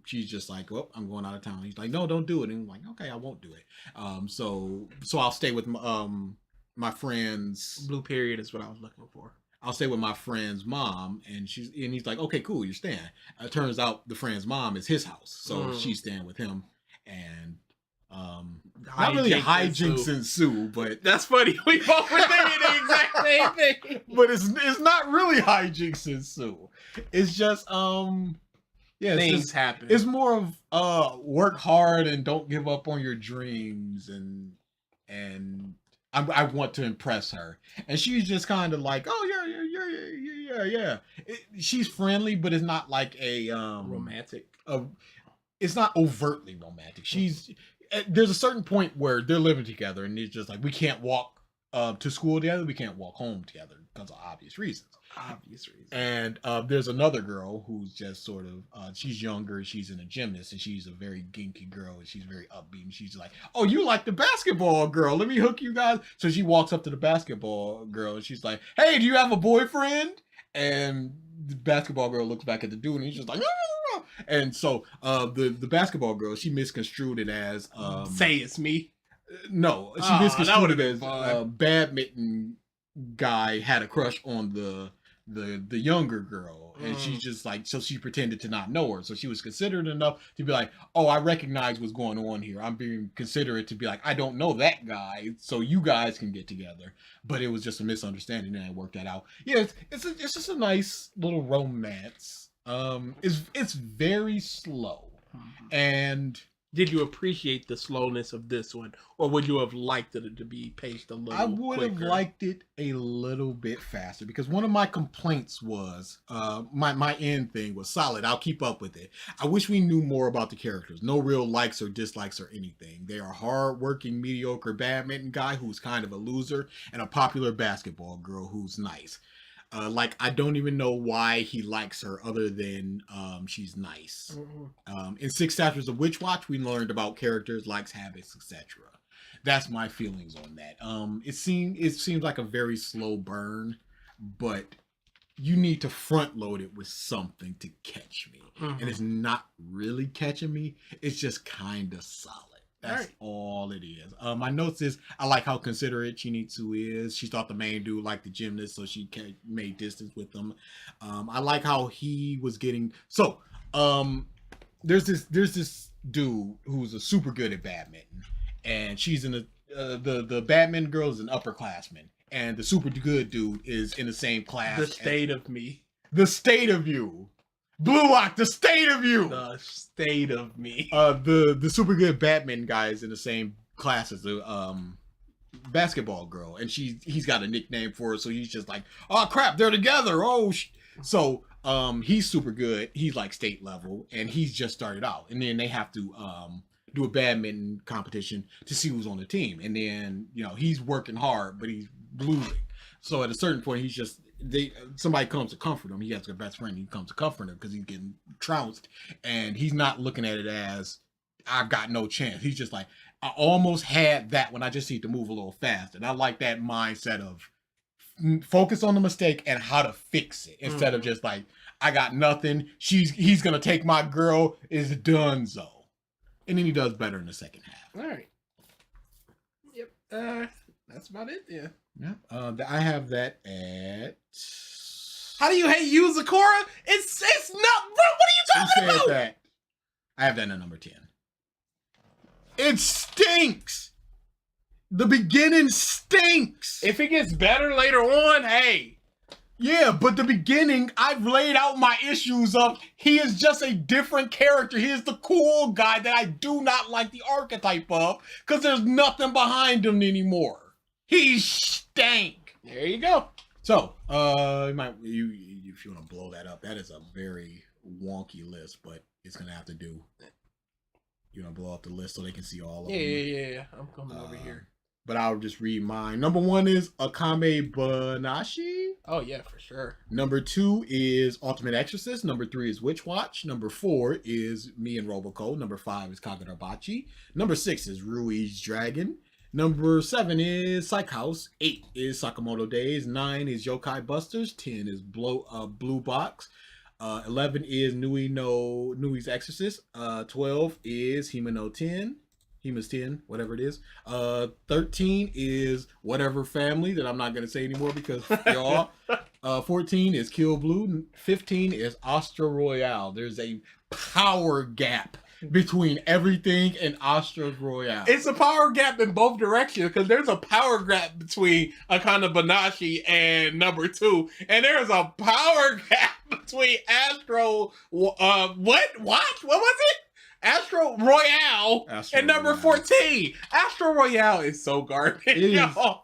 she's just like, well, I'm going out of town. He's like, no, don't do it. And I'm like, okay, I won't do it. So I'll stay with my friend's... Blue period is what I was looking for. I'll stay with my friend's mom, and he's like, okay, cool, you're staying. It turns out the friend's mom is his house, so she's staying with him, and not really hijinks ensue, but that's funny. We both were thinking the exact same thing, but it's not really hijinks ensue. It's just things happen. It's more of work hard and don't give up on your dreams, and I want to impress her, and she's just kind of like, oh yeah. She's friendly, but it's not like a romantic. It's not overtly romantic. There's a certain point where they're living together, and it's just like, we can't walk to school together, we can't walk home together because of obvious reasons. And there's another girl who's just sort of she's younger, she's in a gymnast, and she's a very ginky girl, and she's very upbeat, and she's like, oh, you like the basketball girl, let me hook you guys. So she walks up to the basketball girl, and she's like, hey, do you have a boyfriend? And the basketball girl looks back at the dude, and he's just like, no. And so the basketball girl, she misconstrued it as say it's me. No, she misconstrued it as badminton guy had a crush on the younger girl, and she's just like, so she pretended to not know her, so she was considerate enough to be like, oh, I recognize what's going on here, I'm being considerate to be like, I don't know that guy, so you guys can get together. But it was just a misunderstanding, and I worked that out. Yeah, it's just a nice little romance. It's very slow. And did you appreciate the slowness of this one, or would you have liked it to be paced a little quicker? I would have liked it a little bit faster, because one of my complaints was my end thing was solid. I'll keep up with it. I wish we knew more about the characters. No real likes or dislikes or anything. They are hard-working, mediocre badminton guy who's kind of a loser, and a popular basketball girl who's nice. I don't even know why he likes her other than she's nice. In 6 chapters of Witch Watch, we learned about characters, likes, habits, etc. That's my feelings on that. It seems like a very slow burn, but you need to front load it with something to catch me. And it's not really catching me. It's just kind of solid. That's all it is. My notes is, I like how considerate Shinizu is. She thought the main dude liked the gymnast, so she made distance with him. I like how he was getting... So, there's this dude who's a super good at badminton, and she's in the badminton girl is an upperclassman, and the super good dude is in the same class. The state of me. The state of you. Blue Lock, the state of you. The state of me. The super good badminton guy is in the same class as the basketball girl, and he's got a nickname for her, so he's just like, oh crap, they're together. So he's super good. He's like state level, and he's just started out, and then they have to do a badminton competition to see who's on the team, and then he's working hard, but he's losing. So at a certain point, he's just somebody comes to comfort him. He has a best friend. He comes to comfort him because he's getting trounced, and he's not looking at it as I've got no chance. He's just like, I almost had that when I just need to move a little fast. And I like that mindset of focus on the mistake and how to fix it instead of just like, I got nothing. He's gonna take my girl. Is donezo. And then he does better in the second half. All right. Yep. That's about it. Yeah. Yeah. I have that at. How do you hate Yozukura? It's not, bro. What are you talking about? Who said that? I have that at number 10. It stinks. The beginning stinks. If it gets better later on, hey. Yeah, but the beginning, I've laid out my issues of he is just a different character. He is the cool guy that I do not like the archetype of because there's nothing behind him anymore. He stank. There you go. So, if you want to blow that up, that is a very wonky list, but it's gonna have to do. You want to blow up the list so they can see all of them. Yeah. I'm coming over here. But I'll just read mine. Number 1 is Akane Barashi. Oh yeah, for sure. Number 2 is Ultimate Exorcist. Number 3 is Witch Watch. Number 4 is Me and Roboco. Number 5 is KAGURABACHI. Number 6 is Ruri Dragon. Number 7 is Psych House. 8 is Sakamoto Days. 9 is Yokai Busters. 10 is Blue Box. 11 is Nui's Exorcist. 12 is Hima's 10, whatever it is. 13 is whatever family that I'm not going to say anymore because y'all. 14 is Kill Blue. 15 is Astro Royale. There's a power gap between everything and Astro Royale. It's a power gap in both directions because there's a power gap between Akane Barashi and number 2, and there's a power gap between Astro, what was it? Astro Royale and number 14. Astro Royale is so garbage, y'all.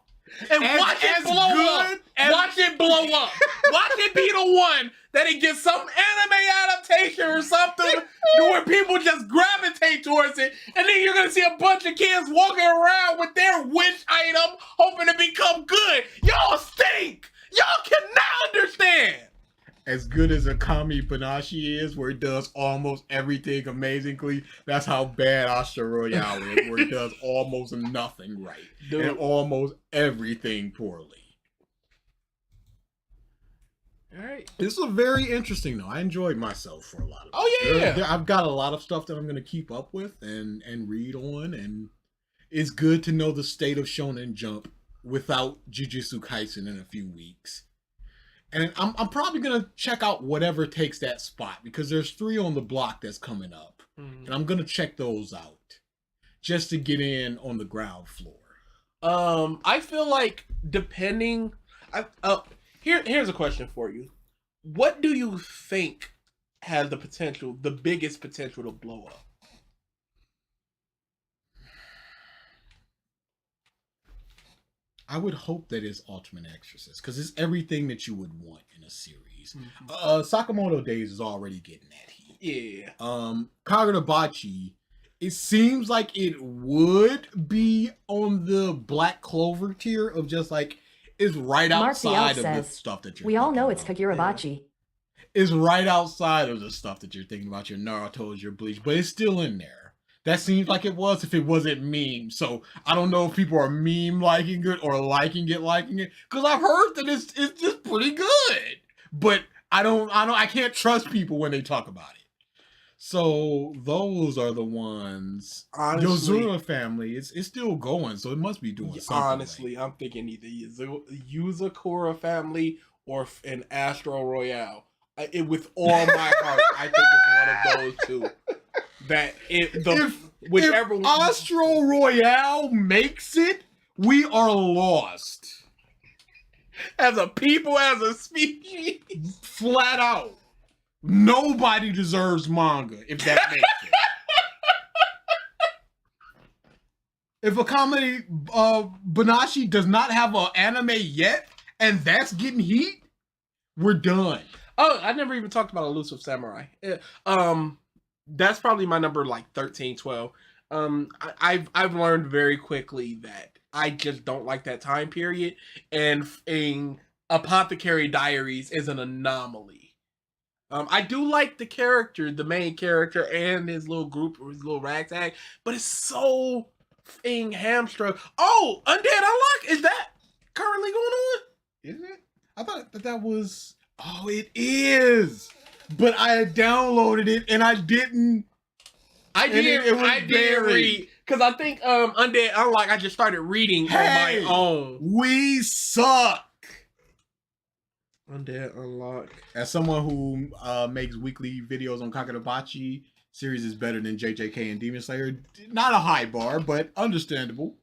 And watch it blow up. Watch it blow up. Watch it be the one that it gets some anime adaptation or something where people just gravitate towards it. And then you're going to see a bunch of kids walking around with their wish item hoping to become good. Y'all stink. Y'all cannot understand. As good as Akane Barashi is, where it does almost everything amazingly, that's how bad Astro Royale is, where it does almost nothing right. Dude. And almost everything poorly. All right. This was very interesting, though. I enjoyed myself for a lot of it. Oh, yeah. I've got a lot of stuff that I'm going to keep up with and read on, and it's good to know the state of Shonen Jump without Jujutsu Kaisen in a few weeks. And I'm probably going to check out whatever takes that spot, because there's 3 on the block that's coming up. And I'm going to check those out just to get in on the ground floor. I feel like depending... Here's a question for you. What do you think has the biggest potential to blow up? I would hope that it's Ultimate Exorcist, because it's everything that you would want in a series. Sakamoto Days is already getting that heat. Yeah. KAGURABACHI, it seems like it would be on the Black Clover tier of just like, it's right outside of the stuff that you're We all know it's about. KAGURABACHI. It's right outside of the stuff that you're thinking about, your Naruto's, your Bleach, but it's still in there. That seems like it was if it wasn't meme. So I don't know if people are meme liking it or liking it. Because I've heard that it's just pretty good. But I can't trust people when they talk about it. So those are the ones. Honestly, Yozukura family, it's still going, so it must be doing something. Honestly, I'm thinking either Yozukura family or an Astro Royale. With all my heart, I think it's one of those two. Whichever if Astro Royale makes it, we are lost. As a people, as a species. Flat out. Nobody deserves manga if that makes it. If Akane Barashi does not have an anime yet, and that's getting heat, we're done. Oh, I never even talked about Elusive Samurai. That's probably my number, like 13, 12. I've learned very quickly that I just don't like that time period, and Apothecary Diaries is an anomaly. I do like the main character, and his little group, or his little ragtag, but it's so hamstrung. Oh, Undead Unlock, is that currently going on? Is it? I thought that was. Oh, it is. But I had downloaded it and I didn't. I didn't read, because I think Undead Unlock I just started reading on my own. We suck. Undead Unlock. As someone who makes weekly videos on KAGURABACHI, series is better than JJK and Demon Slayer. Not a high bar, but understandable.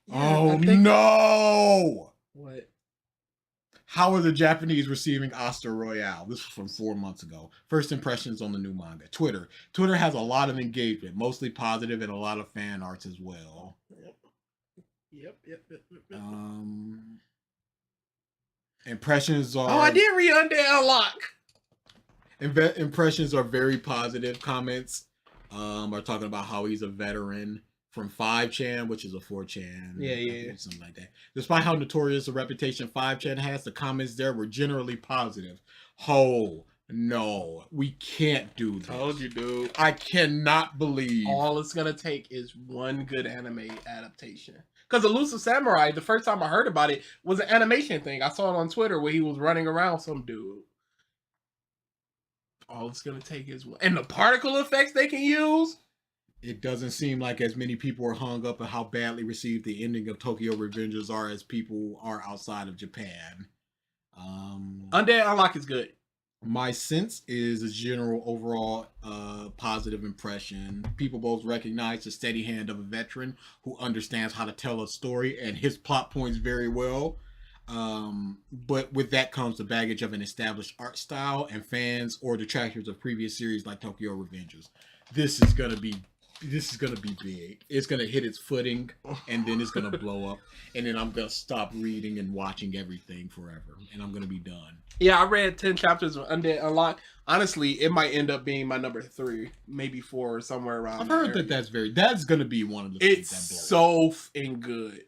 Yeah, no! What? How are the Japanese receiving Astro Royale? This was from 4 months ago. First impressions on the new manga. Twitter has a lot of engagement, mostly positive, and a lot of fan arts as well. Yep. Impressions are... Oh, I did read Undead Unlock. Impressions are very positive. Comments are talking about how he's a veteran from 5chan, which is a 4chan. Yeah. Something like that. Despite how notorious a reputation 5chan has, the comments there were generally positive. Oh, no. We can't do this. Told you, dude. I cannot believe. All it's going to take is one good anime adaptation. Because Elusive Samurai, the first time I heard about it, was an animation thing. I saw it on Twitter where he was running around some dude. All it's going to take is one. And the particle effects they can use... It doesn't seem like as many people are hung up on how badly received the ending of Tokyo Revengers are as people are outside of Japan. Undead Unlock is good. My sense is a general overall positive impression. People both recognize the steady hand of a veteran who understands how to tell a story and his plot points very well. But with that comes the baggage of an established art style and fans or detractors of previous series like Tokyo Revengers. This is gonna be big. It's gonna hit its footing, and then it's gonna blow up, and then I'm gonna stop reading and watching everything forever, and I'm gonna be done. Yeah, I read 10 chapters of Undead Unlock. Honestly, it might end up being my number 3, maybe 4, or somewhere around. I've heard that that's gonna be one of the things that it's so f***ing good.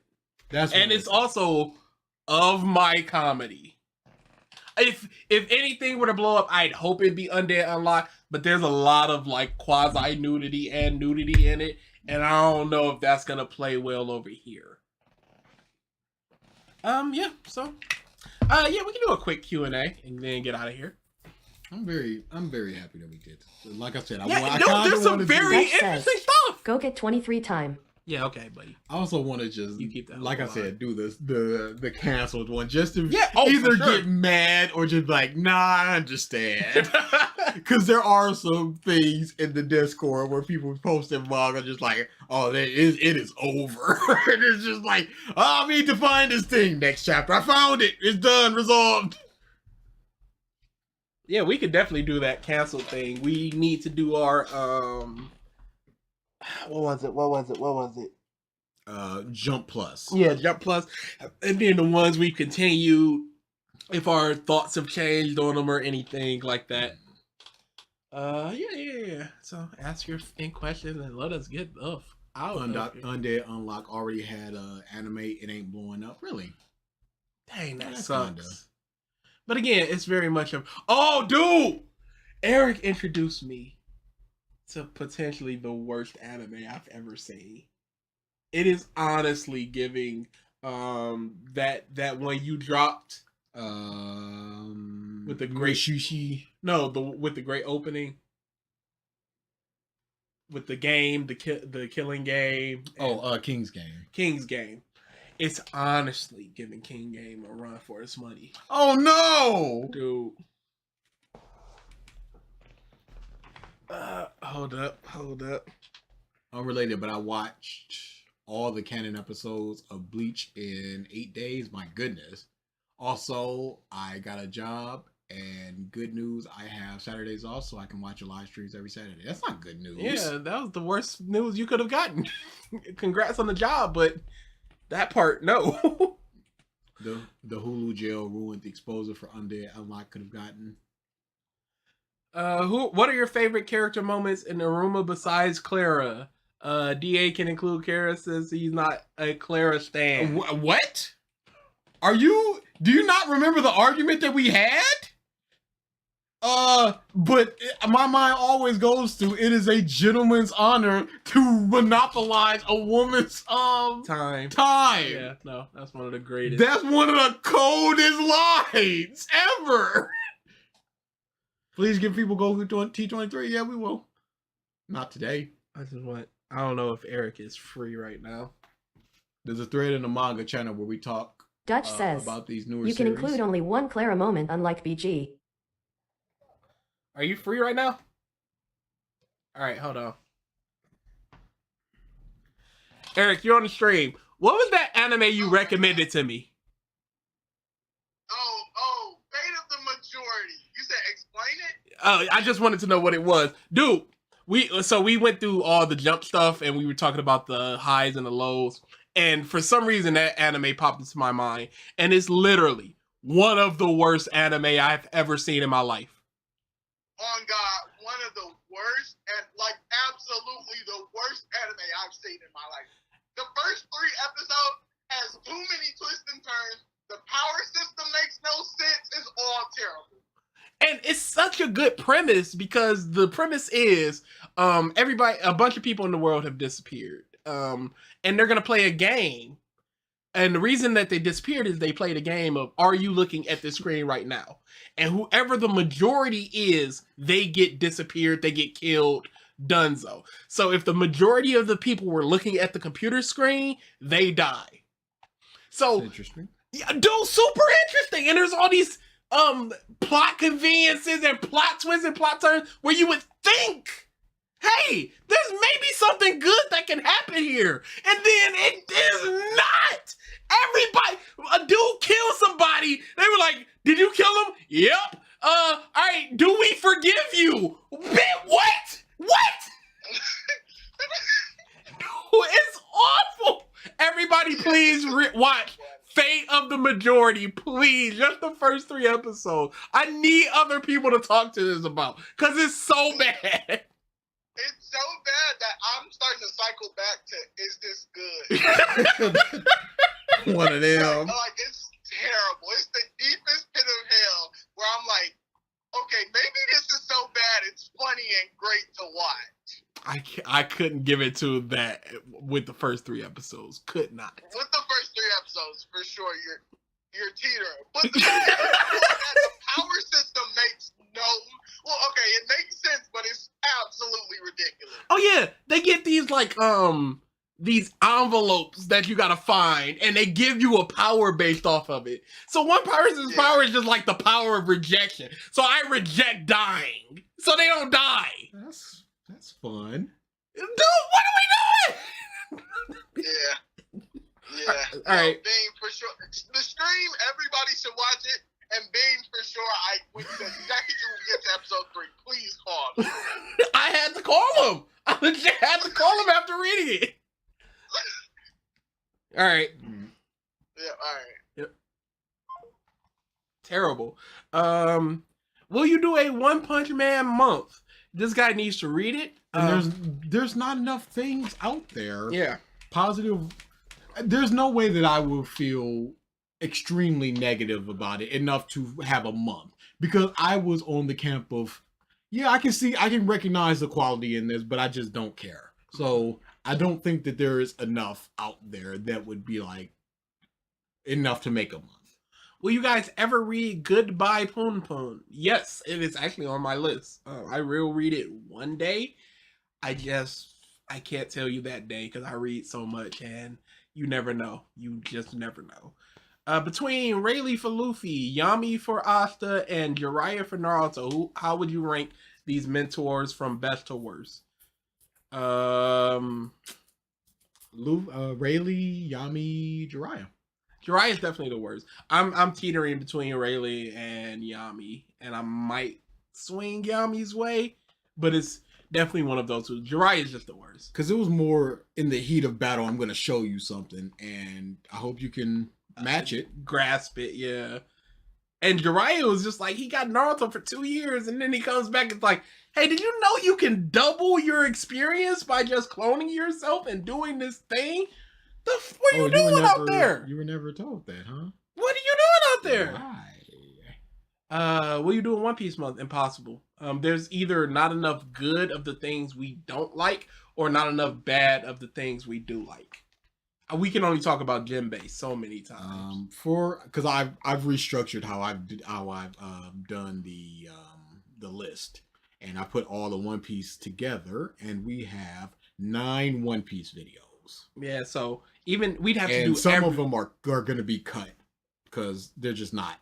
And it's also of my comedy. If anything were to blow up, I'd hope it'd be Undead Unlock, but there's a lot of like quasi nudity and nudity in it, and I don't know if that's gonna play well over here. Yeah, so yeah, we can do a quick Q&A and then get out of here. I'm very happy that we did. Like I said, there's some very interesting stuff. Go get 23 time. Yeah, okay, buddy. I also want to just, you keep that like I said, do this the canceled one just to either get mad or just like, nah, I understand. Because there are some things in the Discord where people posting manga just like, oh, it is over. And it's just like, oh, I need to find this thing next chapter. I found it. It's done, resolved. Yeah, we could definitely do that cancel thing. We need to do our what was it? Jump Plus. Yeah, Jump Plus. And then the ones we continue if our thoughts have changed on them or anything like that. Yeah. So ask your questions and let us get the out. Undead Unlock already had anime. It ain't blowing up. Really? Dang, that sucks. But again, it's very much of, oh, dude! Eric introduced me to potentially the worst anime I've ever seen. It is honestly giving that one you dropped with the great sushi. No, with the great opening. With the game, the killing game. King's Game. King's Game. It's honestly giving King Game a run for its money. Oh no, dude! Hold up. Unrelated, but I watched all the canon episodes of Bleach in 8 days. My goodness. Also, I got a job, and good news, I have Saturdays off, so I can watch your live streams every Saturday. That's not good news. Yeah, that was the worst news you could have gotten. Congrats on the job, but that part, no. The Hulu jail ruined the exposure for Undead Unlock could have gotten. What are your favorite character moments in Aruma besides Clara? DA can include Clara since he's not a Clara stan. What? Do you not remember the argument that we had? But my mind always goes to, it is a gentleman's honor to monopolize a woman's time. Yeah, no, that's one of the greatest. That's one of the coldest lines ever. Please give people Goku T23. Yeah, we will. Not today. I don't know if Eric is free right now. There's a thread in the manga channel where we talk Dutch says about these newer you can series. include only one Clara moment, unlike BG. Are you free right now? All right, hold on. Eric, you're on the stream. What was that anime you recommended to me? Fate of the Majority. You said explain it? I just wanted to know what it was. Dude, we went through all the Jump stuff and we were talking about the highs and the lows. And for some reason that anime popped into my mind. And it's literally one of the worst anime I've ever seen in my life. On God, one of the worst, and like absolutely the worst anime I've seen in my life. The first 3 episodes has too many twists and turns. The power system makes no sense. It's all terrible. And it's such a good premise because the premise is a bunch of people in the world have disappeared. And they're going to play a game. And the reason that they disappeared is they played a game of, are you looking at the screen right now? And whoever the majority is, they get disappeared, they get killed, donezo. So if the majority of the people were looking at the computer screen, they die. So, that's interesting. Yeah, dude, super interesting. And there's all these plot conveniences and plot twists and plot turns where you would think hey, there's maybe something good that can happen here. And then it is not. Everybody, a dude killed somebody. They were like, did you kill him? Yep. All right, do we forgive you? What? It's awful. Everybody, please watch Fate of the Majority, please. Just the first 3 episodes. I need other people to talk to this about because it's so bad. It's so bad that I'm starting to cycle back to, is this good? One of them. Like, it's terrible. It's the deepest pit of hell where I'm like, okay, maybe this is so bad it's funny and great to watch. I couldn't give it to that with the first 3 episodes. Could not. With the first 3 episodes, for sure, you're teetering. But the power system makes no. Well, okay, it makes sense, but it's absolutely ridiculous. Oh yeah, they get these envelopes that you gotta find, and they give you a power based off of it. So one person's power is just like the power of rejection. So I reject dying, so they don't die. That's fun. Dude, what are we doing? Yeah. All right. Being for sure. The stream, everybody should watch it. And Bean, for sure, when the second you get to episode 3, please call me. I had to call him. I legit had to call him after reading it. All right. Yeah, all right. Yep. Terrible. Will you do a One Punch Man month? This guy needs to read it. And there's not enough things out there. Yeah. Positive. There's no way that I will feel extremely negative about it enough to have a month, because I was on the camp of, I can recognize the quality in this, but I just don't care. So I don't think that there is enough out there that would be like enough to make a month. Will you guys ever read Goodbye Poon Poon? Yes, it is actually on my list. I will read it one day. I can't tell you that day because I read so much and you never know. You just never know. Between Rayleigh for Luffy, Yami for Asta, and Jiraiya for Naruto, how would you rank these mentors from best to worst? Rayleigh, Yami, Jiraiya. Jiraiya is definitely the worst. I'm teetering between Rayleigh and Yami, and I might swing Yami's way, but it's definitely one of those two. Jiraiya is just the worst. Because it was more in the heat of battle, I'm going to show you something, and I hope you can match it. Grasp it, yeah. And Jiraiya was just like, he got Naruto for 2 years, and then he comes back and like, hey, did you know you can double your experience by just cloning yourself and doing this thing? What are you doing out there? You were never told that, huh? What are you doing out there? Why? What are you doing One Piece month? Impossible. There's either not enough good of the things we don't like, or not enough bad of the things we do like. We can only talk about Jinbei so many times. Because I've restructured how I've done the list, and I put all the One Piece together, and we have 9 One Piece videos. Yeah, so even we'd have to do some of them are going to be cut because they're just not.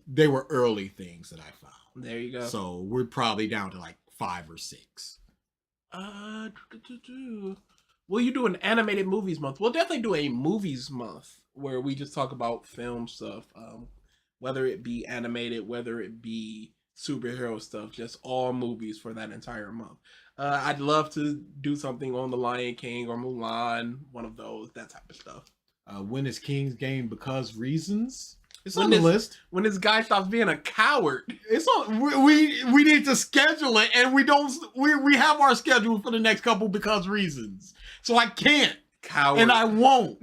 They were early things that I found. There you go. So we're probably down to like 5 or 6. Will you do an animated movies month? We'll definitely do a movies month where we just talk about film stuff, whether it be animated, whether it be superhero stuff, just all movies for that entire month. I'd love to do something on The Lion King or Mulan, one of those, that type of stuff. When is King's Game because reasons? It's on the list. When this guy stops being a coward. It's on. We need to schedule it, and we don't. We have our schedule for the next couple because reasons. So I can't. Coward. And I won't.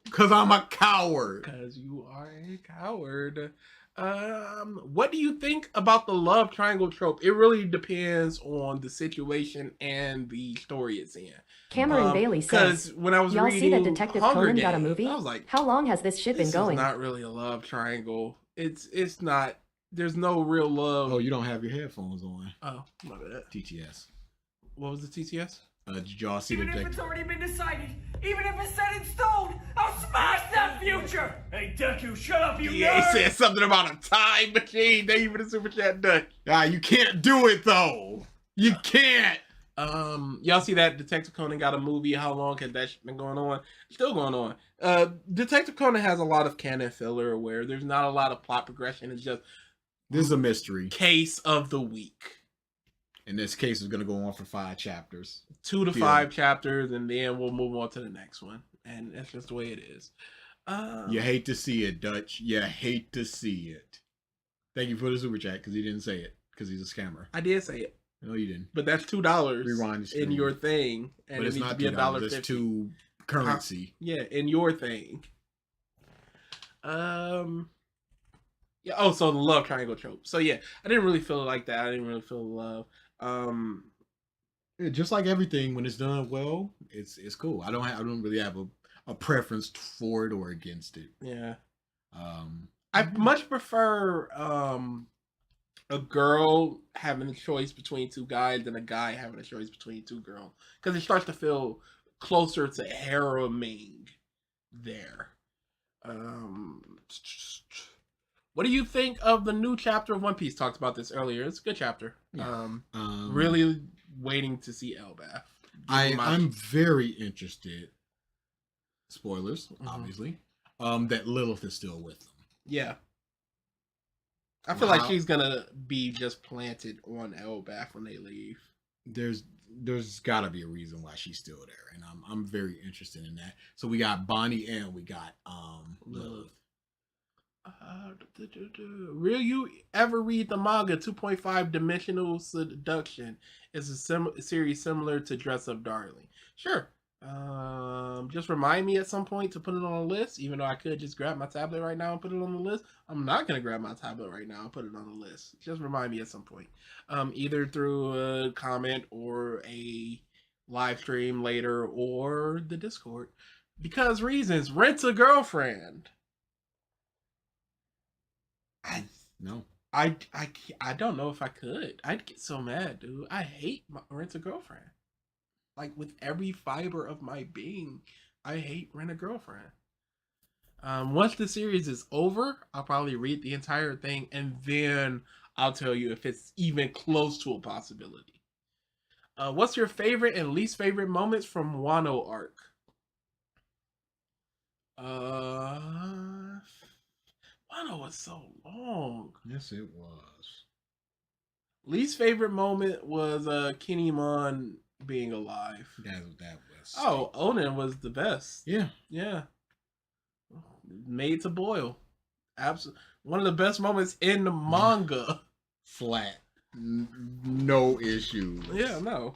Because I'm a coward. Because you are a coward. What do you think about the love triangle trope? It really depends on the situation and the story it's in. Cameron Bailey says, when I was y'all reading see that Detective Hunger Conan Games, got a movie? I was like, how long has this shit been going? It's not really a love triangle. It's not. There's no real love. Oh, you don't have your headphones on. Oh, my bad. TTS. What was the TTS? Did y'all see Even if it's already been decided, even if it's set in stone, I'll smash that future! Hey, Deku, shut up, you Yeah, nerd! he said something about a time machine. They even a super chat done. You can't do it, though. You can't. Y'all see that Detective Conan got a movie? How long has that been going on? Still going on. Detective Conan has a lot of canon filler where there's not a lot of plot progression. It's just this is a mystery case of the week. And this case is going to go on for 5 chapters. 2 to 5 chapters, and then we'll move on to the next one. And that's just the way it is. You hate to see it, Dutch. You hate to see it. Thank you for the super chat, because he didn't say it, because he's a scammer. I did say it. No, you didn't. But that's $2 Rewind in your thing. And but it's not $2. That's 2 currency. Yeah, in your thing. Yeah. Oh, so the love triangle trope. So yeah, I didn't really feel it like that. I didn't really feel the love. Yeah, just like everything, when it's done well, it's cool. I don't really have a preference for it or against it. Yeah. I much prefer a girl having a choice between 2 guys than a guy having a choice between 2 girls, because it starts to feel closer to hareming there. What do you think of the new chapter of One Piece? Talked about this earlier. It's a good chapter. Yeah. Really waiting to see Elbaf. I'm very interested. Spoilers, obviously. That Lilith is still with them. Yeah. I feel like she's gonna be just planted on Elbaf when they leave. There's gotta be a reason why she's still there, and I'm very interested in that. So we got Bonnie and we got Lilith. Will you ever read the manga 2.5 Dimensional Seduction? It's a series similar to Dress Up Darling. Sure. Just remind me at some point to put it on a list, even though I could just grab my tablet right now and put it on the list. I'm not going to grab my tablet right now and put it on the list. Just remind me at some point. Either through a comment or a live stream later or the Discord. Because reasons. Rent a girlfriend. I don't know if I could. I'd get so mad, dude. I hate Rent a Girlfriend. Like, with every fiber of my being, I hate Rent a Girlfriend. Once the series is over, I'll probably read the entire thing, and then I'll tell you if it's even close to a possibility. What's your favorite and least favorite moments from Wano arc? Wano was so long. Yes, it was. Least favorite moment was Kinemon being alive. That was. Oh, Onin was the best. Yeah. Yeah. Made to boil. Absolutely. One of the best moments in the manga. Flat. No issues. Yeah, no.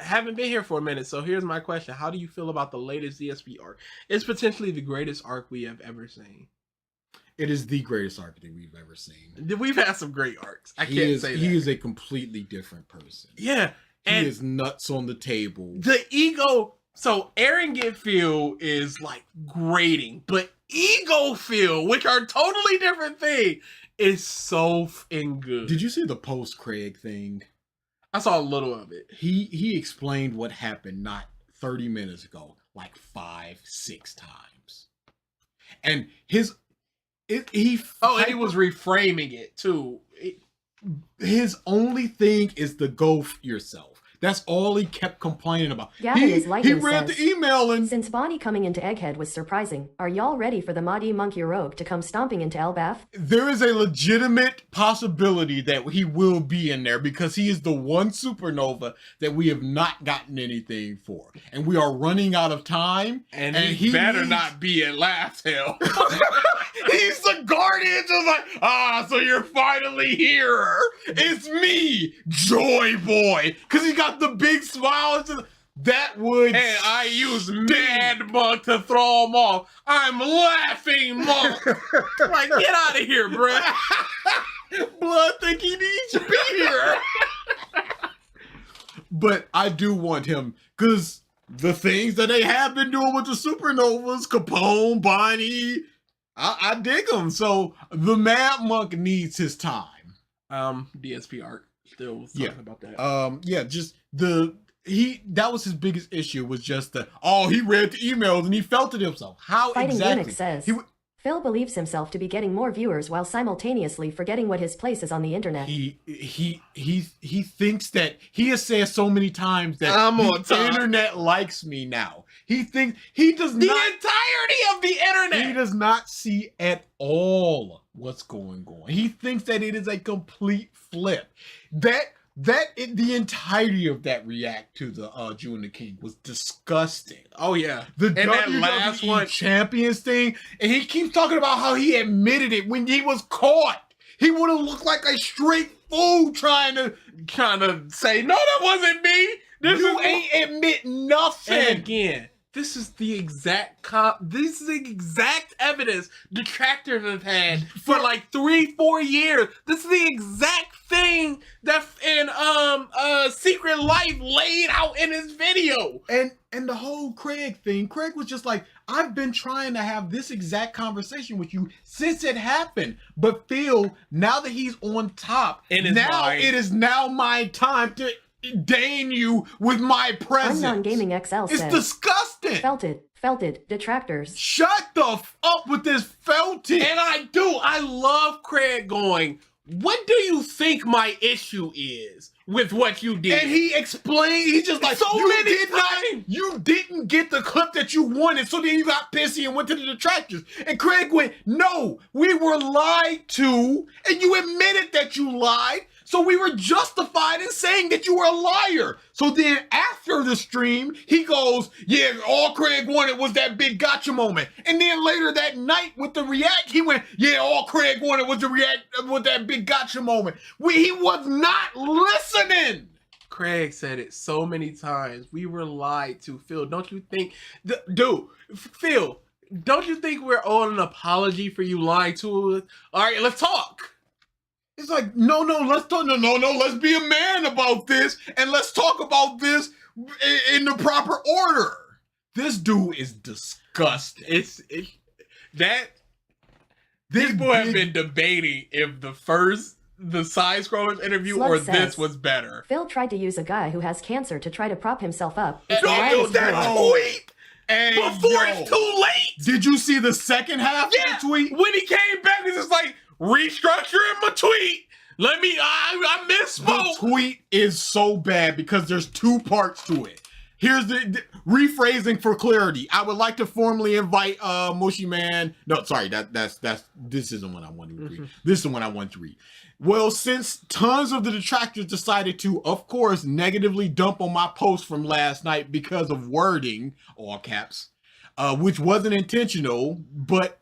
Haven't been here for a minute, so here's my question. How do you feel about the latest ZSP arc? It's potentially the greatest arc we have ever seen. It is the greatest arc that we've ever seen. We've had some great arcs. I can't say that. He is a completely different person. Yeah. And he is nuts on the table. The ego. So Eren Gitfield is like grating, but Ego Feel, which are totally different things, is so f***ing good. Did you see the post Craig thing? I saw a little of it. He explained what happened not 30 minutes ago, like 5-6 times. And and he was reframing it too. His only thing is to go yourself. That's all he kept complaining about. Gavin is like he read the email and... Since Bonnie coming into Egghead was surprising, are y'all ready for the Mahdi Monkey Rogue to come stomping into Elbaf? There is a legitimate possibility that he will be in there because he is the one supernova that we have not gotten anything for. And we are running out of time. And he better not be at Last Hell. He's the guardian, just like, so you're finally here. It's me, Joy Boy. Because he got the big smile. That would... And I use Mad Monk to throw him off. I'm Laughing Monk. Like, get out of here, bruh. Blood think he needs to be here. But I do want him, because the things that they have been doing with the supernovas, Capone, Bonnie... I dig him. So the Mad Monk needs his time. DSP arc still was talking about that. Just that was his biggest issue, was just he read the emails and he felt it himself. How Fighting exactly? Eunuch says, Phil believes himself to be getting more viewers while simultaneously forgetting what his place is on the internet. He thinks that he has said so many times that I'm on the top. internet likes me now. He thinks he does The not entirety of the internet. he does not see at all what's going on. He thinks that it is a complete flip. The entirety of that react to the June the King was disgusting. Oh yeah, The and that WWE last one. Champions thing, and he keeps talking about how he admitted it when he was caught. He would have looked like a straight fool trying to say, no, that wasn't me. you ain't admit nothing. And again, this is the exact evidence detractors have had for like 3-4 years. This is the exact thing that in Secret Life laid out in his video. And the whole Craig thing, Craig was just like, I've been trying to have this exact conversation with you since it happened. But Phil, now that he's on top, now it is now my time to deign you with my presence. Unknown Gaming XL It's said, disgusting. Felt it, detractors. Shut the up with this felt it. And I love Craig going, what do you think my issue is with what you did? And he explained, he's just like, you didn't get the clip that you wanted, so then you got pissy and went to the detractors. And Craig went, no, we were lied to, and you admitted that you lied, so we were justified in saying that you were a liar. So then after the stream, he goes, yeah, all Craig wanted was that big gotcha moment. And then later that night with the react, he went, yeah, all Craig wanted was the react with that big gotcha moment. He was not listening. Craig said it so many times. We were lied to. Phil, don't you think, Phil, don't you think we're owed an apology for you lying to us? All right, let's talk. It's like, no, let's talk. No, let's be a man about this, and let's talk about this in the proper order. This dude is disgusting. People have been debating if the side-scrollers interview Slug or says, this was better. Phil tried to use a guy who has cancer to try to prop himself up. Don't use that tweet before it's too late. Did you see the second half of the tweet? When he came back, he's just like, restructuring my tweet. I misspoke. The tweet is so bad because there's two parts to it. Here's the rephrasing for clarity. I would like to formally invite Mushy Man. No, sorry, this isn't what I want to read. This is the one I want to read. Well, since tons of the detractors decided to, of course, negatively dump on my post from last night because of wording, all caps, which wasn't intentional, but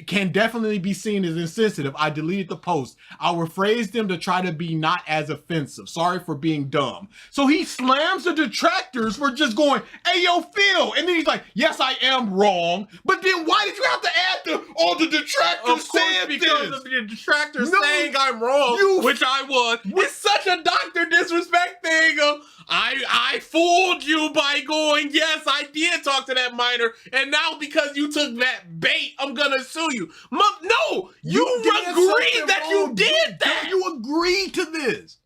can definitely be seen as insensitive, I deleted the post. I'll rephrase them to try to be not as offensive. Sorry for being dumb. So he slams the detractors for just going, hey, yo, Phil. And then he's like, yes, I am wrong. But then why did you have to add all the detractors saying because this? of the detractors saying I'm wrong, which I was. It's such a Dr. Disrespect thing of, I fooled you by going, yes, I did talk to that minor, and now because you took that bait, I'm gonna sue you. No, you agreed that you did that. You agreed to this.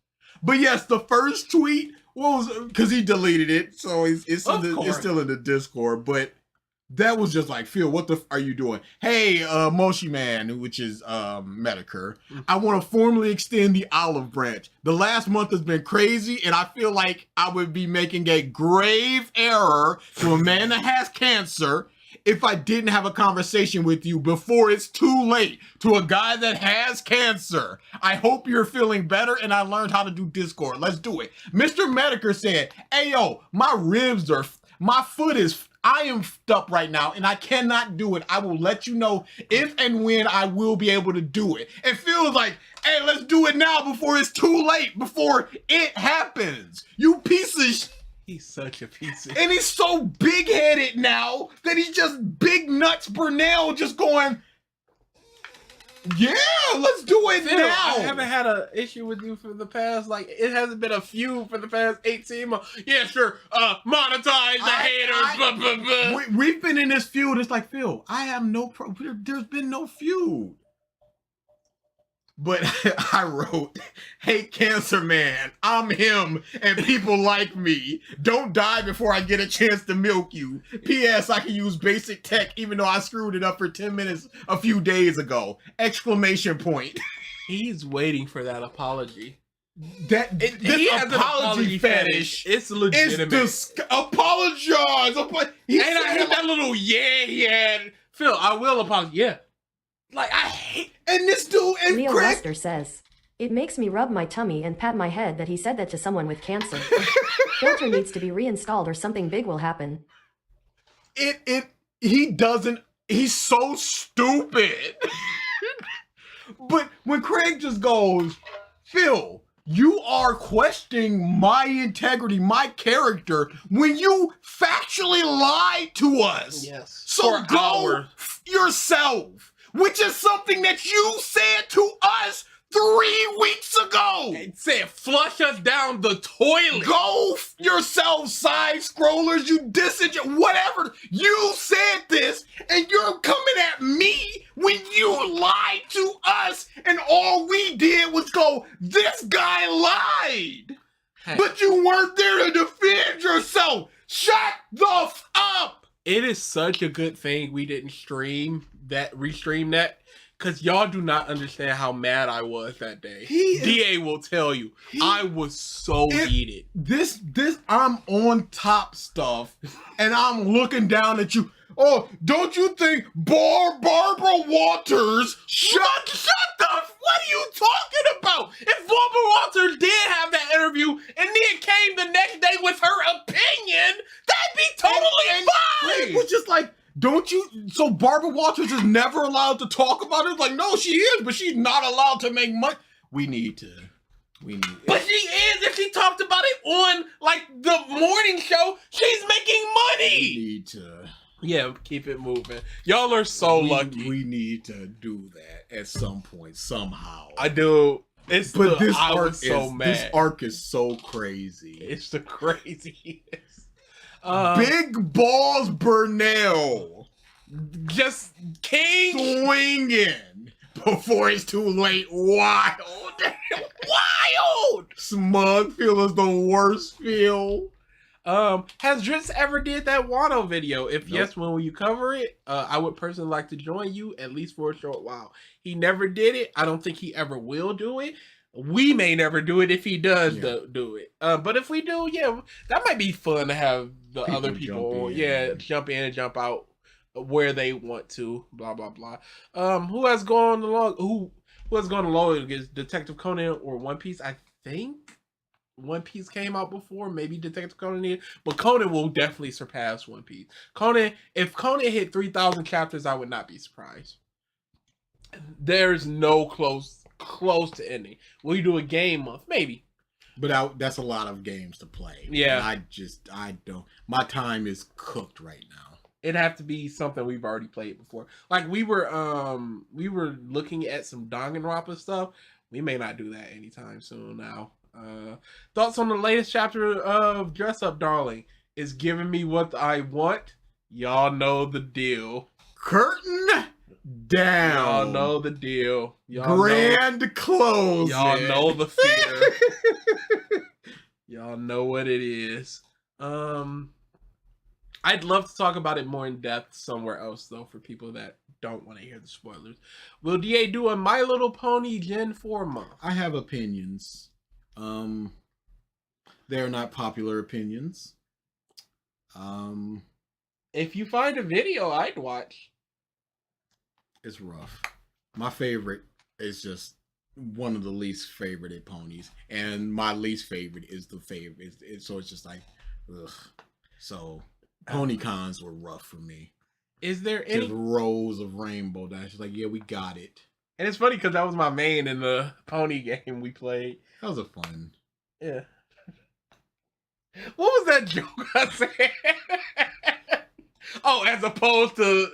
But yes, the first tweet was because he deleted it, so it's still in the Discord. But that was just like, Phil, what the are you doing? Hey, Moshi Man, which is Medicare, I want to formally extend the olive branch. The last month has been crazy, and I feel like I would be making a grave error to a man that has cancer if I didn't have a conversation with you before it's too late. To a guy that has cancer, I hope you're feeling better, and I learned how to do Discord. Let's do it. Mr. Medicare said, hey, yo, my foot is I am f***ed up right now, and I cannot do it. I will let you know if and when I will be able to do it. It feels like, hey, let's do it now before it's too late, before it happens. You piece of shit. He's such a piece of And he's so big-headed now that he's just big nuts Burnell just going, yeah, let's do it now. I haven't had an issue with you for the past, it hasn't been a feud for the past 18 months. Yeah, sure, monetize the haters. We've been in this feud. It's like, Phil, I have no there's been no feud. But I wrote, hate cancer man, I'm him and people like me. Don't die before I get a chance to milk you. P.S. I can use basic tech even though I screwed it up for 10 minutes a few days ago. Exclamation point. He's waiting for that apology. This He has an apology fetish. It's legitimate. It's apologize. And I hate that little yeah. Phil, I will apologize. Yeah. Like, I hate... And this dude... And Leo Craig... Lester says, it makes me rub my tummy and pat my head that he said that to someone with cancer. Filter needs to be reinstalled or something big will happen. He doesn't... He's so stupid. But when Craig just goes, Phil, you are questioning my integrity, my character, when you factually lied to us. Yes. So go yourself, which is something that you said to us 3 weeks ago. It said flush us down the toilet. Go yourself, side scrollers, you whatever. You said this, and you're coming at me when you lied to us, and all we did was go, this guy lied. Hey. But you weren't there to defend yourself. Shut the f up. It is such a good thing we didn't restream that. Because y'all do not understand how mad I was that day. DA will tell you. I was so heated. This, I'm on top stuff, and I'm looking down at you. Oh, don't you think Barbara Walters... Shut the... What are you talking about? If Barbara Walters did have that interview, and then came the next day with her opinion, that'd be totally fine! It was just like... Don't you? So Barbara Walters is never allowed to talk about it? Like, no, she is, but she's not allowed to make money. We need to. But she is. If she talked about it on, like, the morning show, she's making money. We need to. Yeah, keep it moving. Y'all are so lucky. We need to do that at some point, somehow. I do. This arc is so crazy. It's the craziest. Big Balls Burnell just swinging before it's too late. Wild. Smug feel is the worst feel. Has Dritz ever did that Wano video? If yes, when will you cover it? I would personally like to join you, at least for a short while. He never did it. I don't think he ever will do it. We may never do it if he does do it. But if we do, that might be fun to have the other people jump in and jump out where they want to. Blah blah blah. Who has gone along? Who has gone along? Is Detective Conan or One Piece? I think One Piece came out before. Maybe Detective Conan did, but Conan will definitely surpass One Piece. If Conan hit 3,000 chapters, I would not be surprised. There's no close to ending. Will you do a game month? Maybe. But that's a lot of games to play. Yeah. And I don't. My time is cooked right now. It'd have to be something we've already played before. Like we were looking at some Danganronpa stuff. We may not do that anytime soon now. Thoughts on the latest chapter of Dress Up Darling? Is giving me what I want. Y'all know the deal. Curtain down. Y'all know the deal. Grand close. Y'all know the fear. Y'all know what it is. I'd love to talk about it more in depth somewhere else, though, for people that don't want to hear the spoilers. Will DA do a My Little Pony Gen 4 month? I have opinions. They're not popular opinions. If you find a video, I'd watch. It's rough. My favorite is just one of the least favorited ponies, and my least favorite is the favorite. So it's just like, ugh. So pony cons were rough for me. Is there any just rows of rainbow dash? Like, yeah, we got it. And it's funny because that was my main in the pony game we played. That was a fun. Yeah. What was that joke I said? Oh, as opposed to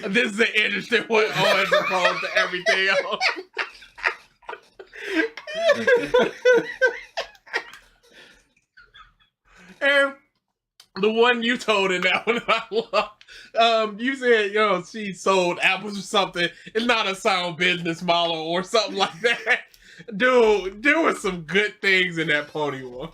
this is an interesting one. Oh, as opposed to everything else. And the one you told in that one I loved. You said, she sold apples or something. It's not a sound business model or something like that. Dude, there were some good things in that pony one.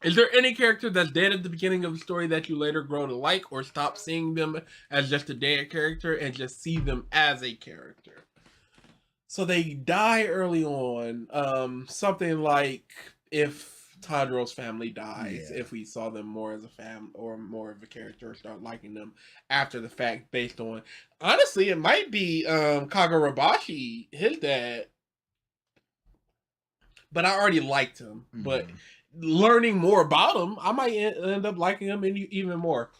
Is there any character that's dead at the beginning of the story that you later grow to like or stop seeing them as just a dead character and just see them as a character? So they die early on. Something like if Tadro's family dies, if we saw them more as a fam or more of a character, or start liking them after the fact based on, honestly, it might be Kagurabachi, his dad. But I already liked him. Mm-hmm. But learning more about him, I might end up liking him even more.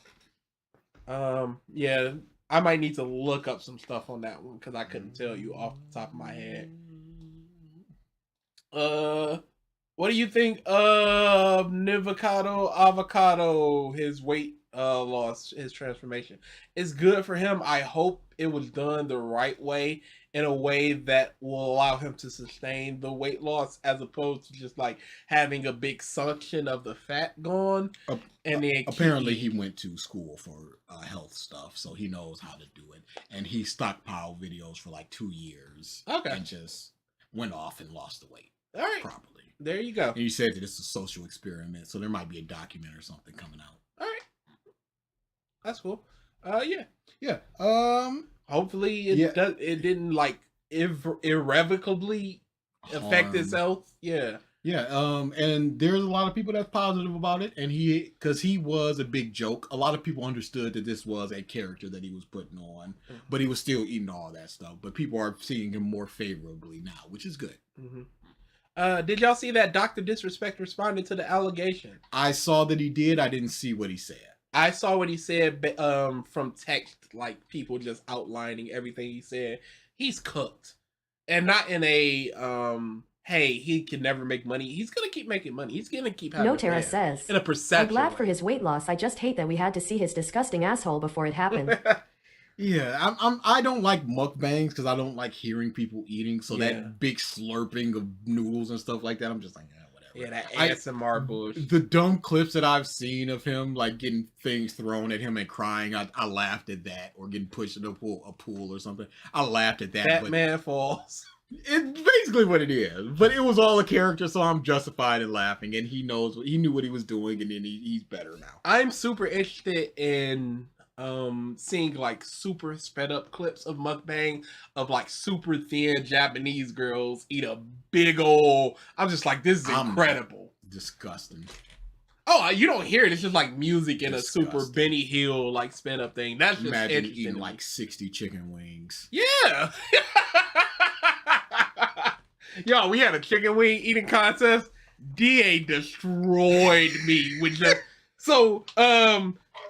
Yeah, I might need to look up some stuff on that one because I couldn't tell you off the top of my head. What do you think of Avocado, his weight loss, his transformation? It's good for him. I hope it was done the right way, in a way that will allow him to sustain the weight loss, as opposed to just like having a big suction of the fat gone. And then apparently he went to school for health stuff, so he knows how to do it. And he stockpiled videos for like 2 years. Okay. And just went off and lost the weight. All right. Properly. There you go. And you said that it's a social experiment, so there might be a document or something coming out. All right. That's cool. Yeah. Hopefully it didn't like irrevocably affect his health. Yeah. Yeah. And there's a lot of people that's positive about it, and because he was a big joke. A lot of people understood that this was a character that he was putting on, but he was still eating all that stuff. But people are seeing him more favorably now, which is good. Mm-hmm. Did y'all see that Dr. Disrespect responded to the allegation? I saw that he did. I didn't see what he said. I saw what he said from text, like people just outlining everything he said. He's cooked. And not in a, hey, he can never make money. He's going to keep making money. He's going to keep having Notera says, in a perception. I'm glad for his weight loss. I just hate that we had to see his disgusting asshole before it happened. Yeah, I don't like mukbangs because I don't like hearing people eating. So that big slurping of noodles and stuff like that, I'm just like, whatever. Yeah, that ASMR bullshit. The dumb clips that I've seen of him, like getting things thrown at him and crying, I laughed at that. Or getting pushed into a pool or something. I laughed at that. Batman falls. It's basically what it is. But it was all a character, so I'm justified in laughing. And he knew what he was doing, and then he's better now. I'm super interested in seeing like super sped up clips of mukbang of like super thin Japanese girls eat a big old. I'm just like, this is incredible. Disgusting. Oh, you don't hear it. It's just like music in a super Benny Hill like sped up thing. That's just imagine eating like 60 chicken wings. Yeah. Yo, we had a chicken wing eating contest. DA destroyed me with just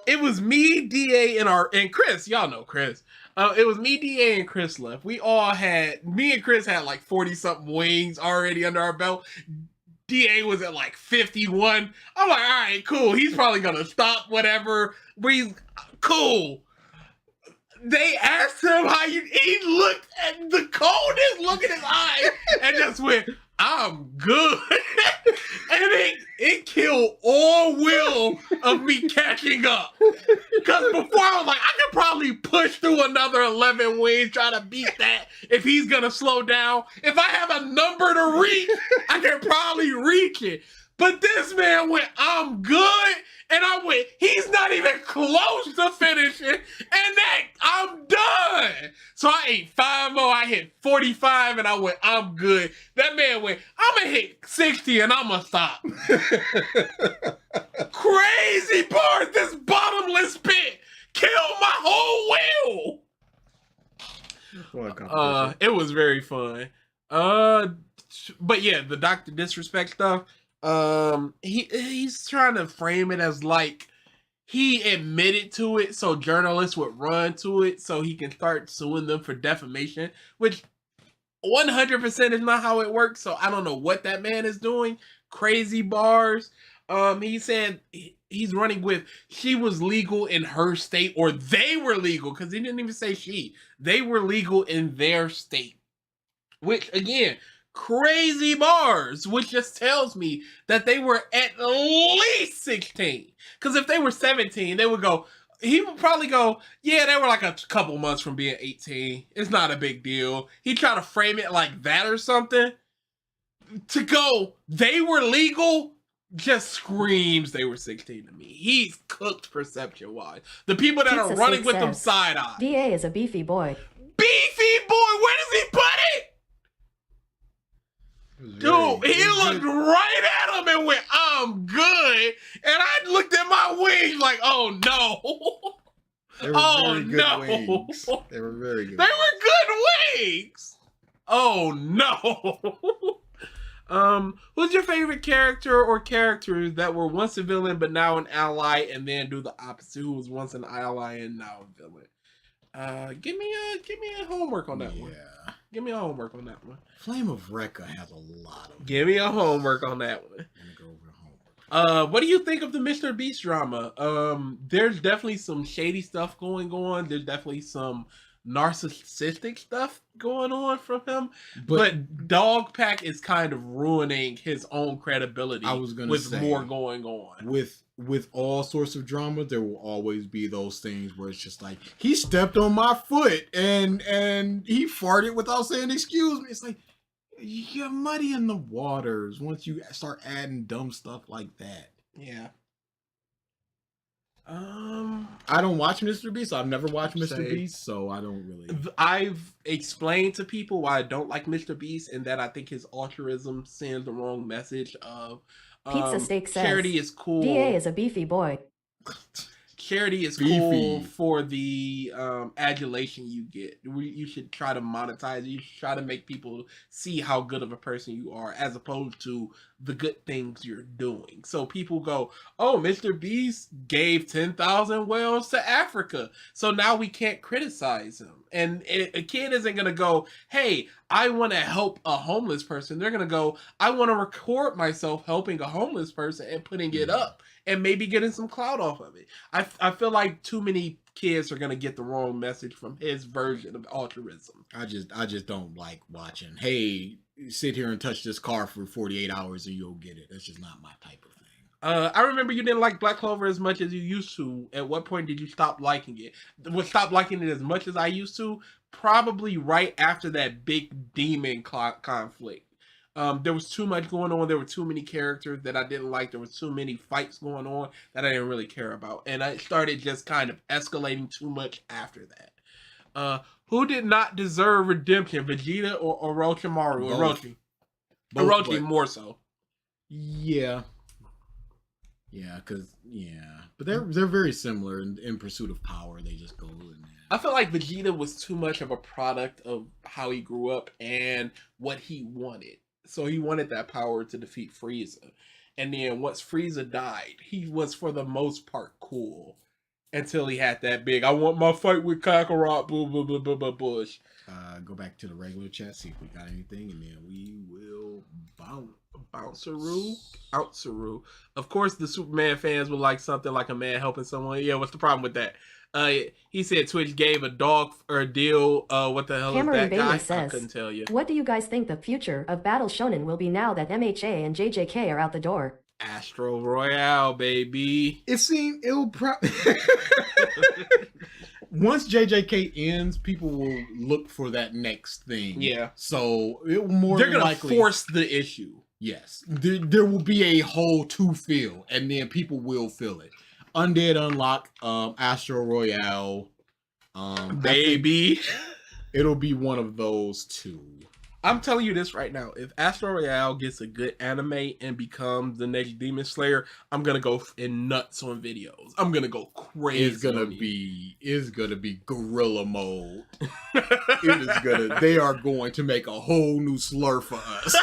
it was me, DA, and Chris. Y'all know Chris. It was me, DA, and Chris left. Me and Chris had like 40-something wings already under our belt. DA was at like 51. I'm like, all right, cool. He's probably going to stop, whatever. Cool. They asked him how he looked at the coldest look in his eye and just went, I'm good. And it killed all will of me catching up. Because before I was like, I could probably push through another 11 wings, try to beat that if he's going to slow down. If I have a number to reach, I can probably reach it. But this man went, I'm good. And I went, he's not even close to finishing. And I'm done. So I ate 5 more. I hit 45 and I went, I'm good. That man went, I'm going to hit 60 and I'm going to stop. Crazy bars. This bottomless pit killed my whole will. It was very fun. But yeah, the Dr. Disrespect stuff. He's trying to frame it as like he admitted to it so journalists would run to it so he can start suing them for defamation, which 100% is not how it works. So I don't know what that man is doing. Crazy bars. He said he's running with she was legal in her state, or they were legal, because he didn't even say she. They were legal in their state, which again, crazy bars, which just tells me that they were at least 16. Because if they were 17, they would go, he would probably go, yeah, they were like a couple months from being 18. It's not a big deal. He tried to frame it like that or something. To go, they were legal, just screams they were 16 to me. He's cooked perception-wise. The people that are running with them side-eye. DA is a beefy boy. Beefy boy, where does he put it? Dude, he looked right at him and went, I'm good. And I looked at my wings like, oh no. They were very good wings. They were very good. They were good wings. Oh no. Who's your favorite character or characters that were once a villain but now an ally, and then do the opposite, who was once an ally and now a villain? Give me a homework on that one. Yeah. Give me a homework on that one. Flame of Recca has a lot of. Give me a homework on that one. Go over homework. What do you think of the Mr. Beast drama? There's definitely some shady stuff going on. There's definitely some narcissistic stuff going on from him, but Dogpack is kind of ruining his own credibility. I was gonna say, more going on with all sorts of drama. There will always be those things where it's just like, he stepped on my foot and he farted without saying excuse me. It's like, you're muddying the waters once you start adding dumb stuff like that. Yeah. I don't watch Mr. Beast. I've never watched Mr. Beast, so I don't really. I've explained to people why I don't like Mr. Beast, and that I think his altruism sends the wrong message of Pizza Steak says, charity is cool. DA is a beefy boy. Charity is cool for the adulation you get. You should try to monetize it. You should try to make people see how good of a person you are, as opposed to the good things you're doing. So people go, oh, Mr. Beast gave 10,000 whales to Africa, so now we can't criticize him. And a kid isn't going to go, hey, I want to help a homeless person. They're going to go, I want to record myself helping a homeless person and putting it up and maybe getting some clout off of it. I feel like too many kids are going to get the wrong message from his version of altruism. I just don't like watching, hey, sit here and touch this car for 48 hours and you'll get it. That's just not my type of thing. I remember you didn't like Black Clover as much as you used to. At what point did you stop liking it? Stop liking it as much as I used to? Probably right after that big demon conflict. There was too much going on. There were too many characters that I didn't like. There was too many fights going on that I didn't really care about. And I started just kind of escalating too much after that. Who did not deserve redemption, Vegeta or Orochimaru? Orochi more so. Yeah. Yeah, but they're very similar in pursuit of power. They just go in there. I feel like Vegeta was too much of a product of how he grew up and what he wanted. So he wanted that power to defeat Frieza. And then once Frieza died, he was for the most part cool. Until he had that big, I want my fight with Kakarot, bush. Go back to the regular chat, see if we got anything, and then we will Outsaru. Of course, the Superman fans would like something like a man helping someone. Yeah, what's the problem with that? He said Twitch gave a dog or a deal. What the hell Cameron is that Bailey guy? says, I couldn't tell you. What do you guys think the future of Battle Shonen will be now that MHA and JJK are out the door? Astro Royale, baby. It'll probably once JJK ends, people will look for that next thing. Yeah. So it will more they're gonna likely force the issue. Yes. There will be a hole to fill, and then people will fill it. Undead Unlock, Astro Royale, baby. It'll be one of those two. I'm telling you this right now. If Astro Royale gets a good anime and becomes the next Demon Slayer, I'm gonna go nuts on videos. I'm gonna go crazy. It's gonna be gorilla mode. They are going to make a whole new slur for us.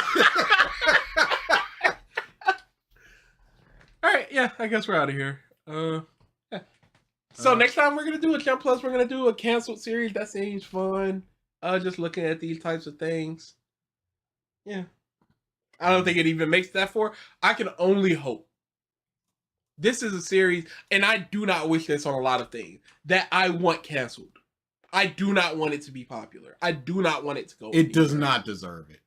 All right, yeah, I guess we're out of here. Yeah. So next time we're gonna do a Jump Plus. We're gonna do a canceled series. That seems fun. Just looking at these types of things. Yeah. I don't think it even makes that far. I can only hope. This is a series, and I do not wish this on a lot of things, that I want canceled. I do not want it to be popular. I do not want it to go It does not deserve it.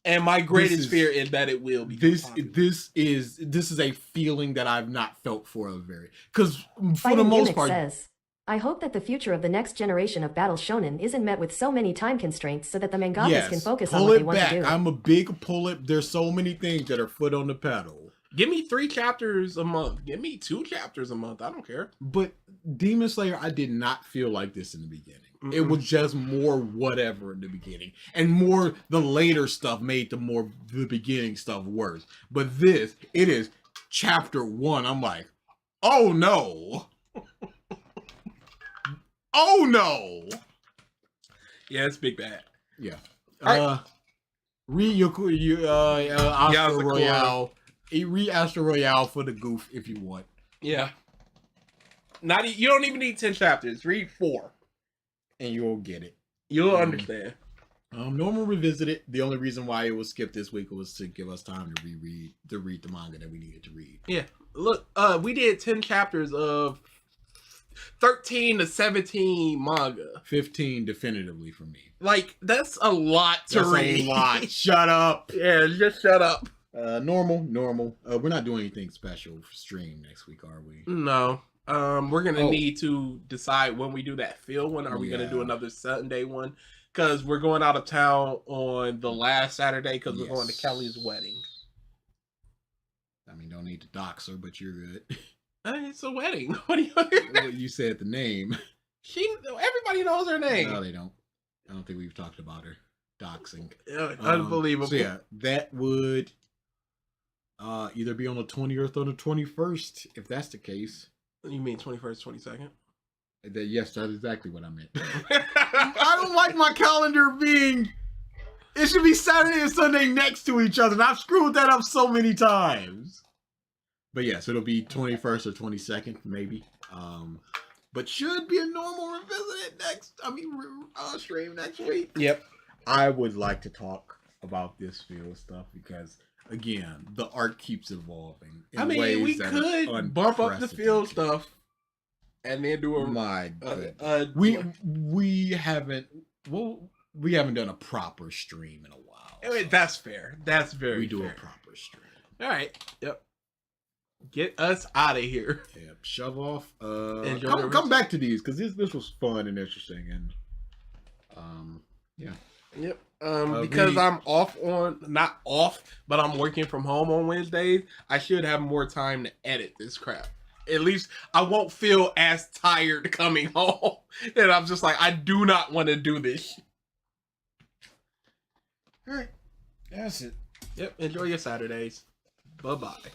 And my greatest fear is that it will be. This is a feeling that I've not felt for a very, because for Fighting the most Gimmick part. says, I hope that the future of the next generation of battle shonen isn't met with so many time constraints so that the mangakas can focus on what they want to do. I'm a big pull it. There's so many things that are foot on the pedal. Give me 3 chapters a month. Give me 2 chapters a month. I don't care. But Demon Slayer, I did not feel like this in the beginning. It was just more whatever in the beginning. And more the later stuff made the beginning stuff worse. But this, it is chapter 1. I'm like, oh no. Oh no. Yeah, it's big bad. Yeah. Right. Read Astro Yozukura. Royale. Read Astro Royale for the goof if you want. Yeah. You don't even need 10 chapters. Read 4. And you'll get it. You'll understand. Normal Revisited. The only reason why it was skipped this week was to give us time to read the manga that we needed to read. Yeah. Look, we did 10 chapters of 13 to 17 manga. 15 definitively for me. Like, that's a lot to read. A lot. Shut up. Yeah, just shut up. Normal. We're not doing anything special for stream next week, are we? No. We're gonna need to decide when we do that field one. Are we gonna do another Sunday one? Because we're going out of town on the last Saturday because we're going to Kelly's wedding. I mean, don't need to dox her, but you're good. It's a wedding. What do you? Well, you said the name. Everybody knows her name. No, they don't. I don't think we've talked about her doxing. Unbelievable. So yeah, that would either be on the 20th or the 21st, if that's the case. You mean 21st, 22nd? Yes, that's exactly what I meant. I don't like my calendar being... It should be Saturday and Sunday next to each other, and I've screwed that up so many times. But yes, it'll be 21st or 22nd, maybe. But should be a normal revisited stream next week. Yep. I would like to talk about this field stuff because, again, the art keeps evolving. I mean, we could bump up the field stuff and then do we haven't done a proper stream in a while. I mean, that's fair. That's very fair. We do a proper stream. All right. Yep. Get us out of here. Yep. Shove off. Come back to these because this was fun and interesting and yeah. Yep. Because I'm not off, but I'm working from home on Wednesdays, I should have more time to edit this crap. At least I won't feel as tired coming home. And I'm just like, I do not want to do this. All right. That's it. Yep. Enjoy your Saturdays. Bye-bye.